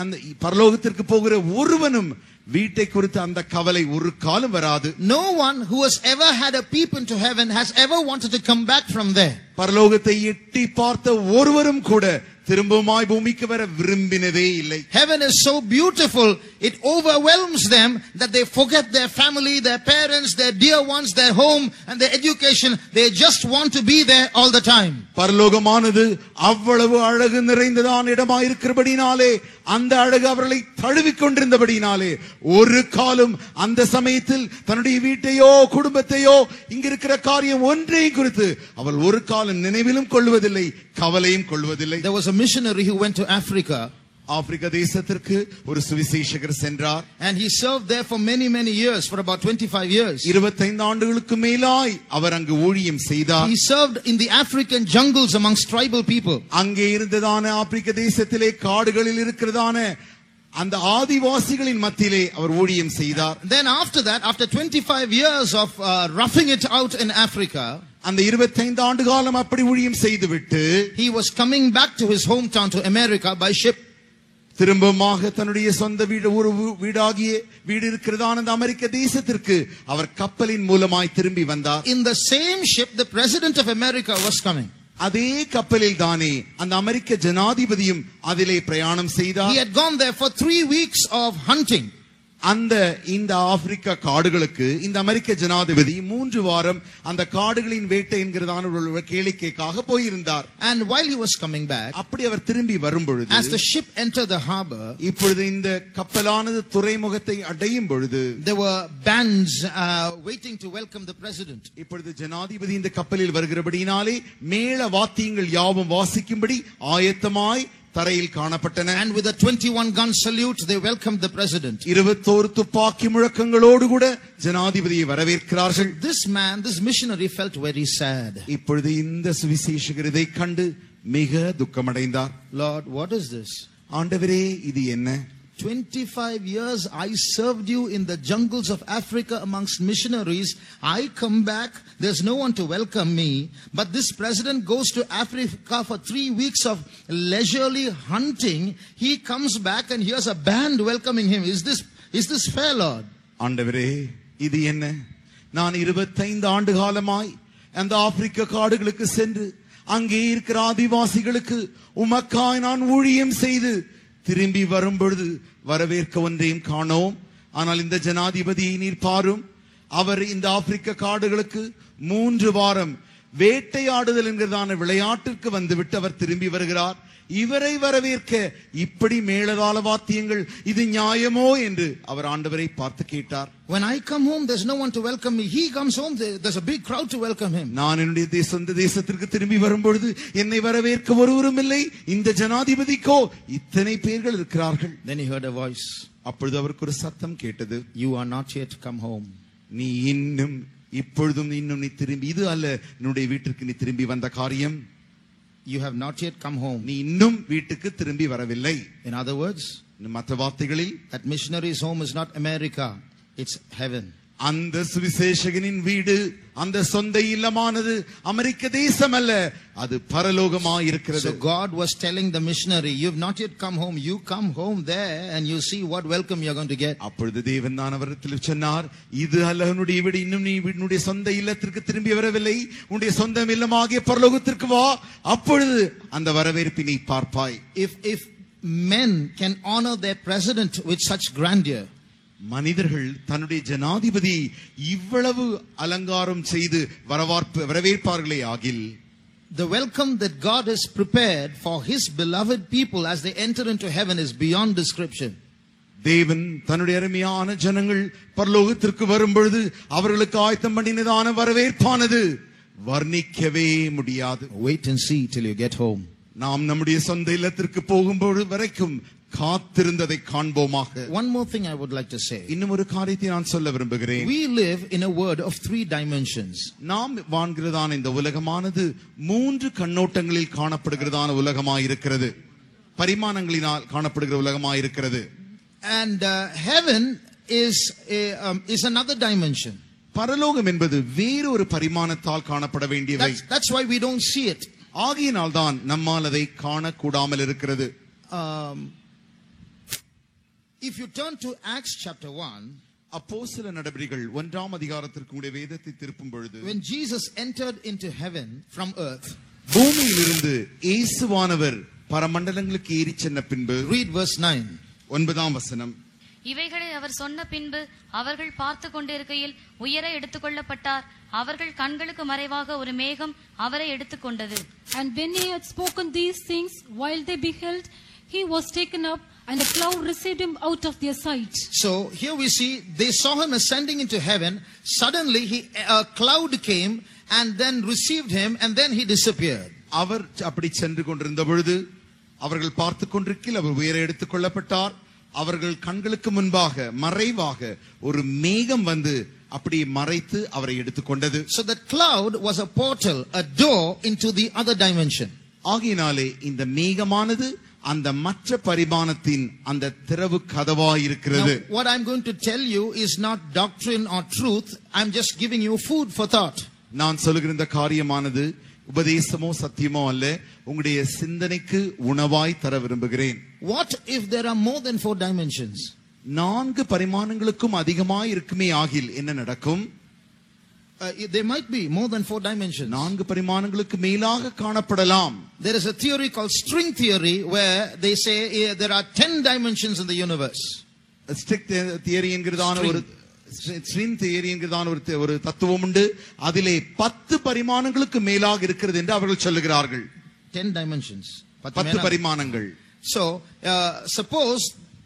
அந்த பரலோகத்திற்கு போகிற ஒருவனும் வீட்டை குறித்து அந்த கவலை ஒரு காலம் வராது. No one who has ever had a peep into heaven has ever wanted to come back from there. பரலோகத்தை எட்டி பார்த்த ஒருவரும் கூட திரும்பவுமாய் பூமிக்கு வர விரும்பினதே இல்லை. Heaven is so beautiful, it overwhelms them that they forget their family, their parents, their dear ones, their home and their education. They just want to be there all the time. பரலோகமானது அவ்வளவு அழகு நிறைந்ததான இடமாய் இருக்கிறபடினாலே, அந்த அழகு அவர்களை தழுவிக் கொண்டிருந்தபடினாலே, ஒரு காலம் அந்த சமயத்தில் தன்னுடைய வீட்டையோ குடும்பத்தையோ இங்கிருக்கிற காரியம் ஒன்றையும் குறித்து அவள் ஒரு காலம் நினைவிலும் கொள்வதில்லை, கவலையும் கொள்வதில்லை. There was a missionary who went to Africa. ஆப்பிரிக்க தேசத்திற்கு ஒரு சுவிசேஷகர் சென்றார். And he served there for many years, for about 25 years. 25 ஆண்டுகளுக்கு மேலாய் அவர் அங்கு ஊழியம் செய்தார். He served in the African jungles amongst tribal people. அங்கே இருந்ததான ஆப்பிரிக்க தேசத்திலே காடுகளில் இருக்கிறதான அந்த ஆதிவாசிகளின் மத்தியிலே அவர் ஊழியம் செய்தார். Then after that, after 25 years of roughing it out in Africa, அந்த 25 ஆண்டு காலம் அப்படி ஊழியம் செய்துவிட்டு he was coming back to his hometown to America by ship. திரும்பமாக தன்னுடைய சொந்த வீடு இருக்கிறதான அந்த அமெரிக்க தேசத்திற்கு அவர் கப்பலின் மூலமாய் திரும்பி வந்தார். In the same ship the president of America was coming. அதே கப்பலில் தானே அந்த அமெரிக்க ஜனாதிபதியும் அதிலே பிரயாணம் செய்தார். He had gone there for 3 weeks of hunting. இந்த ஆப்பிரிக்க காடுகளுக்கு இந்த அமெரிக்க ஜனாதிபதி 3 வாரம் அந்த காடுகளின் வேட்டை என்கிறதான ஒரு கேளிக்கைக்காக போயிருந்தார். And while he was coming back, அப்படி அவர் திரும்பி வரும்பொழுது, as the ship entered the harbor, இப்பொழுது இந்த கப்பலானது துறைமுகத்தை அடையும் பொழுது, there were bands waiting to welcome the president. இப்பொழுது ஜனாதிபதி இந்த கப்பலில் வருகிறபடியினாலே மேள வாத்தியங்கள் யாவும் வாசிக்கும்படி ஆயத்தமாய் தரையில் காணப்பட்டன. And with a 21 gun salute they welcomed the president. 21 துப்பாக்கி முழக்கங்களோடு கூட ஜனாதிபதியை வரவேற்கிறார்கள். This missionary felt very sad. இப்பொழுது இந்த சுவிசேஷகர் இதை கண்டு மிக துக்கமடைந்தார். Lord, what is this? ஆண்டவரே, இது என்ன? 25 years I served you in the jungles of Africa amongst missionaries. I come back, there's no one to welcome me. But this president goes to Africa for 3 weeks of leisurely hunting. He comes back and here's a band welcoming him. Is this fair, Lord? ஆண்டவரே, இது என்ன? நான் 25 ஆண்டு காலமாய் அந்த ஆப்பிரிக்க காடுகளுக்கு சென்று அங்கே இருக்கிற ஆதிவாசிகளுக்கு உமக்காய் நான் ஊழியம் செய்து திரும்பி வரும்பொழுது வரவேற்க ஒன்றையும் காணோம். ஆனால் இந்த ஜனாதிபதியை நீர் பாரும், அவர் இந்த ஆப்பிரிக்க காடுகளுக்கு 3 வாரம் வேட்டையாடுதல் என்கிறதான விளையாட்டிற்கு வந்துவிட்டு அவர் திரும்பி வருகிறார். இவரை வரவேற்க இப்படி மேளதாள வாத்தியங்கள், இது நியாயமோ என்று அவர் ஆண்டவரை பார்த்து கேட்டார். When I come home, there's no one to welcome me. He comes home, there's a big crowd to welcome him. நான் என்னுடைய சொந்த தேசத்திற்கு திரும்பி வரும்பொழுது என்னை வரவேற்க ஒருவரும் இல்லை. இந்த ஜனாதிபதிக்கோ இத்தனை பேர்கள் இருக்கிறார்கள். Then he heard a voice. அப்பொழுது அவருக்கு ஒரு சத்தம் கேட்டது. You are not yet come home. நீ இப்பொழுதும் நீ திரும்பி, இது அல்ல என்னுடைய வீட்டிற்கு நீ திரும்பி வந்த காரியம். You have not yet come home. நீ இன்னும் வீட்டுக்கு திரும்பி வரவில்லை. In other words, மற்ற வார்த்தைகளில், that missionary's home is not America, it's heaven. அந்த சுவிசேஷகனின் வீடு, அந்த சொந்த இல்லமானது அமெரிக்க தேசம் அல்ல, அது பரலோகமாய் இருக்கிறது. So God was telling the missionary, you've not yet come home, you come home there and you see what welcome you're going to get. அப்பொழுது தேவன் தான் அவரிடத்தில் சொன்னார், இது அல்ல உன்னுடைய வீடு, இன்னும் நீ உன்னுடைய சொந்த இல்லத்திற்கு திரும்பி வரவில்லை, உன்னுடைய சொந்த இல்லமாகிய பரலோகத்திற்கு வா, அப்பொழுது அந்த வரவேற்பினை பார்ப்பாய். If men can honor their president with such grandeur, மனிதர்கள் தன்னுடைய ஜனாதிபதி இவ்வளவு அலங்காரம் செய்து வரவேற்பார்களே ஆகில், the welcome that God has prepared for his beloved people as they enter into heaven is beyond description. தேவன் தன்னுடைய அருமையான ஜனங்கள் பரலோகத்திற்கு வரும்பொழுது அவர்களுக்கு ஆயத்தம் பண்ணினதான வரவேற்பானது வர்ணிக்கவே முடியாது. Wait and see till you get home. நாம் நம்முடைய சொந்த இல்லத்திற்கு போகும்போது வரைக்கும் காத்திருந்ததை காண்போமாக. One more thing I would like to say. இன்னும் ஒரு காரியத்தை நான் சொல்ல விரும்புகிறேன். We live in a world of 3 dimensions. நாம் வாழ்கிறதான இந்த உலகமானது 3 கண்ணோட்டங்களில் காணப்படுகிறதான உலகமாய் இருக்கிறது, பரிமாணங்களினால் காணப்படுகிற உலகமாய் இருக்கிறது. And heaven is another dimension. பரலோகம் என்பது வேறு ஒரு பரிமாணத்தால் காணப்பட வேண்டியவை. That's why we don't see it. ஆகையினால் தான் நம்மால் அதை காணக்கூடாமல் இருக்கிறது. If you turn to Acts chapter 1, அப்போஸ்தல நடபடிகள் 1ஆம் அதிகாரத்திற்கு உடைய வேதத்தை திருப்பும் பொழுது, when Jesus entered into heaven from earth, பூமியிலிருந்து இயேசுவானவர் பரமண்டலங்களுக்கு ஏறி சென்ற பின்பு, read verse 9, 9ஆம் வசனம். இவைகளை அவர் சொன்ன பின்பு அவர்கள் பார்த்து கொண்டிருக்கையில் உயர எடுத்துக்கொள்ளப்பட்டார். அவர்கள் கண்களுக்கு மறைவாக ஒரு மேகம் அவரை எடுத்துக்கொண்டது. And when he had spoken these things, while they beheld, he was taken up, and a cloud received him out of their sight. So here we see they saw him ascending into heaven. Suddenly a cloud came and then received him, and then he disappeared. அவர் அப்படி சென்று கொண்டிருந்த பொழுது அவர்கள் பார்த்து கொண்டிருக்கையில் அவர் உயர எடுத்துக் கொள்ளப்பட்டார். அவர்கள் கண்களுக்கு முன்பாக மறைவாக ஒரு மேகம் வந்து அப்படி மறைத்து அவரை எடுத்துக்கொண்டது. So that cloud was a portal, a door into the other dimension. ஆகையினாலே இந்த மேகமானது அந்த மற்ற பரிமாணத்தின் அந்த திறவு கதவாய் இருக்கிறது. Now, what I'm going to tell you is not doctrine or truth. I'm just giving you food for thought. நான் சொல்லுகிற இந்த காரியமானது உபதேசமோ சத்தியமோ அல்ல, உங்களுடைய சிந்தனைக்கு உணவாய் தர விரும்புகிறேன். What if there are more than 4 dimensions? 4 பரிமாணங்களுக்கும் அதிகமாய் இருக்குமே ஆகில் என்ன நடக்கும்? There might be more than 4 dimensions. 4 பரிமாணங்களுக்கு மேலாக காணப்படலாம். There is a theory called string theory where they say there are 10 dimensions in the universe. String theory என்கிறதான ஒரு string theory என்கிறதான ஒரு தத்துவம் உண்டு. அதிலே 10 பரிமாணங்களுக்கு மேலாக இருக்கிறது என்று அவர்கள் சொல்லுகிறார்கள். 10 dimensions. 10 பரிமாணங்கள். So suppose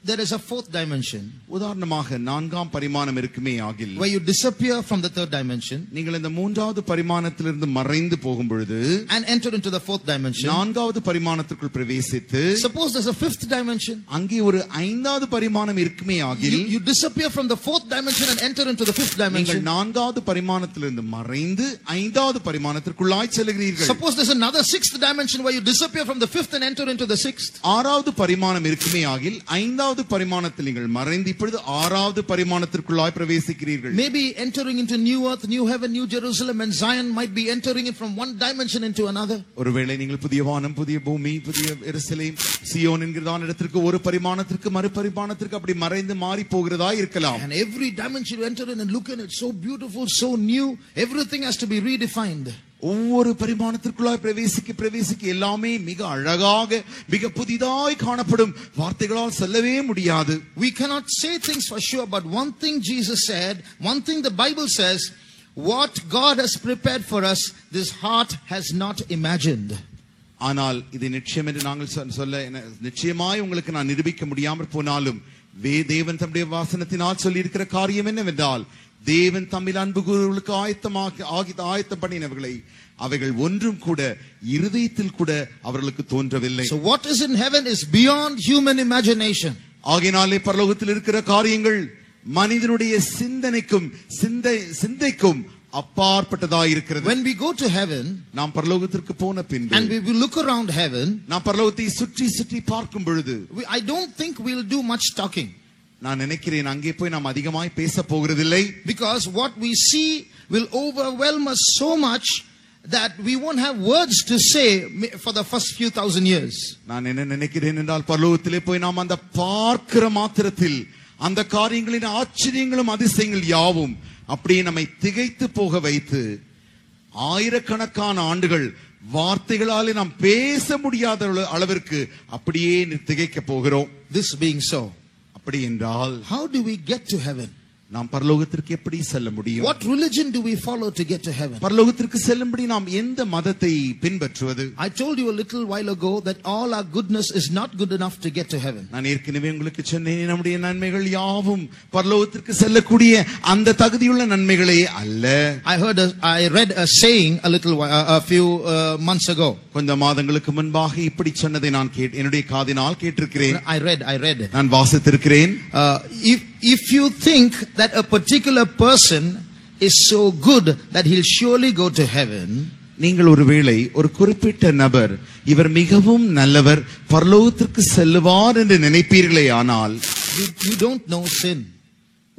there is a 4th dimension. உதாரணமாக 4ஆம் பரிமாணம் இருக்குமே ஆகில், where you disappear from the 3rd dimension நீங்கள் இந்த 3வது பரிமாணத்திலிருந்து மறைந்து போகும் பொழுது and enter into the 4th dimension. 4வது பரிமாணத்திற்குள் பிரவேசித்து, suppose there's a 5th dimension. அங்கே ஒரு 5வது பரிமாணம் இருக்குமே ஆகில், you disappear from the 4th dimension and enter into the 5th dimension. நீங்கள் 4வது பரிமாணத்திலிருந்து மறைந்து 5வது பரிமாணத்திற்குள்ளாய் செல்கிறீர்கள். suppose there's another 6th dimension where you disappear from the 5th and enter into the 6th. 6வது பரிமாணம் இருக்குமே ஆகில் 5வது பரிமாணத்தில் நீங்கள் மறைந்து இப்பொழுது 6வது பரிமாணத்திற்குள்ளாய் பிரவேசிக்கிறீர்கள். maybe entering into new earth, new heaven, new Jerusalem and Zion might be entering it from one dimension into another. ஒருவேளை நீங்கள் புதிய வானம், புதிய பூமி, புதிய எருசலேம், சியோன் என்கிறதான இடத்திற்கு ஒரு பரிமாணத்திற்கு மறு பரிமாணத்திற்கு அப்படி மறைந்து மாறி போகிறதா இருக்கலாம். and every dimension you enter in and look in it, so beautiful, so new, everything has to be redefined. ஒவ்வொரு பரிமாணத்திற்குள்ளாய் பிரவேசிக்க எல்லாமே மிக அழகாக மிக புதிதாய் காணப்படும். வார்த்தைகளால் சொல்லவே முடியாது. We cannot say things for sure, but one thing Jesus said, one thing the Bible says, what God has prepared for us, this heart has not imagined. ஆனால் இது நிச்சயம் என்று நாங்கள் சொல்ல நிச்சயமாய் உங்களுக்கு நான் நிரூபிக்க முடியாமல் போனாலும் தேவன் தம்முடைய வாசனத்தினால் சொல்லி இருக்கிற காரியம் என்னவென்றால், தேவன் தம்மில் அன்பு கூறுவர்களுக்கு ஆயத்தம் பண்ணினவர்களை அவைகள் ஒன்றும் கூட இருதயத்தில் கூட அவர்களுக்கு தோன்றவில்லை. So what is in heaven is beyond human imagination. ஆகையினாலே பரலோகத்தில் இருக்கிற காரியங்கள் மனிதனுடைய சிந்தைக்கும் அப்பாற்பட்டதாய் இருக்கிறது. When we go to heaven, நாம் பரலோகத்திற்கு போன பின்பு and we will look around heaven, நாம் பரலோகத்தை சுற்றி பார்க்கும் பொழுது I don't think we'll do much talking. நான் நினைக்கிறேன் அங்கே போய் நாம் அதிகமாய் பேச போகிறதில்லை. Because what we see will overwhelm us so much that we won't have words to say for the first few thousand years. நான் என்ன நினைக்கிறேன் என்றால் பரலோகத்திலே போய் நாம் அந்த பார்க்கிற மாத்திரத்தில் அந்த காரியங்களின் ஆச்சரியங்களும் அதிசயங்கள் யாவும் அப்படியே நம்மை திகைத்து போக வைத்து ஆயிரக்கணக்கான ஆண்டுகள் வார்த்தைகளாலே நாம் பேச முடியாத அளவிற்கு அப்படியே திகைக்க போகிறோம். This being so, அப்படி என்றால் how do we get to heaven? நாம் பரலோகத்திற்கு எப்படி செல்ல முடியும்? What religion do we follow to get to heaven? பரலோகத்திற்கு செல்லும்படி நாம் எந்த மதத்தை பின்பற்றுவது? I told you a little while ago that all our goodness is not good enough to get to heaven. நான் ஏற்கனவே உங்களுக்கு சொன்னேன், நம்முடைய நன்மைகள் யாவும் பரலோகத்திற்கு செல்லக்கூடிய அந்த தகுதியுள்ள நன்மைகளே அல்ல. I read a saying a few months ago. கொஞ்ச மாதங்களுக்கு முன்பாக இப்படி சொன்னதை நான் என்னுடைய காதினால் கேட்டிருக்கிறேன். I read. நான் வாசித்திருக்கிறேன். If you think that a particular person is so good that he'll surely go to heaven, நீங்கள் ஒருவேளை ஒரு குறிப்பிட்ட நபர் இவர் மிகவும் நல்லவர் பரலோகத்திற்கு செல்லுவார் என்று நினைப்பீர்களே, ஆனால் you don't know sin.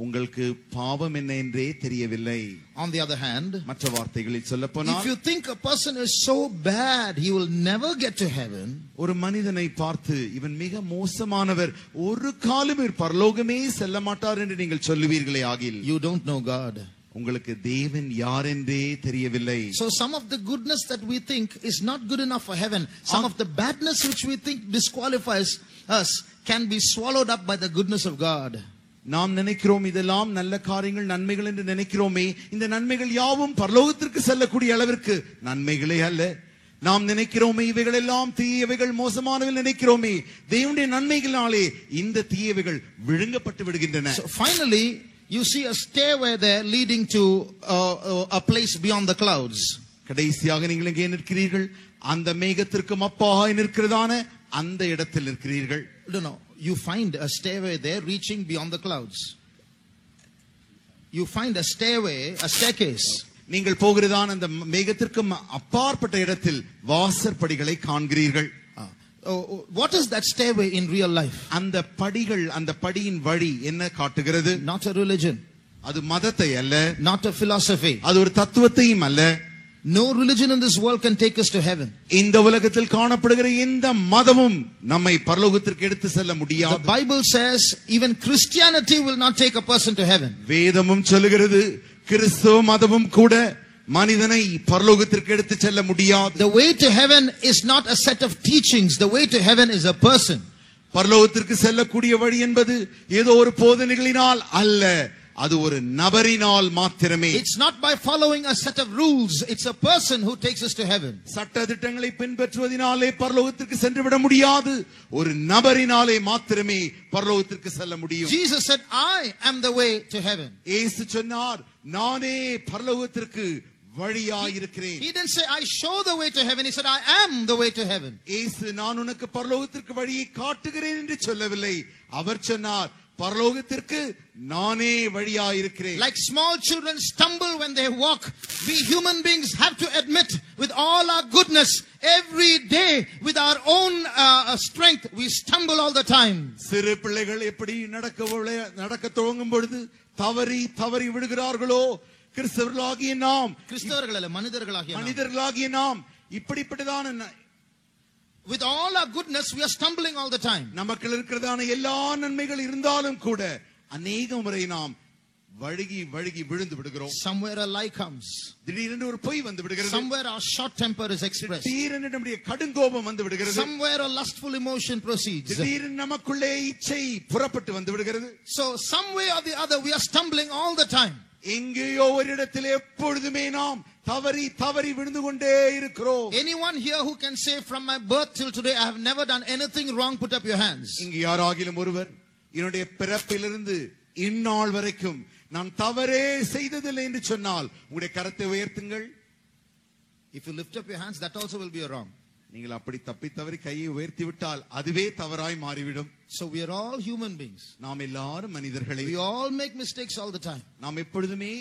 உங்களுக்கு பாவம் என்ன என்றே தெரியவில்லை. On the other hand, மற்ற வார்த்தைகளில் சொல்லப்போனால், if you think a person is so bad he will never get to heaven, ஒரு மனிதனை பார்த்து இவன் மிக மோசமானவர் ஒரு காலம் பரலோகமே செல்ல மாட்டார் என்று நீங்கள் சொல்லுவீர்களே ஆகில், you don't know God. உங்களுக்கு தேவன் யார் என்றே தெரியவில்லை. So some of the goodness that we think is not good enough for heaven, some of the badness which we think disqualifies us can be swallowed up by the goodness of God. நாம் நினைக்கிறோம் இதெல்லாம் நல்ல காரியங்கள் நன்மைகள் என்று நினைக்கிறோமே, இந்த நன்மைகள் யாவும் பரலோகத்திற்கு செல்லக்கூடிய அளவிற்கு நன்மைகளே அல்ல. நாம் நினைக்கிறோமே இவைகள் எல்லாம் தீயவைகள் மோசமானவை நினைக்கிறோமே, தேவனுடைய நன்மைகளாலே இந்த தீயவைகள் விழுங்கப்பட்டு விடுகின்றன. So finally you see a stairway there leading to a place beyond the clouds. கடைசியாக நீங்கள் எங்கே நிற்கிறீர்கள்? அந்த மேகத்திற்கு அப்பாய் நிற்கிறதான அந்த இடத்தில் இருக்கிறீர்கள். No. You find a stairway there reaching beyond the clouds. You find a stairway, a staircase. நீங்கள் போகிறதான அந்த மேகத்திற்கு அப்பாற்பட்ட இடத்தில் வாசற்படிகளை காண்கிறீர்கள். What is that stairway in real life? அந்த படிகள், அந்த படியின் வழி என்ன காட்டுகிறது? Not a religion. அது மதத்தை அல்ல. Not a philosophy. அது ஒரு தத்துவத்தையும் அல்ல. No religion in this world can take us to heaven. இந்த உலகத்தில் காணப்படுகிற எந்த மதமும் நம்மை பரலோகத்திற்கு எடுத்து செல்ல முடியாது. The Bible says even Christianity will not take a person to heaven. வேதமும் சொல்லுகிறது கிறிஸ்தவ மதமும் கூட மனிதனை பரலோகத்திற்கு எடுத்து செல்ல முடியாது. The way to heaven is not a set of teachings. The way to heaven is a person. பரலோகத்திற்கு செல்லக்கூடிய வழி என்பது ஏதோ ஒரு போதனைகளினால் அல்ல, அது ஒரு நபரினால் மாத்திரமே. It's not by following a set of rules. It's a person who takes us to heaven. சட்ட திட்டங்களை பின்பற்றுவதனாலே பரலோகத்திற்கு சென்று விட முடியாது, ஒரு நபரினாலே மாத்திரமே பரலோகத்திற்கு செல்ல முடியும். Jesus said, I am the way to heaven. இயேசு சொன்னார், நானே பரலோகத்திற்கு வழியாயிருக்கிறேன். He didn't say I show the way to heaven. He said I am the way to heaven. இயேசு நான் உனக்கு பரலோகத்திற்கு வழியை காட்டுகிறேன் என்று சொல்லவில்லை. அவர் சொன்னார், பரலோகத்திற்கு நானே வழியாயிருக்கிறேன். Like small children stumble when they walk, we human beings have to admit with all our goodness every day with our own strength we stumble all the time. சிறு பிள்ளைகள் எப்படி நடக்க துவங்கும் பொழுது தவறி விடுகிறார்களோ, கிறிஸ்தவர்களாகிய நாம், மனிதர்களாகிய நாம் இப்படிப்பட்டதான with all our goodness we are stumbling all the time. நமக்குள்ள இருக்கிறதான எல்லா நன்மைகள் இருந்தாலும் கூட அநேக முறை நாம் வழுகி விழுந்து விடுகிறோம். Somewhere a lie comes. திடீரென்று ஒரு பொய் வந்து விடுகிறது. Somewhere our short temper is expressed. திடீரென்று நம்முடைய கடுங்கோபம் வந்து விடுகிறது. Somewhere a lustful emotion proceeds. திடீரென்று நமக்குள்ளே இச்சை புறப்பட்டு வந்து விடுகிறது. So some way or the other we are stumbling all the time. எங்கேயோ ஒரு இடத்தில் எப்பொழுதுமே நாம் தவறி விழுந்து கொண்டே இருக்கிறோம். Anyone here who can say from my birth till today I have never done anything wrong, put up your hands. இங்கு யாராகிலும் ஒருவர் என்னுடைய பிறப்பிலிருந்து இந்நாள் வரைக்கும் நான் தவறே செய்ததில்லை என்று சொன்னால் உங்களுடைய கரத்தை உயர்த்துங்கள். If you lift up your hands, that also will be a wrong. நீங்கள் அப்படி தவறி கையை உயர்த்தி விட்டால் அதுவே தவறாய் மாறிவிடும். So we are all human beings. நாம் எல்லாரும் மனிதர்களே. We all make mistakes all the time. நாம் எப்பொழுதுமே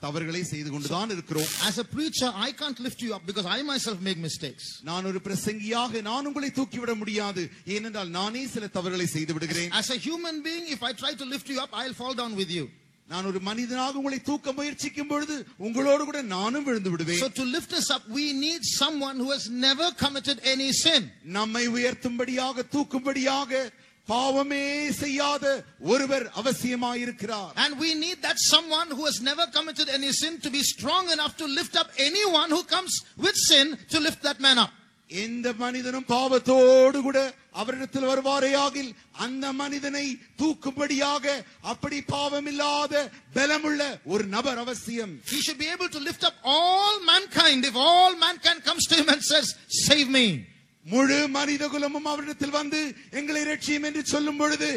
தவறுகளை செய்து கொண்டுதான் இருக்கிறோம். As a preacher I can't lift you up because I myself make mistakes. நான் ஒரு பிரசங்கியாக நான் உங்களை தூக்கி விட முடியாது, ஏனென்றால் நானே சில தவறுகளை செய்து விடுகிறேன். As a human being if I try to lift you up I'll fall down with you. நான் ஒரு மனிதனாக உங்களை தூக்க முயற்சிக்கும் பொழுது உங்களோடு கூட நானும் விழுந்து விடுவேன். So to lift us up we need someone who has never committed any sin. நம்மை உயர்த்தும்படியாக தூக்கும்படியாக பாவமே செய்யாத ஒருவர் அவசியமாயிருக்கிறார். And we need that someone who has never committed any sin to be strong enough to lift up anyone who comes with sin, to lift that man up. எந்த மனிதனும் பாவத்தோடு கூட அவரிடத்தில் வருவாரேயாகில் அந்த மனிதனை தூக்கும்படியாக அப்படி பாவமில்லாத பலமுள்ள ஒரு நபர் அவசியம். He should be able to lift up all mankind. If all mankind comes to him and says save me, முழு மனித குலமும் அவரிடத்தில் வந்து எங்களை ரட்சியும் என்று சொல்லும் பொழுது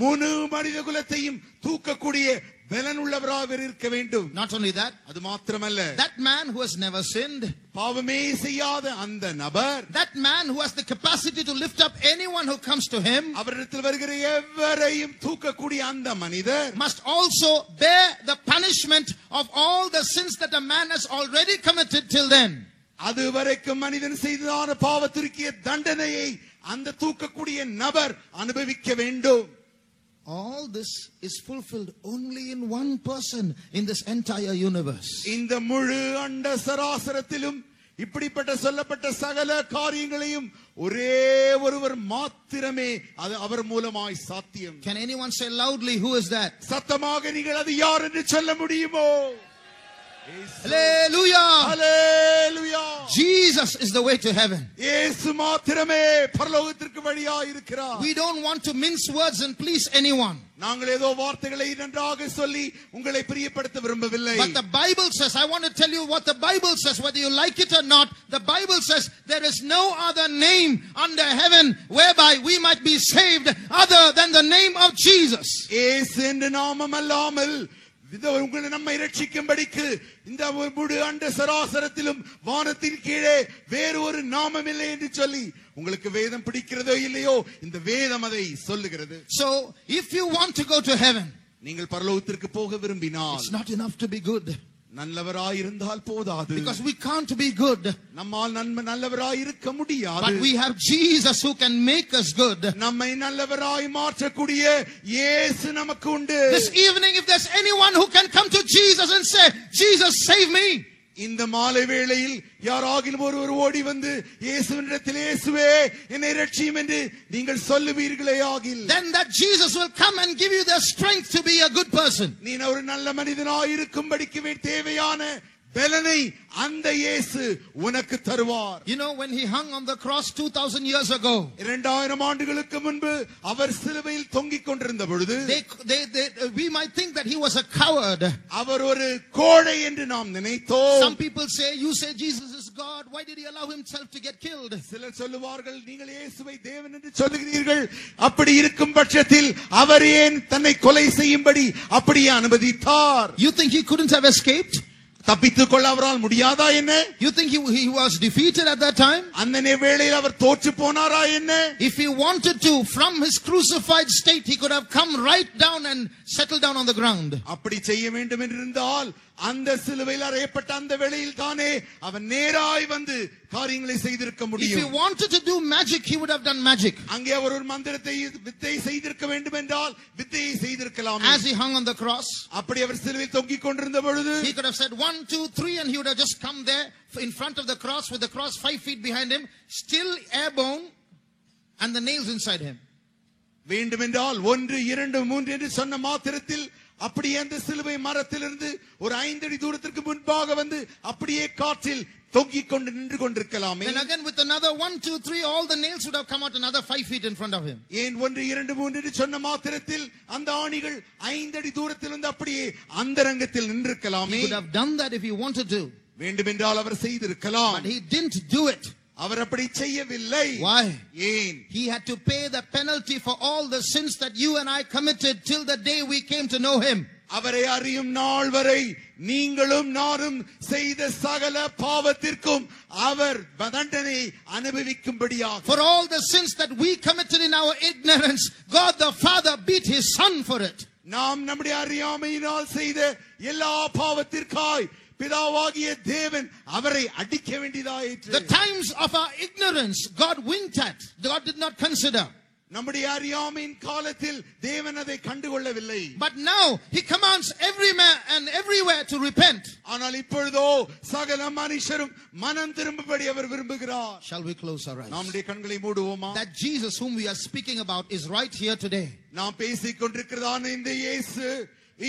முழு மனித குலத்தையும் தூக்கக்கூடிய பலனுள்ளவராக இருக்க வேண்டும். Not only that, அது மாத்திரமல்ல, that man who has never sinned, பாவமே செய்யாத அந்த நபர், that man who has the capacity to lift up anyone who comes to him, அவரிடத்தில் வருகிற எவரையும் தூக்கக்கூடிய அந்த மனிதர் must also bear the punishment of all the sins that a man has already committed till then. அது வரைக்கும் மனிதன் செய்ததான பாவத்திற்கிய தண்டனையை அந்த தூக்கக்கூடிய நபர் அனுபவிக்க வேண்டும். All this is fulfilled only in one person in this entire universe. இந்த முழு அண்ட சராசரத்திலும் இப்படிப்பட்ட சொல்லப்பட்ட சகல காரியங்களையும் ஒரே ஒருவர் மாத்திரமே அது அவர் மூலமாய் சாத்தியம். Can anyone say loudly who is that? சத்தமாக நீங்கள் அது யார் என்று சொல்ல முடியுமோ? Hallelujah! Hallelujah! Jesus is the way to heaven. இயேசு மாத்திரமே பரலோகத்திற்கு வழியாய் இருக்கிறார். We don't want to mince words and please anyone. நாங்கள் ஏதோ வார்த்தைகளை நன்றாக சொல்லி உங்களை பிரியப்படுத்த விரும்பவில்லை. But the Bible says, I want to tell you what the Bible says, whether you like it or not. The Bible says there is no other name under heaven whereby we might be saved other than the name of Jesus. இயேசு என்ற நாமம் அல்லாமல் உங்களை நம்மை ரட்சிக்கும்படிக்கு இந்த முழு அண்ட சராசரத்திலும் வானத்தின் கீழே வேறு ஒரு நாமம் இல்லை என்று சொல்லி உங்களுக்கு வேதம் பிடிக்கிறதோ இல்லையோ இந்த வேதம் அதை சொல்லுகிறது. So if you want to go to heaven, நீங்கள் பரலோகத்திற்கு போக விரும்பினால் it's not enough to be good. நல்லவராயிருந்தால் போதாது. Because we can't be good. நம்மால் நல்லவராயிருக்க முடியாது. But we have Jesus who can make us good. நம்மை நல்லவராய் மாற்றக்கூடிய இயேசு நமக்கு உண்டு. This evening, if there's anyone who can come to Jesus and say, Jesus, save me. இந்த மாலை வேளையில் யாராகிலும் ஒருவர் ஓடி வந்து இயேசுவினிடத்தில் இயேசுவே என்னை ரட்சியும் என்று நீங்கள் சொல்லுவீர்களே ஆகில், then that Jesus will come and give you the strength to be a good person. நீ ஒரு நல்ல மனிதனாய் இருக்கும்படிக்கு தேவையான பலனை அந்த இயேசு உனக்கு தருவார். You know, when he hung on the cross 2000 years ago, 2000 ஆண்டுகளுக்கு முன்பு அவர் சிலுவையில் தொங்கிக் கொண்டிருந்த பொழுது we might think that he was a coward. அவர் ஒரு கோழை என்று நாம் நினைத்தோம். Some people say, you say Jesus is God, why did he allow himself to get killed? சிலர் சொல்லுவார்கள், நீங்கள் இயேசுவை தேவன் என்று சொல்லுகிறீர்கள், அப்படி இருக்கும் பட்சத்தில் அவர் ஏன் தன்னை கொலை செய்யும்படி அப்படியே அனுமதித்தார்? You think he couldn't have escaped? தப்பித்துக் கொள்ள அவரால் முடியாதா என்ன? You think he was defeated at that time? அந்த வேளையில் அவர் தோற்று போனாரா என்ன? If he wanted to, from his crucified state, he could have come right down and settled down on the ground. அப்படி செய்ய வேண்டும் என்றிருந்தால் அந்த சிலுவையில் அறையப்பட்ட அந்த வேளையில் தானே அவன் நேராய் வந்து காரியங்களை செய்திருக்க முடியும். If he wanted to do magic, he would have done magic. அங்கே அவர் ஒரு மந்திரத்தை வித்தை செய்திருக்க வேண்டும் என்றால் வித்தையை செய்திருக்கலாம். As he hung on the cross, அப்படி அவர் சிலுவையில் தொங்கிக் கொண்டிருந்த பொழுது he could have said 1 2 3 and he would have just come there in front of the cross with the cross 5 feet behind him, still airborne and the nails inside him. வேண்டுமென்றால் 1 2 3 என்று சொன்ன மாத்திரத்தில் அப்படியே அந்த சிலுவை மரத்திலிருந்து ஒரு 5 அடி தூரத்திற்கு முன்பாக வந்து அப்படியே காற்றில் தொங்கிக் கொண்டு நின்று கொண்டிருக்கலாமே. And again with another 1 2 3 all the nails would have come out another 5 feet in front of him. ஏன் 1 2 3 என்று சொன்ன மாத்திரத்தில் அந்த ஆணிகள் 5 அடி தூரத்தில் வந்து அப்படியே அந்தரங்கத்தில் நின்றிருக்கலாமே. He could have done that if he wanted to. வேண்டுமென்றால் அவர் செய்திருக்கலாம். But he didn't do it. அவர் அப்படி செய்யவில்லை. Why? ஏன்? He had to pay the penalty for all the sins that you and I committed till the day we came to know him. அவரை அறியும் நாள் வரை நீங்களும் நானும் செய்த சகல பாவத்திற்கும் அவர் தண்டனை அனுபவிக்கும்படியாக. For all the sins that we committed in our ignorance, God the Father beat his son for it. நாம் நம்முடைய அறியாமையினால் செய்த எல்லா பாவத்திற்காய் பிதாவாகிய தேவன் அவரை அடிக்க வேண்டியதாயிற்று. The times of our ignorance God winked at. God did not consider. நம்முடைய அறியாமையின் காலத்தில் தேவன் அதை கண்டுகொள்ளவில்லை. But now he commands every man and everywhere to repent. ஆனால் இப்பொழுதோ சகல மனுஷரும் மனம் திரும்பும்படி அவர் விரும்புகிறார். Shall we close our eyes? நம்முடைய கண்களை மூடுவோமா? That Jesus whom we are speaking about is right here today. நாம் பேசிக் கொண்டிருக்கிறதான இந்த இயேசு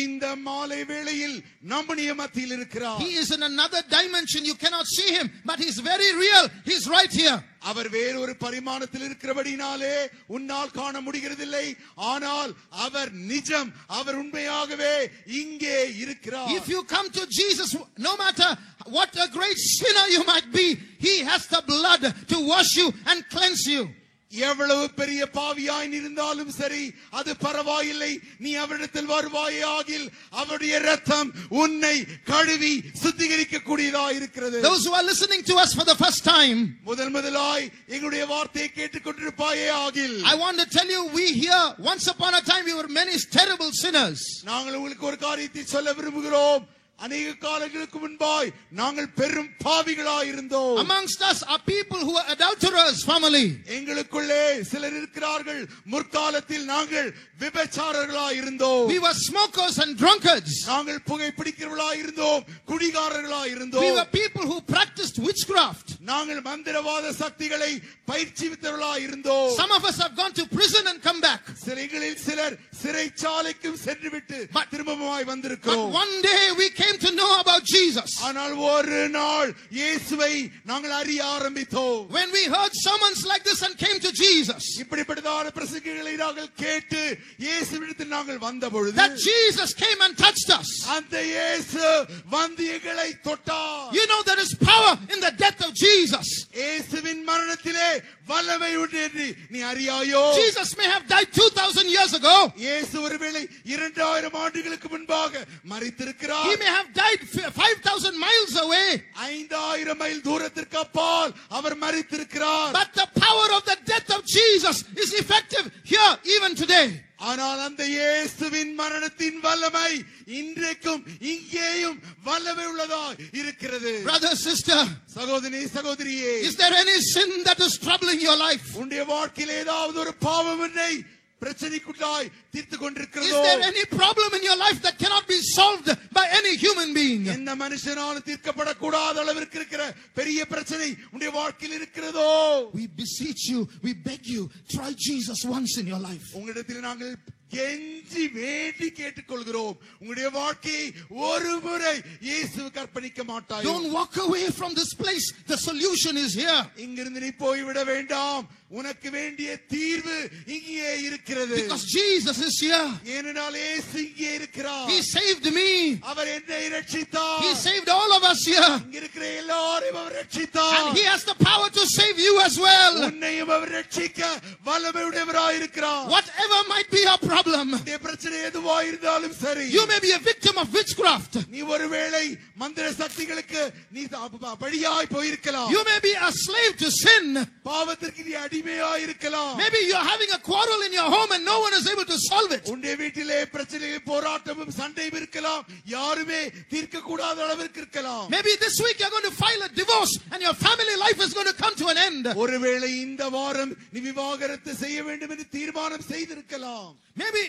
இந்த மாலை வேளையில் நம்முடைய மத்தியில் இருக்கிறார். He is in another dimension. You cannot see him, but he's very real. He's right here. அவர் வேறொரு பரிமாணத்தில் இருக்கிறபடினாலே உன்னால் காண முடிகிறதில்லை. ஆனால் அவர் நிஜம், அவர் உண்மையாகவே இங்கே இருக்கிறார். If you come to Jesus, no matter what a great sinner you might be, he has the blood to wash you and cleanse you. எவ்வளவு பெரிய பாவியாய் இருந்தாலும் சரி, அது பரவாயில்லை. நீ அவரிடத்தில் வருவாயே ஆகில் அவருடைய இரத்தம் உன்னை கழுவி சுத்திகரிக்க கூடியதாய் இருக்கிறது. Those who are listening to us for the first time, முதலாய் எங்களுடைய வார்த்தையை கேட்டுக்கொண்டிருப்பாயே ஆகில், I want to tell you, we here once upon a time we were many terrible sinners. நாங்கள் உங்களுக்கு ஒரு காரியத்தை சொல்ல விரும்புகிறோம். அநேக காலங்களுக்கு முன்பாய் நாங்கள் பெரும் பாவிகளாய் இருந்தோம். Amongst us are people who are adulterers, family. எங்களுக்குள்ளே சிலர் இருக்கிறார்கள், முற்காலத்தில் நாங்கள் விபச்சாரர்களாய் இருந்தோம். We were smokers and drunkards. நாங்கள் புகை பிடிக்கிறவர்களாய் இருந்தோம், குடிகாரர்களாய் இருந்தோம். We were people who practiced witchcraft. நாங்கள் மந்திரவாத சக்திகளை பயிற்சிவித்தவர்களாய் இருந்தோம். Some of us have gone to prison and come back. சிறைகளில் சிலர் சிறைச்சாலைக்கும் சென்றுவிட்டு திரும்பமாய் வந்திருக்கிறோம். But one day we came to know about Jesus. ஆனால் ஒரு நாள் இயேசுவை நாங்கள் அறிய ஆரம்பித்தோம். When we heard sermons like this and came to Jesus, இப்படிப்பட்ட பிரகார பிரசங்கிகளை நாங்கள் கேட்டு இயேசுவிடத்தில் நாங்கள் வந்த பொழுது that Jesus came and touched us. அந்த இயேசு வந்து எங்களை தொட்டார். You know there is power in the death of Jesus. இயேசுவின் மரணத்திலே வல்லமை உண்டு என்று நீ அறியாயோ? Jesus may have died 2000 years ago. இயேசு ஒருவேளை 2000 ஆண்டுகளுக்கு முன்பாக மரித்திருக்கிறார். He may have died 5000 miles away. 5000 mile தூரத்திற்கு அப்பால் அவர் மரித்திருக்கிறார். But the power of the death of Jesus is effective here even today. ஆனால் அந்த இயேசுவின் மரணத்தின் வல்லமை இன்றைக்கும் இங்கேயும் வல்லமை உள்ளதாய் இருக்கிறது. Brother, sister, சகோதரி சகோதரியே, is there any sin that is troubling your life? உன்னுடைய வாழ்க்கையில் ஏதாவது ஒரு பாவம் என்னை பிரச்சனைக்குள்ளாய் தீர்த்து Is கொண்டிருக்கிறதோ? there any problem in your life that cannot be solved by any human being? எந்த மனுஷனாலும் தீர்க்கப்படக்கூடாத அளவிற்கு இருக்கிற பெரிய பிரச்சனை உன்னுடைய வாழ்க்கையில் இருக்கிறதோ? We beseech you, we beg you, try Jesus once in your life. உங்களிடத்தில் நாங்கள் கெஞ்சி வேண்டி கேட்டுக்கொள்கிறோம், உங்களுடைய வாழ்க்கையை ஒரு முறை இயேசுவுக்கு அர்ப்பணிக்க மாட்டாய். Don't walk away from this place. The solution is here. இங்கிருந்து நீ போய்விட வேண்டாம். உனக்கு வேண்டிய தீர்வு இங்கே இருக்கிறது. Because Jesus is here. ஏனென்றால் இயேசு இங்கே இருக்கிறார். He saved me. அவர் என்னை ரட்சித்தார். He saved all of us here. இங்க இருக்கிற எல்லாரையும் அவர் ரட்சித்தார். And He has the power to save you as well. உன்னையும் அவர் ரட்சிக்க வல்லமை உடையவராய் இருக்கிறார். Whatever might be your problem. இந்த பிரச்சனை எதுவாக இருந்தாலும் சரி. You may be a victim of witchcraft. நீ ஒருவேளை மந்திர சக்திகளுக்கு நீ பலியாய் போயிருக்கலாம். You may be a slave to sin. பாவத்திற்கு நீ அடிமையாய் இருக்கலாம். Maybe you're having a quarrel in your home and no one is able to solve it. உன்னுடைய வீட்டிலே பிரச்சனையும் போராட்டமும் சண்டையும் இருக்கலாம். யாருமே தீர்க்க கூடாத அளவிற்கு இருக்கலாம். Maybe this week you're going to file a divorce and your family life is going to come to an end. ஒருவேளை இந்த வாரம் நீ விவாகரத்து செய்ய வேண்டும் என்று தீர்மானம் செய்திருக்கலாம். Maybe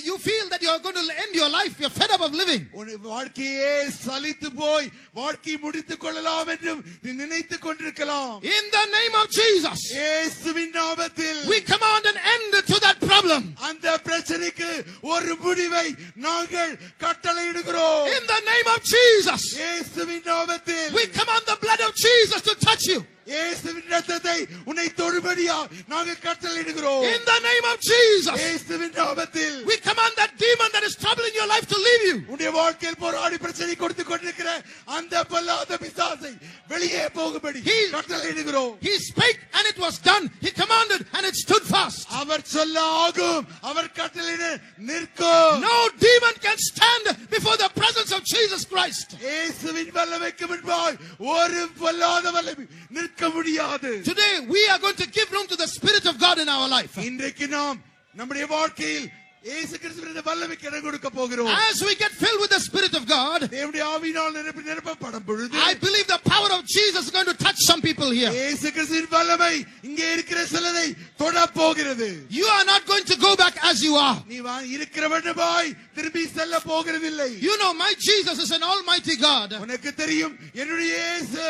you feel that you're going to end your life. You're fed up of living. உன் வாழ்க்கையே சலித்து போய் வாழ்க்கை முடித்துக் கொள்ளலாம் என்று நீ நினைத்துக் கொண்டிருக்கலாம். In the name of Jesus, இயேசுவின் நாமத்தில் we command an end to that problem. அந்த பிரச்சனைக்கு ஒரு முடிவை நாங்கள் கட்டளையிடுகிறோம். In the name of Jesus, இயேசுவின் நாமத்தில் we command the blood of Jesus to touch you. இயேசுவின் இரத்தத்தை உன்னை தொடும்படியா நாங்கள் கட்டளையிடுகிறோம். In the name of Jesus, இயேசுவின் நாமத்தில் we command that demon that is troubling your life to leave you. உன்னுடைய வாழ்க்கையில் போராடி பிரச்சனை கொடுத்து கொண்டிருக்கிற அந்த பொல்லாத பிசாசை வெளியே போகும்படி கட்டளையிடுகிறோம். He spake and it was done. He commanded and it stood fast. அவர் சொல்ல ஆகும், அவர் கட்டளையிட நிற்கும். No demon can stand before the presence of Jesus Christ. இயேசுவின் வல்லமைக்கு முன்பாய் ஒரு பொல்லாத வல்லமை நிற்க முடியாது. Today we are going to give room to the Spirit of God in our life. இன்றைக்கு நாம் நம்முடைய வாழ்க்கையில் இயேசு கிறிஸ்துவின் வல்லமைக்கு இடம் கொடுக்க போகிறோம். As we get filled with the Spirit of God, தேவனுடைய ஆவியினால் நிரப்பப்படும் பொழுது I believe the power of Jesus is going to touch some people here. இயேசு கிறிஸ்துவின் வல்லமை இங்கே இருக்கிற சிலரை தொட போகிறது. You are not going to go back as you are. நீ இருக்கிறவனமாய் திரும்பி செல்ல போகிறதில்லை. You know my Jesus is an almighty God. உனக்கு தெரியும் என்னுடைய இயேசு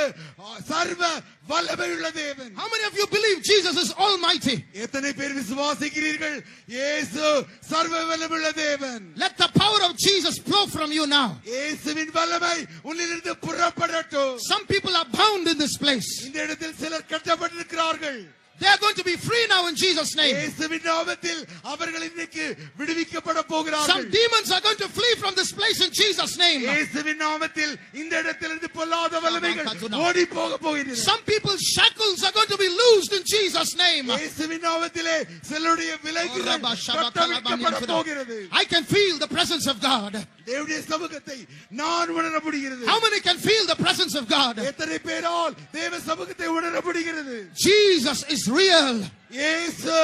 சர்வ வல்லமை உள்ள தேவன். How many of you believe Jesus is almighty? எத்தனை பேர் விசுவாசிக்கிறீர்கள் இயேசு சர்வ வல்லமை உள்ள தேவன்? Let the power of Jesus flow from you now. இயேசுவின் வல்லமை உன்னிலிருந்து புறப்படட்டும். Some people are bound in this place. இந்த இடத்தில் சிலர் கட்டப்பட்டிருக்கிறார்கள். They are going to be free now in Jesus' name. இயேசுவின் நாமத்தில் அவர்கள் இன்னைக்கு விடுவிக்கப்பட போகிறார்கள். Some demons are going to flee from this place in Jesus' name. இயேசுவின் நாமத்தில் இந்த இடத்திலிருந்து பொல்லாத வல்லமைகள் ஓடி போக போகின்றன. Some people's shackles are going to be loosed in Jesus' name. இயேசுவின் நாமத்திலே சிலருடைய விலங்குகள் கட்டவிழ்க்கப்பட போகிறது. I can feel the presence of God. தேவனுடைய சமூகத்தை நான் உணர முடிகிறது. How many can feel the presence of God? எத்தனை பேரால் தேவ சமூகத்தை உணர முடிகிறது? Jesus is real. இயேசு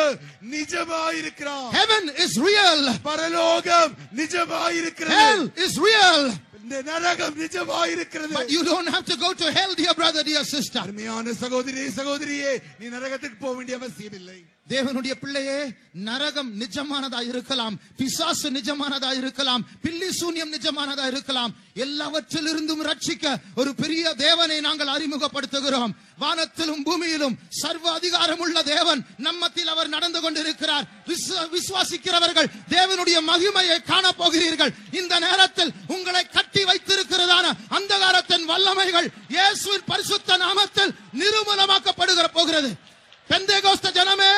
நிஜமாய் இருக்கிறார். Heaven is real. பரலோகம் நிஜமாய் இருக்கிறது. Hell is real. இந்த நரகம் நிஜமாய் இருக்கிறது. But you don't have to go to hell, dear brother, dear sister. அருமையான சகோதரி சகோதரியே, நீ நரகத்துக்கு போக வேண்டிய அவசியம் இல்லை. தேவனுடைய பிள்ளையே, நரகம் நிஜமானதா இருக்கலாம், பிசாசு நிஜமானதா இருக்கலாம், பில்லி சூன்யம் நிஜமானதா இருக்கலாம். எல்லாவற்றிலிருந்தும் ரட்சிக்க ஒரு பெரிய தேவனை நாங்கள் அறிமுகப்படுத்துகிறோம். வானத்திலும் பூமியிலும் சர்வ அதிகாரம் உள்ள தேவன் நம்மத்தில் அவர் நடந்து கொண்டிருக்கிறார். விசுவாசிக்கிறவர்கள் தேவனுடைய மகிமையை காண போகிறீர்கள். இந்த நேரத்தில் உங்களை கட்டி வைத்திருக்கிறதான அந்தகாரத்தின் வல்லமைகள் இயேசுவின் பரிசுத்த நாமத்தில் நிர்மூலமாக்கப்படுகிற போகிறது. பெந்தேகோஸ்தே ஜனமே,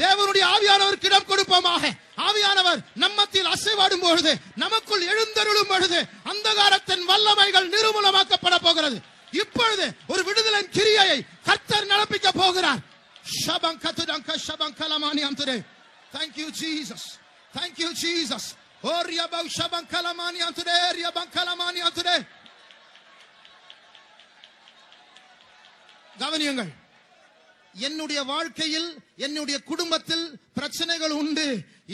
தேவனுடைய ஆவியானவருக்கு இடம் கொடுப்போமாக. ஆவியானவர் நம்மத்தில் அசைவாடும் பொழுது, நமக்குள் எழுந்தருளும் பொழுது அந்தகாரத்தின் வல்லமைகள் நிர்மூலமாக்கப்பட போகிறது. இப்பொழுது ஒரு விடுதலை கிரியையை கர்த்தர் நடப்பிக்க போகிறார். Thank you Jesus, thank you Jesus. கவனியுங்கள், என்னுடைய வாழ்க்கையில் என்னுடைய குடும்பத்தில் பிரச்சனைகள் உண்டு.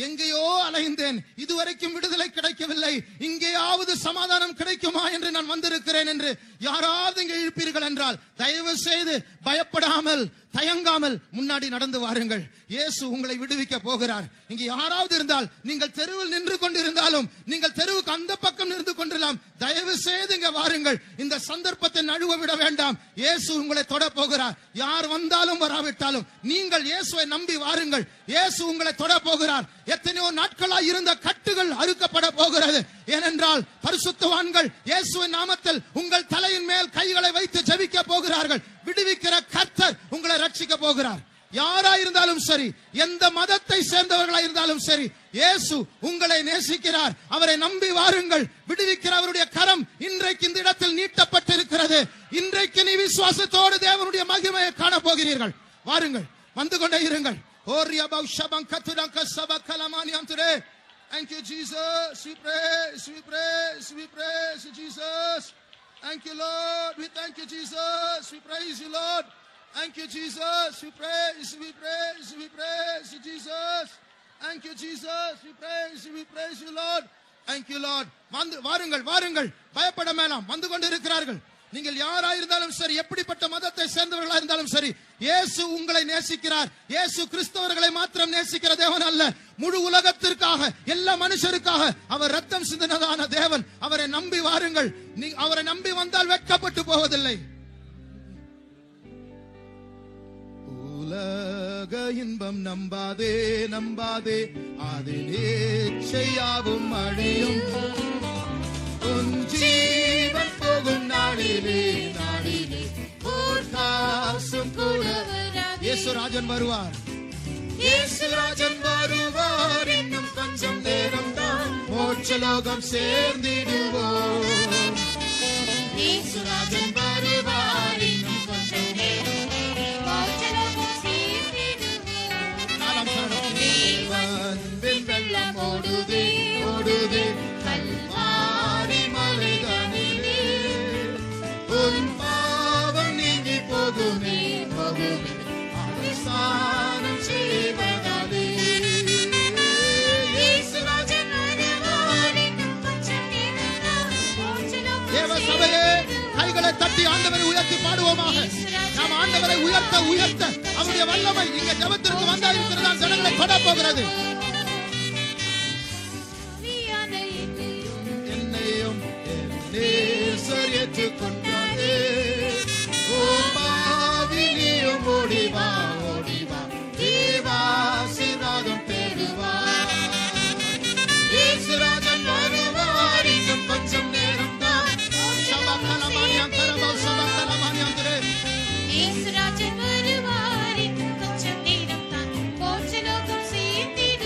எங்கேயோ அலைந்தேன், இதுவரைக்கும் விடுதலை கிடைக்கவில்லை. இங்கேயாவது சமாதானம் கிடைக்குமா என்று நான் வந்திருக்கிறேன் என்று யாராவது இங்கே இழுப்பீர்கள் என்றால், தயவு செய்து பயப்படாமல் தயங்காமல் முன்னாடி நடந்து வாருங்கள். இயேசு உங்களை விடுவிக்க போகிறார். இங்க யாராவது இருந்தால், நீங்கள் தெருவில் நின்று கொண்டிருந்தாலும், நீங்கள் தெருவுக்கு அந்த பக்கம் நின்று கொண்டிருந்தாலும், தயவு செய்து இங்க வாருங்கள். இந்த சந்தர்ப்பத்தை நழுவ விட வேண்டாம். இயேசு உங்களை தொட போகிறார். யார் வந்தாலும் வராவிட்டாலும் நீங்கள் இயேசுவை நம்பி வாருங்கள். இயேசு உங்களை தொட போகிறார். எத்தனையோ நாட்களாய் இருந்த கட்டுகள் அறுக்கப்பட போகிறது. ஏனென்றால் பரிசுத்தவான்கள் இயேசுவின் நாமத்தில் உங்கள் தலையின் மேல் கைகளை வைத்து ஜெபிக்க போகிறார்கள். விடுவிக்கிற கர்த்தர் உங்களை ரட்சிக்க போகிறார். யாராயிருந்தாலும் சரி, எந்த மதத்தை சேர்ந்தவர்களா இருந்தாலும் சரி, இயேசு உங்களை நேசிக்கிறார். அவரை நம்பி வாருங்கள். விடுவிக்கிற அவருடைய கரம் இன்றைக்கு இந்த இடத்தில் நீட்டப்பட்டிருக்கிறது. இன்றைக்கு நீ விசுவாசத்தோடு தேவனுடைய மகிமையை காண போகிறீர்கள். வாருங்கள், வந்து கொண்டே இருங்கள். Thank you Jesus, we praise, we praise, we praise Jesus. Thank you Lord, we thank you Jesus, we praise you Lord. Thank you Jesus, we praise, we praise, we praise you Jesus. Thank you Jesus, we praise you Lord. Thank you Lord. வாருங்கள் வாருங்கள், பயப்பட வேண்டாம். வந்து கொண்டு இருக்கிறார்கள். நீங்கள் யாராயிருந்தாலும் சரி, எப்படிப்பட்ட மதத்தை சேர்ந்தவர்களா இருந்தாலும் சரி, இயேசு உங்களை நேசிக்கிறார். இயேசு கிறிஸ்தவர்களை மாத்திரம் நேசிக்கிற தேவன் அல்ல, முழு உலகத்திற்காக, எல்லா மனுஷருக்காக அவர் ரத்தம் சிந்தினதான தேவன். அவரை நம்பி வாருங்கள். அவரை நம்பி வந்தால் வெட்கப்பட்டு போவதில்லை. உலக இன்பம் நம்பாதே நம்பாதே, அது நிச்சயாவும் அழியும். உன் ஜீவன் போகும் நாளிலே நாளிலே காசும் கூட இயேசுராஜன் வருவார். இயேசுராஜன் வருவார். இன்னும் கொஞ்சம் நேரம் தான் மோட்சலோகம் சேர்ந்திடுவோம். இயேசுராஜன் வருவார். இன்னும் கொஞ்சம் நேரம் மோட்சலோகம் சேர்ந்திடுவோம். தேவன் வெள்ளம் ஓடுதே ஓடுதே கல்வாரி மலைதனிலே, உன் பாவம் நீங்கி போகுமே போகுமே அவசானம் செய்வதாலே. இயேசுராஜன் வருவார். இன்னும் கொஞ்சம் நேரம் தான் மோட்சலோகம். தேவ சபையே, கைகளை தட்டி ஆண்டவரை உயர்த்தி பாடுவோமாக. நாம் ஆண்டவரை உயர்த்த உயர்த்த அவருடைய வல்லமை இங்க ஜெபத்திற்கு வந்தா இருக்கிறதா ஜனங்களை தொட போகிறது. என்னையும் நேசர் ஏற்றுக்கொண்டாரே, ஓ பாவினியும் ஓடிவா ஓடிவா, தேவாசீர்வாதம் பெறுவா. இயேசுராஜன் வருவார். இன்னும் கொஞ்சம் நேரம் தான். இயேசுராஜன் வருவார். இன்னும் கொஞ்சம் நேரம் தான் மோட்சலோகம் சேர்ந்திடுவோம்.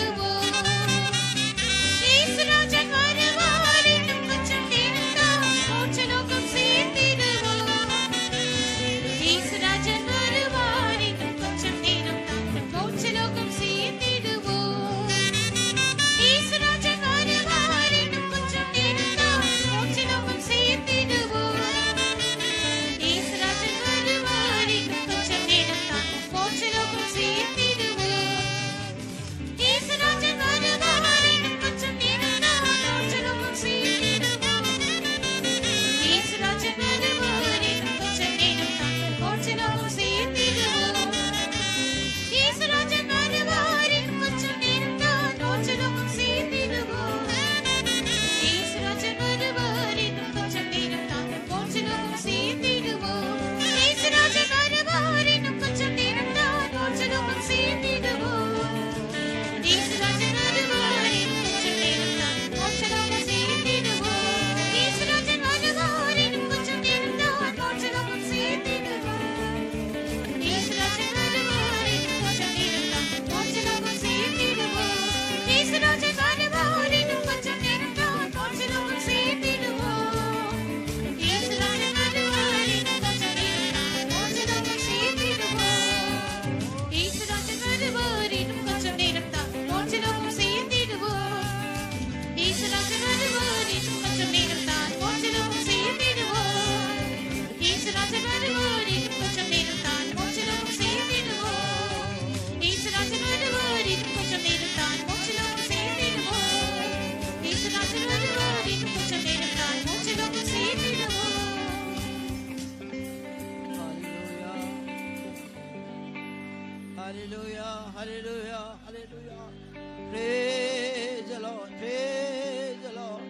Hallelujah, hallelujah, hallelujah. Praise the Lord, praise the Lord.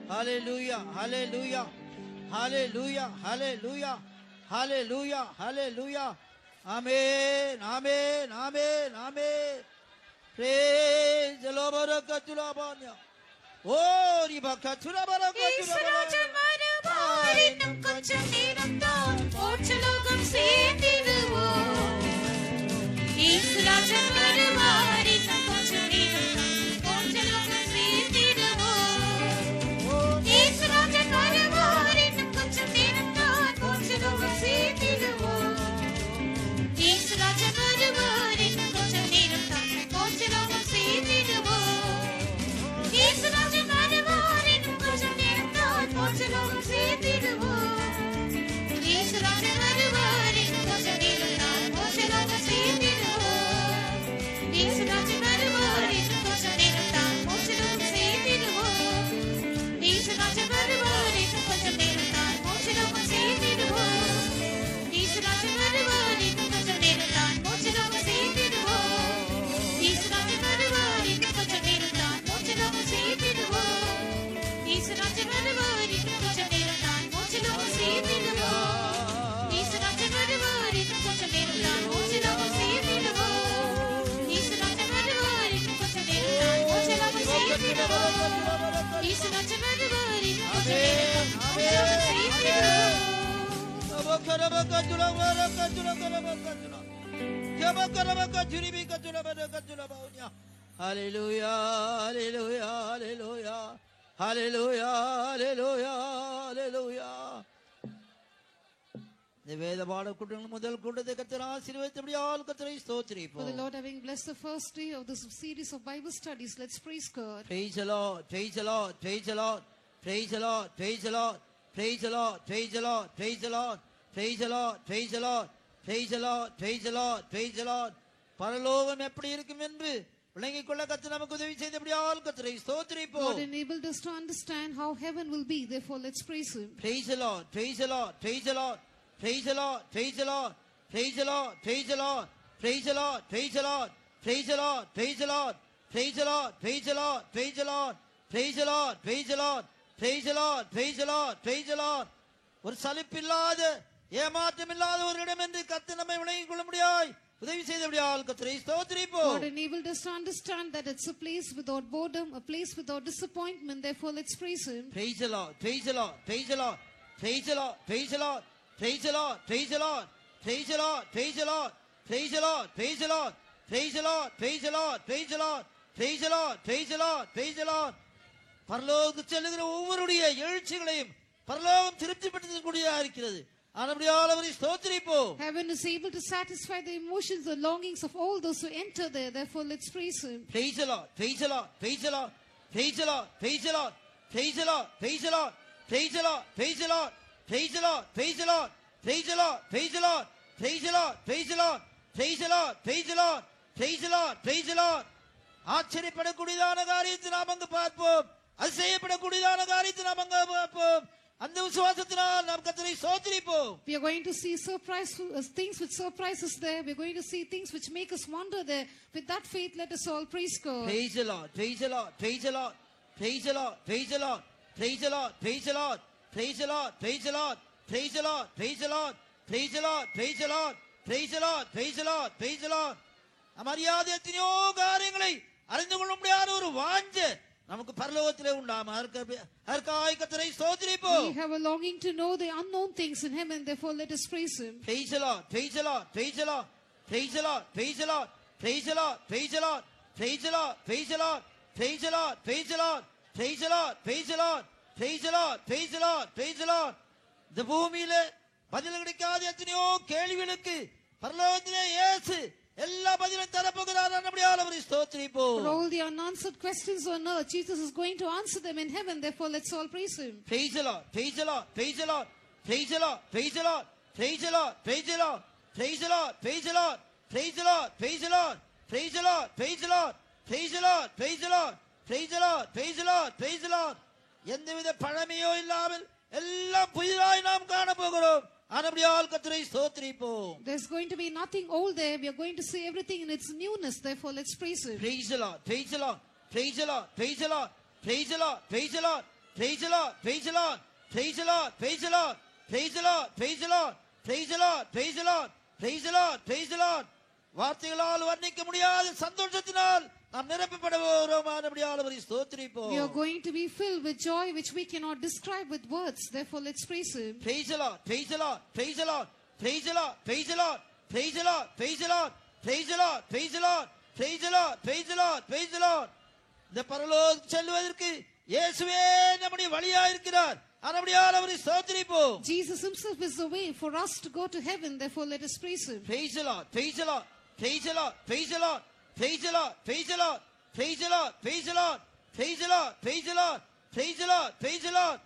Hallelujah, hallelujah, hallelujah, hallelujah, hallelujah, hallelujah. Amen, amen, amen, amen. Praise the Lord, barakatulabanya. Oh, ribakatula barakatula. இன்னும் கொஞ்சம் நேரம் தான் மோட்சலோகம் சேர்ந்திடுவோம். இயேசுராஜன் வருவார், இன்னும் கொஞ்சம் நேரம் தான் மோட்சலோகம் சேர்ந்திடுவோம். இயேசுராஜன் வருவார், இன்னும் கொஞ்சம் நேரம் தான் மோட்சலோகம் சேர்ந்திடுவோம். இயேசுராஜன் வருவார், இன்னும் கொஞ்சம் நேரம் தான் மோட்சலோகம் சேர்ந்திடுவோம். இயேசுராஜன் வருவார், இன்னும் கொஞ்சம் நேரம் தான் மோட்சலோகம் சேர்ந்திடுவோம். இயேசுராஜன் வருவார், இன்னும் கொஞ்சம் நேரம் தான் மோட்சலோகம் சேர்ந்திடுவோம். இயேசுராஜன் வருவார், இன்னும் கொஞ்சம் நேரம் தான் மோட்சலோகம் சேர்ந்திடுவோம். இயேசுராஜன் வருவார், இன்னும் கொஞ்சம் நேரம் தான் மோட்சலோகம் சேர்ந்திடுவோம். இயேசுராஜன் வருவார், இன்னும் கொஞ்சம் நேரம் தான் மோட்சலோகம் சேர்ந்திடுவோம். இயேசுராஜன் வருவார், இன்னும் கொஞ்சம் நேரம் தான் மோட்சலோகம் சேர்ந்திடுவோம். இயேசுராஜன் வருவார், இன்னும் கொஞ்சம் நேரம் தான் மோட்சலோகம் சேர்ந்திடுவோம். இயேசுராஜன் வருவார், இன்னும் கொஞ்சம் நேரம் தான் மோட்சலோகம் சேர்ந்திடுவோம். இயேசுராஜன் வருவார், இன்னும் கொஞ்சம் நேரம் தான் மோட்சலோகம் சேர்ந்திடுவோம். இயேசுராஜன் வருவார், இன்னும் கொஞ்சம் நேரம் தான் மோட்சலோகம் சேர்ந்திடுவோம். Barakatula barakatula barakatula. Jabakarabakaturi bikatula barakatula baunya. Hallelujah, hallelujah, hallelujah. Hallelujah, hallelujah, hallelujah. The Vedabada Kutan Mudal Kuta the Katara Sirvetial Katari Stotri. For the Lord having blessed the first day of this series of Bible studies, let's praise God. Praise the Lord, praise the Lord, praise the Lord, praise the Lord, praise the Lord, praise the Lord, praise the Lord, praise the Lord, praise the Lord, praise the Lord, praise the Lord, praise the Lord, praise the Lord. பரலோகம் எப்படி இருக்கும் என்று விளங்கிக் கொள்ள கர்த்தர் நமக்கு உதவி செய்தபடியால் கர்த்தரை ஸ்தோத்திரிப்போம். God enabled us to understand how heaven will be, therefore let's praise Him. Praise the Lord, praise the Lord, praise the Lord, praise the Lord, praise the Lord, praise the Lord, praise the Lord, praise the Lord, praise the Lord, praise the Lord, praise the Lord, praise the Lord, praise the Lord, praise the Lord, praise the Lord, praise the Lord, praise the Lord, praise the Lord, praise the Lord. ஒரு சலிப்பில்லாத ஏமாற்றமில்லாத ஒரு இடம் என்று கர்த்தர் நம்மை விளங்கிக் கொள்ள முடியாய் உதவி செய்தபடியால் கர்த்தரை ஸ்தோத்திரிப்போம். God enabled us to understand that it's a place without boredom, a place without disappointment, therefore let's praise Him. Praise the Lord, praise the Lord, praise the Lord, praise the Lord, praise the Lord, praise the Lord, praise the Lord, praise the Lord, praise the Lord, praise the Lord, praise the Lord, praise the Lord, praise the Lord, praise the Lord, praise the Lord, praise the Lord, praise the Lord. பரலோகத்துக்கு செல்லுகிற ஒவ்வொருடைய எழுச்சிகளையும் பரலோகம் திருப்திப்படுத்தக்கூடியதாக இருக்கிறது. Heaven is able to satisfy the emotions, the longings of all those who enter there. Therefore, let's praise Him. Praise the Lord, praise the Lord, praise the Lord, praise the Lord, praise the Lord, praise the Lord, praise the Lord, praise the Lord, praise the Lord, praise the Lord, praise the Lord, praise the Lord, praise the Lord, praise the Lord, praise the Lord, praise the Lord, praise the Lord, praise the Lord, praise the Lord. ஆச்சரியப்படக்கூடியதான காரியத்தை நாம் அங்கு பார்ப்போம். அதிசயப்படக்கூடியதான காரியத்தை நாம் அங்கு பார்ப்போம். We are going to see things which surprise us there. We are going to see things which make us wonder there. With that faith, let us all praise God. Praise the Lord, praise the Lord, praise the Lord, praise the Lord, praise the Lord, praise the Lord, praise the Lord, praise the Lord, praise the Lord, praise the Lord, praise the Lord, praise the Lord, praise the Lord, praise the Lord, praise the Lord, praise the Lord. அமரியாத எத்தனையோ காரியங்களை அறிந்து கொள்ள முடியாத ஒரு வாஞ்சை நமக்கு பரலோகத்திலே உண்டாம். அதற்காக கர்த்தரை ஸ்தோத்திரிப்போம். We have a longing to know the unknown things in heaven, therefore let us praise Him. Praise the Lord, praise the Lord, praise the Lord, praise the Lord, praise the Lord, praise the Lord, praise the Lord, praise the Lord, praise the Lord, praise the Lord, praise the Lord, praise the Lord, praise the Lord, praise the Lord, praise the Lord, praise the Lord. இந்த பூமியிலே பதில் கிடைக்காத எத்தனையோ கேள்விகளுக்கு பரலோகத்திலே இயேசு எல்லா பதிலும் தரப்போகிறார். நம்முடையால் அவரை ஸ்தோத்திரிப்போம். For all the unanswered questions on earth, Jesus is going to answer them in heaven. Therefore, let's all praise Him. Praise the Lord, praise the Lord, praise the Lord, praise the Lord, praise the Lord, praise the Lord, praise the Lord, praise the Lord, praise the Lord, praise the Lord, praise the Lord, praise the Lord, praise the Lord, praise the Lord, praise the Lord, praise the Lord, praise the Lord, praise the Lord. எந்தவித பழமையோ இல்லாமல் எல்லாம் புதிதாய் நாம் காண போகிறோம். ஆனபடியால் கர்த்தரை ஸ்தோத்திரிப்போம். There's going to be nothing old there. We are going to see everything in its newness. Therefore, let's praise Him. Praise the Lord, praise the Lord, praise the Lord, praise the Lord, praise the Lord, praise the Lord, praise the Lord, praise the Lord, praise the Lord, praise the Lord, praise the Lord, praise the Lord, praise the Lord, praise the Lord, praise the Lord, praise the Lord. வார்த்தைகளால் வர்ணிக்க முடியாத சந்தோஷத்தினால் நாம் நிரப்பப்பட போகிறோம். ஆனபடியால் அவரை ஸ்தோத்திரிப்போம். We are going to be filled with joy which we cannot describe with words. Therefore, let's praise Him. Praise the Lord, praise the Lord, praise the Lord, praise the Lord, praise the Lord, praise the Lord, praise the Lord, praise the Lord, praise the Lord, praise the Lord, praise the Lord, praise the Lord. இந்த பரலோகம் செல்வதற்கு இயேசுவே நம்முடைய வழியாக இருக்கிறார். ஆனபடியால் அவரை ஸ்தோத்திரிப்போம். Jesus Himself is the way for us to go to heaven. Therefore, let us praise Him. Praise the Lord, praise the Lord, praise the Lord, praise the Lord, praise the Lord, praise the Lord, praise the Lord, praise the Lord, praise the Lord, praise the Lord, praise the Lord, praise the Lord.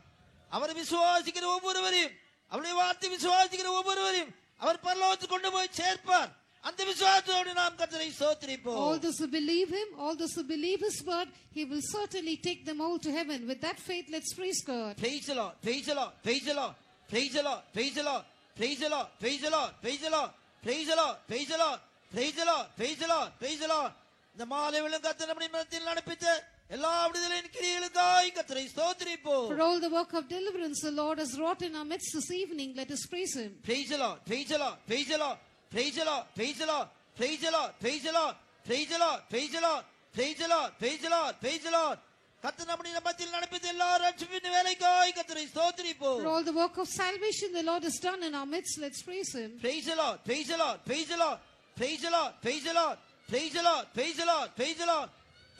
அவர் விசுவாசிக்கிற ஒவ்வொருவரையும், அவருடைய வார்த்தை விசுவாசிக்கிற ஒவ்வொருவரையும் அவர் பரலோகத்துக்கு கொண்டு போய் சேர்ப்பார். அந்த விசுவாசத்தோடு நாம் கர்த்தரை ஸ்தோத்திரிப்போம். All those who believe Him, all those who believe His word, He will certainly take them all to heaven. With that faith, let's praise God. Praise the Lord, praise the Lord, praise the Lord, praise the Lord, praise the Lord, praise the Lord, praise the Lord, praise the Lord, praise the Lord, praise the Lord, praise the Lord, praise the Lord, praise the Lord. இந்த மாலை வேளையில் கர்த்தர் நம்முடைய மத்தியில் நடப்பித்த எல்லா விடுதலையின் கிரியைகளுக்காய் கர்த்தரை ஸ்தோத்திரிப்போம். For all the work of deliverance the Lord has wrought in our midst this evening, let us praise Him. Praise the Lord, praise the Lord, praise the Lord, praise the Lord, praise the Lord, praise the Lord, praise the Lord, praise the Lord, praise the Lord, praise the Lord, praise the Lord, praise the Lord. கர்த்தர் நம்முடைய மத்தியில் நடப்பித்த எல்லா ரட்சிப்பின் வேலைக்காய் கர்த்தரை ஸ்தோத்திரிப்போம். For all the work of salvation the Lord has done in our midst, let's praise Him. Praise the Lord, praise the Lord, praise the Lord, praise the Lord, praise the Lord, praise the Lord, praise the Lord, praise the Lord.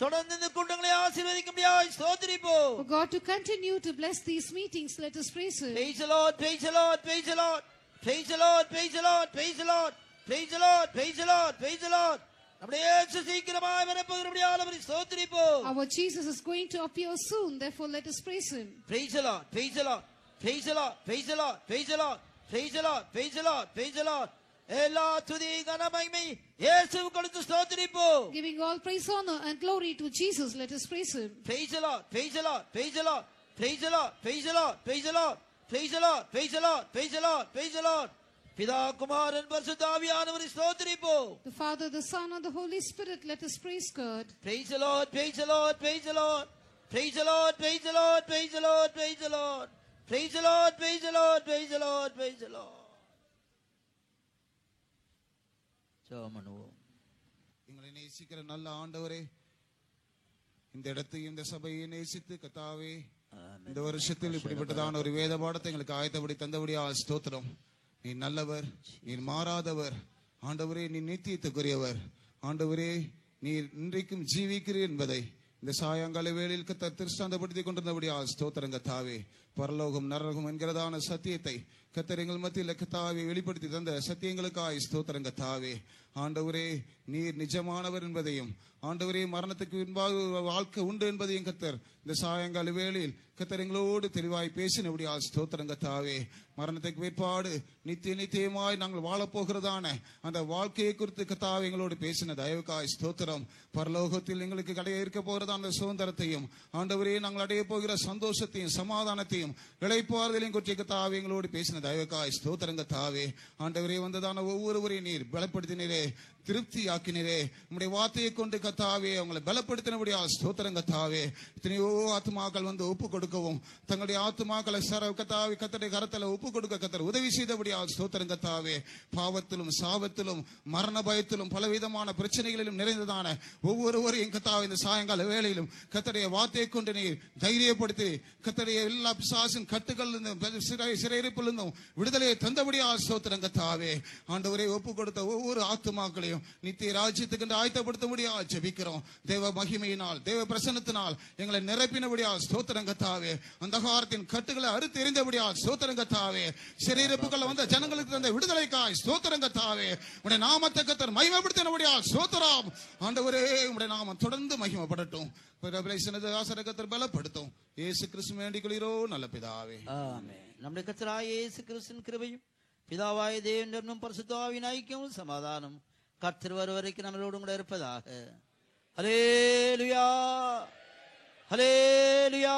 தொடர்ந்து இந்த கூட்டங்களை ஆசீர்வதிக்கும்படியாய் ஸ்தோத்திரிப்போம். For God to continue to bless these meetings, let us praise Him. Praise the Lord, praise the Lord, praise the Lord, praise the Lord, praise the Lord, praise the Lord, praise the Lord, praise the Lord, praise the Lord. நம்முடைய இயேசு சீக்கிரமாய் வரப்போகிறபடியால் அவரை ஸ்தோத்திரிப்போம். Our Jesus is going to appear soon, therefore let us praise Him. Praise the Lord, praise the Lord, praise the Lord, praise the Lord, praise the Lord, praise the Lord, praise the Lord, praise the Lord. எல்லா துதி கன மகிமை இயேசுவுக்கு கொடுத்து ஸ்தோத்திரிப்போம். Giving all praise, honor and glory to Jesus, let us praise Him. Praise the Lord, praise the Lord, praise the Lord, praise the Lord, praise the Lord, praise the Lord, praise the Lord, praise the Lord, praise the Lord, praise the Lord. பிதா குமாரன் பரிசுத்த ஆவியானவரை ஸ்தோத்திரிப்போம். The Father, the Son and the Holy Spirit, let us praise God. Praise the Lord, praise the Lord, praise the Lord, praise the Lord, praise the Lord, praise the Lord, praise the Lord, praise the Lord, praise the Lord, praise the Lord, praise the Lord. ஜெபமனுவோம். எங்களை நேசிக்கிற நல்ல ஆண்டவரே, இந்த இடத்தையும் இந்த சபையை நேசித்து கர்த்தாவே இந்த வருஷத்தில் இப்படிப்பட்டதான ஒரு வேத பாடத்தை எங்களுக்கு ஆயத்தபடி தந்தபடியா ஸ்தோத்திரம். நீ நல்லவர், நீ மாறாதவர் ஆண்டவரே, நீ நித்தியத்துக்குரியவர் ஆண்டவரே, நீர் இன்றைக்கும் ஜீவிக்கிறீர் என்பதை இந்த சாயங்கால வேளையில் கர்த்தர் திருஷ்டாந்தப்படுத்திக் கொண்டிருந்தபடியா ஸ்தோத்திரம். கர்த்தாவே, பரலோகம் நரகம் என்கிறதான சத்தியத்தை கர்த்தர் எங்கள் மத்தியில் கர்த்தாவே வெளிப்படுத்தி தந்த சத்தியங்களுக்காய் ஸ்தோத்திரம். கர்த்தாவே ஆண்டவரே, நீர் நிஜமானவர் என்பதையும் ஆண்டவரே மரணத்துக்கு பின்பாக வாழ்க்கை உண்டு என்பதையும் கர்த்தர் இந்த சாயங்கால வேளையில் கர்த்தர் எங்களோடு தெளிவாய் பேசினபடியா ஸ்தோத்திரம். கர்த்தாவே, மரணத்துக்கு பிற்பாடு நித்தியமாய் நாங்கள் வாழப்போகிறதான அந்த வாழ்க்கையை குறித்து கர்த்தாவே எங்களோடு பேசின தயவுக்காய் ஸ்தோத்திரம். பரலோகத்தில் எங்களுக்கு கடைய இருக்க போகிறதான சுதந்திரத்தையும் ஆண்டவரே நாங்கள் அடைய போகிற சந்தோஷத்தையும் சமாதானத்தையும் இளைப்பாறுதலையும் குறித்து கர்த்தாவே எங்களோடு பேசின தயவுக்காய் ஸ்தோத்திரம். கர்த்தாவே ஆண்டவரே, வந்ததான ஒவ்வொருவரையும் நீர் பலப்படுத்தினரே, திருப்தி ஆக்கினரே, உம்முடைய வார்த்தையை கொண்டு கர்த்தாவே அவங்களை பலப்படுத்தினபடியா ஸ்தோத்திரம். கர்த்தாவே, எத்தனையோ ஆத்துமாக்கள் வந்து ஒப்பு கொடுக்கவும் தங்களுடைய ஆத்துமாக்களை கர்த்தாவே கர்த்தருடைய கரத்தில் ஒப்பு கொடுக்க கர்த்தர் உதவி செய்தபடியா ஸ்தோத்திரம். கர்த்தாவே, பாவத்திலும் சாபத்திலும் மரண பயத்திலும் பலவிதமான பிரச்சனைகளிலும் நிறைந்ததான ஒவ்வொருவரையும் கர்த்தாவே இந்த சாயங்கால வேளையிலும் கர்த்தருடைய வார்த்தையை கொண்டு நீர் தைரியப்படுத்தி கர்த்தருடைய எல்லா பிசாசின் கட்டுகள் சிறையிருப்பிலிருந்தும் விடுதலையை தந்தபடியா ஸ்தோத்திரம். கர்த்தாவே ஆண்டவரே, ஒப்பு கொடுத்த ஒவ்வொரு ஆத்துமாக்களையும் நித்திய ராஜ்யத்துக்கு ஆயத்தப்படுத்தபடியா ஜெபிக்கிறோம். தேவ மகிமையினால் தேவ பிரசன்னத்தினால் எங்களை நிரப்பினபடியா ஸ்தோத்திரம். கர்த்தாவே, அந்தகாரத்தின் கட்டுகளை அறுத்து எறிந்தபடியா ஸ்தோத்திரம். கர்த்தாவே, சிறையிருப்புகள் வந்த ஜனங்களுக்கு தந்த விடுதலைக்காய் ஸ்தோத்திரம். கர்த்தாவே, உம்முடைய நாமத்தை கர்த்தர் மகிமைப்படுத்தினபடியா ஸ்தோத்திரம். ஆண்டவரே, உம்முடைய நாமம் தொடர்ந்து மகிமைப்படட்டும். கர்த்தர் பலப்படுத்தும். இயேசு கிறிஸ்து வேண்டிக் கொள்கிறோம் நல்ல பிதாவே, ஆமென். நம்முடைய கர்த்தராகிய இயேசு கிறிஸ்துவின் கிருபையும் பிதாவாய தேவனும் பரிசுத்த ஆவியின் ஐக்கியமும் சமாதானம் கர்த்தர் வரும் வரைக்கும் நம்மளோடு கூட இருப்பதாக. ஹல்லேலூயா, ஹல்லேலூயா,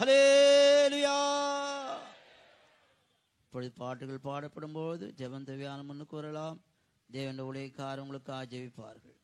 ஹல்லேலூயா. இப்பொழுது பாட்டுகள் பாடப்படும் போது ஜெபம் தேவையான முன்னுக்கு வரலாம். தேவனுடைய ஊழியக்காரர் உங்களுக்காக ஜெபிப்பார்கள்.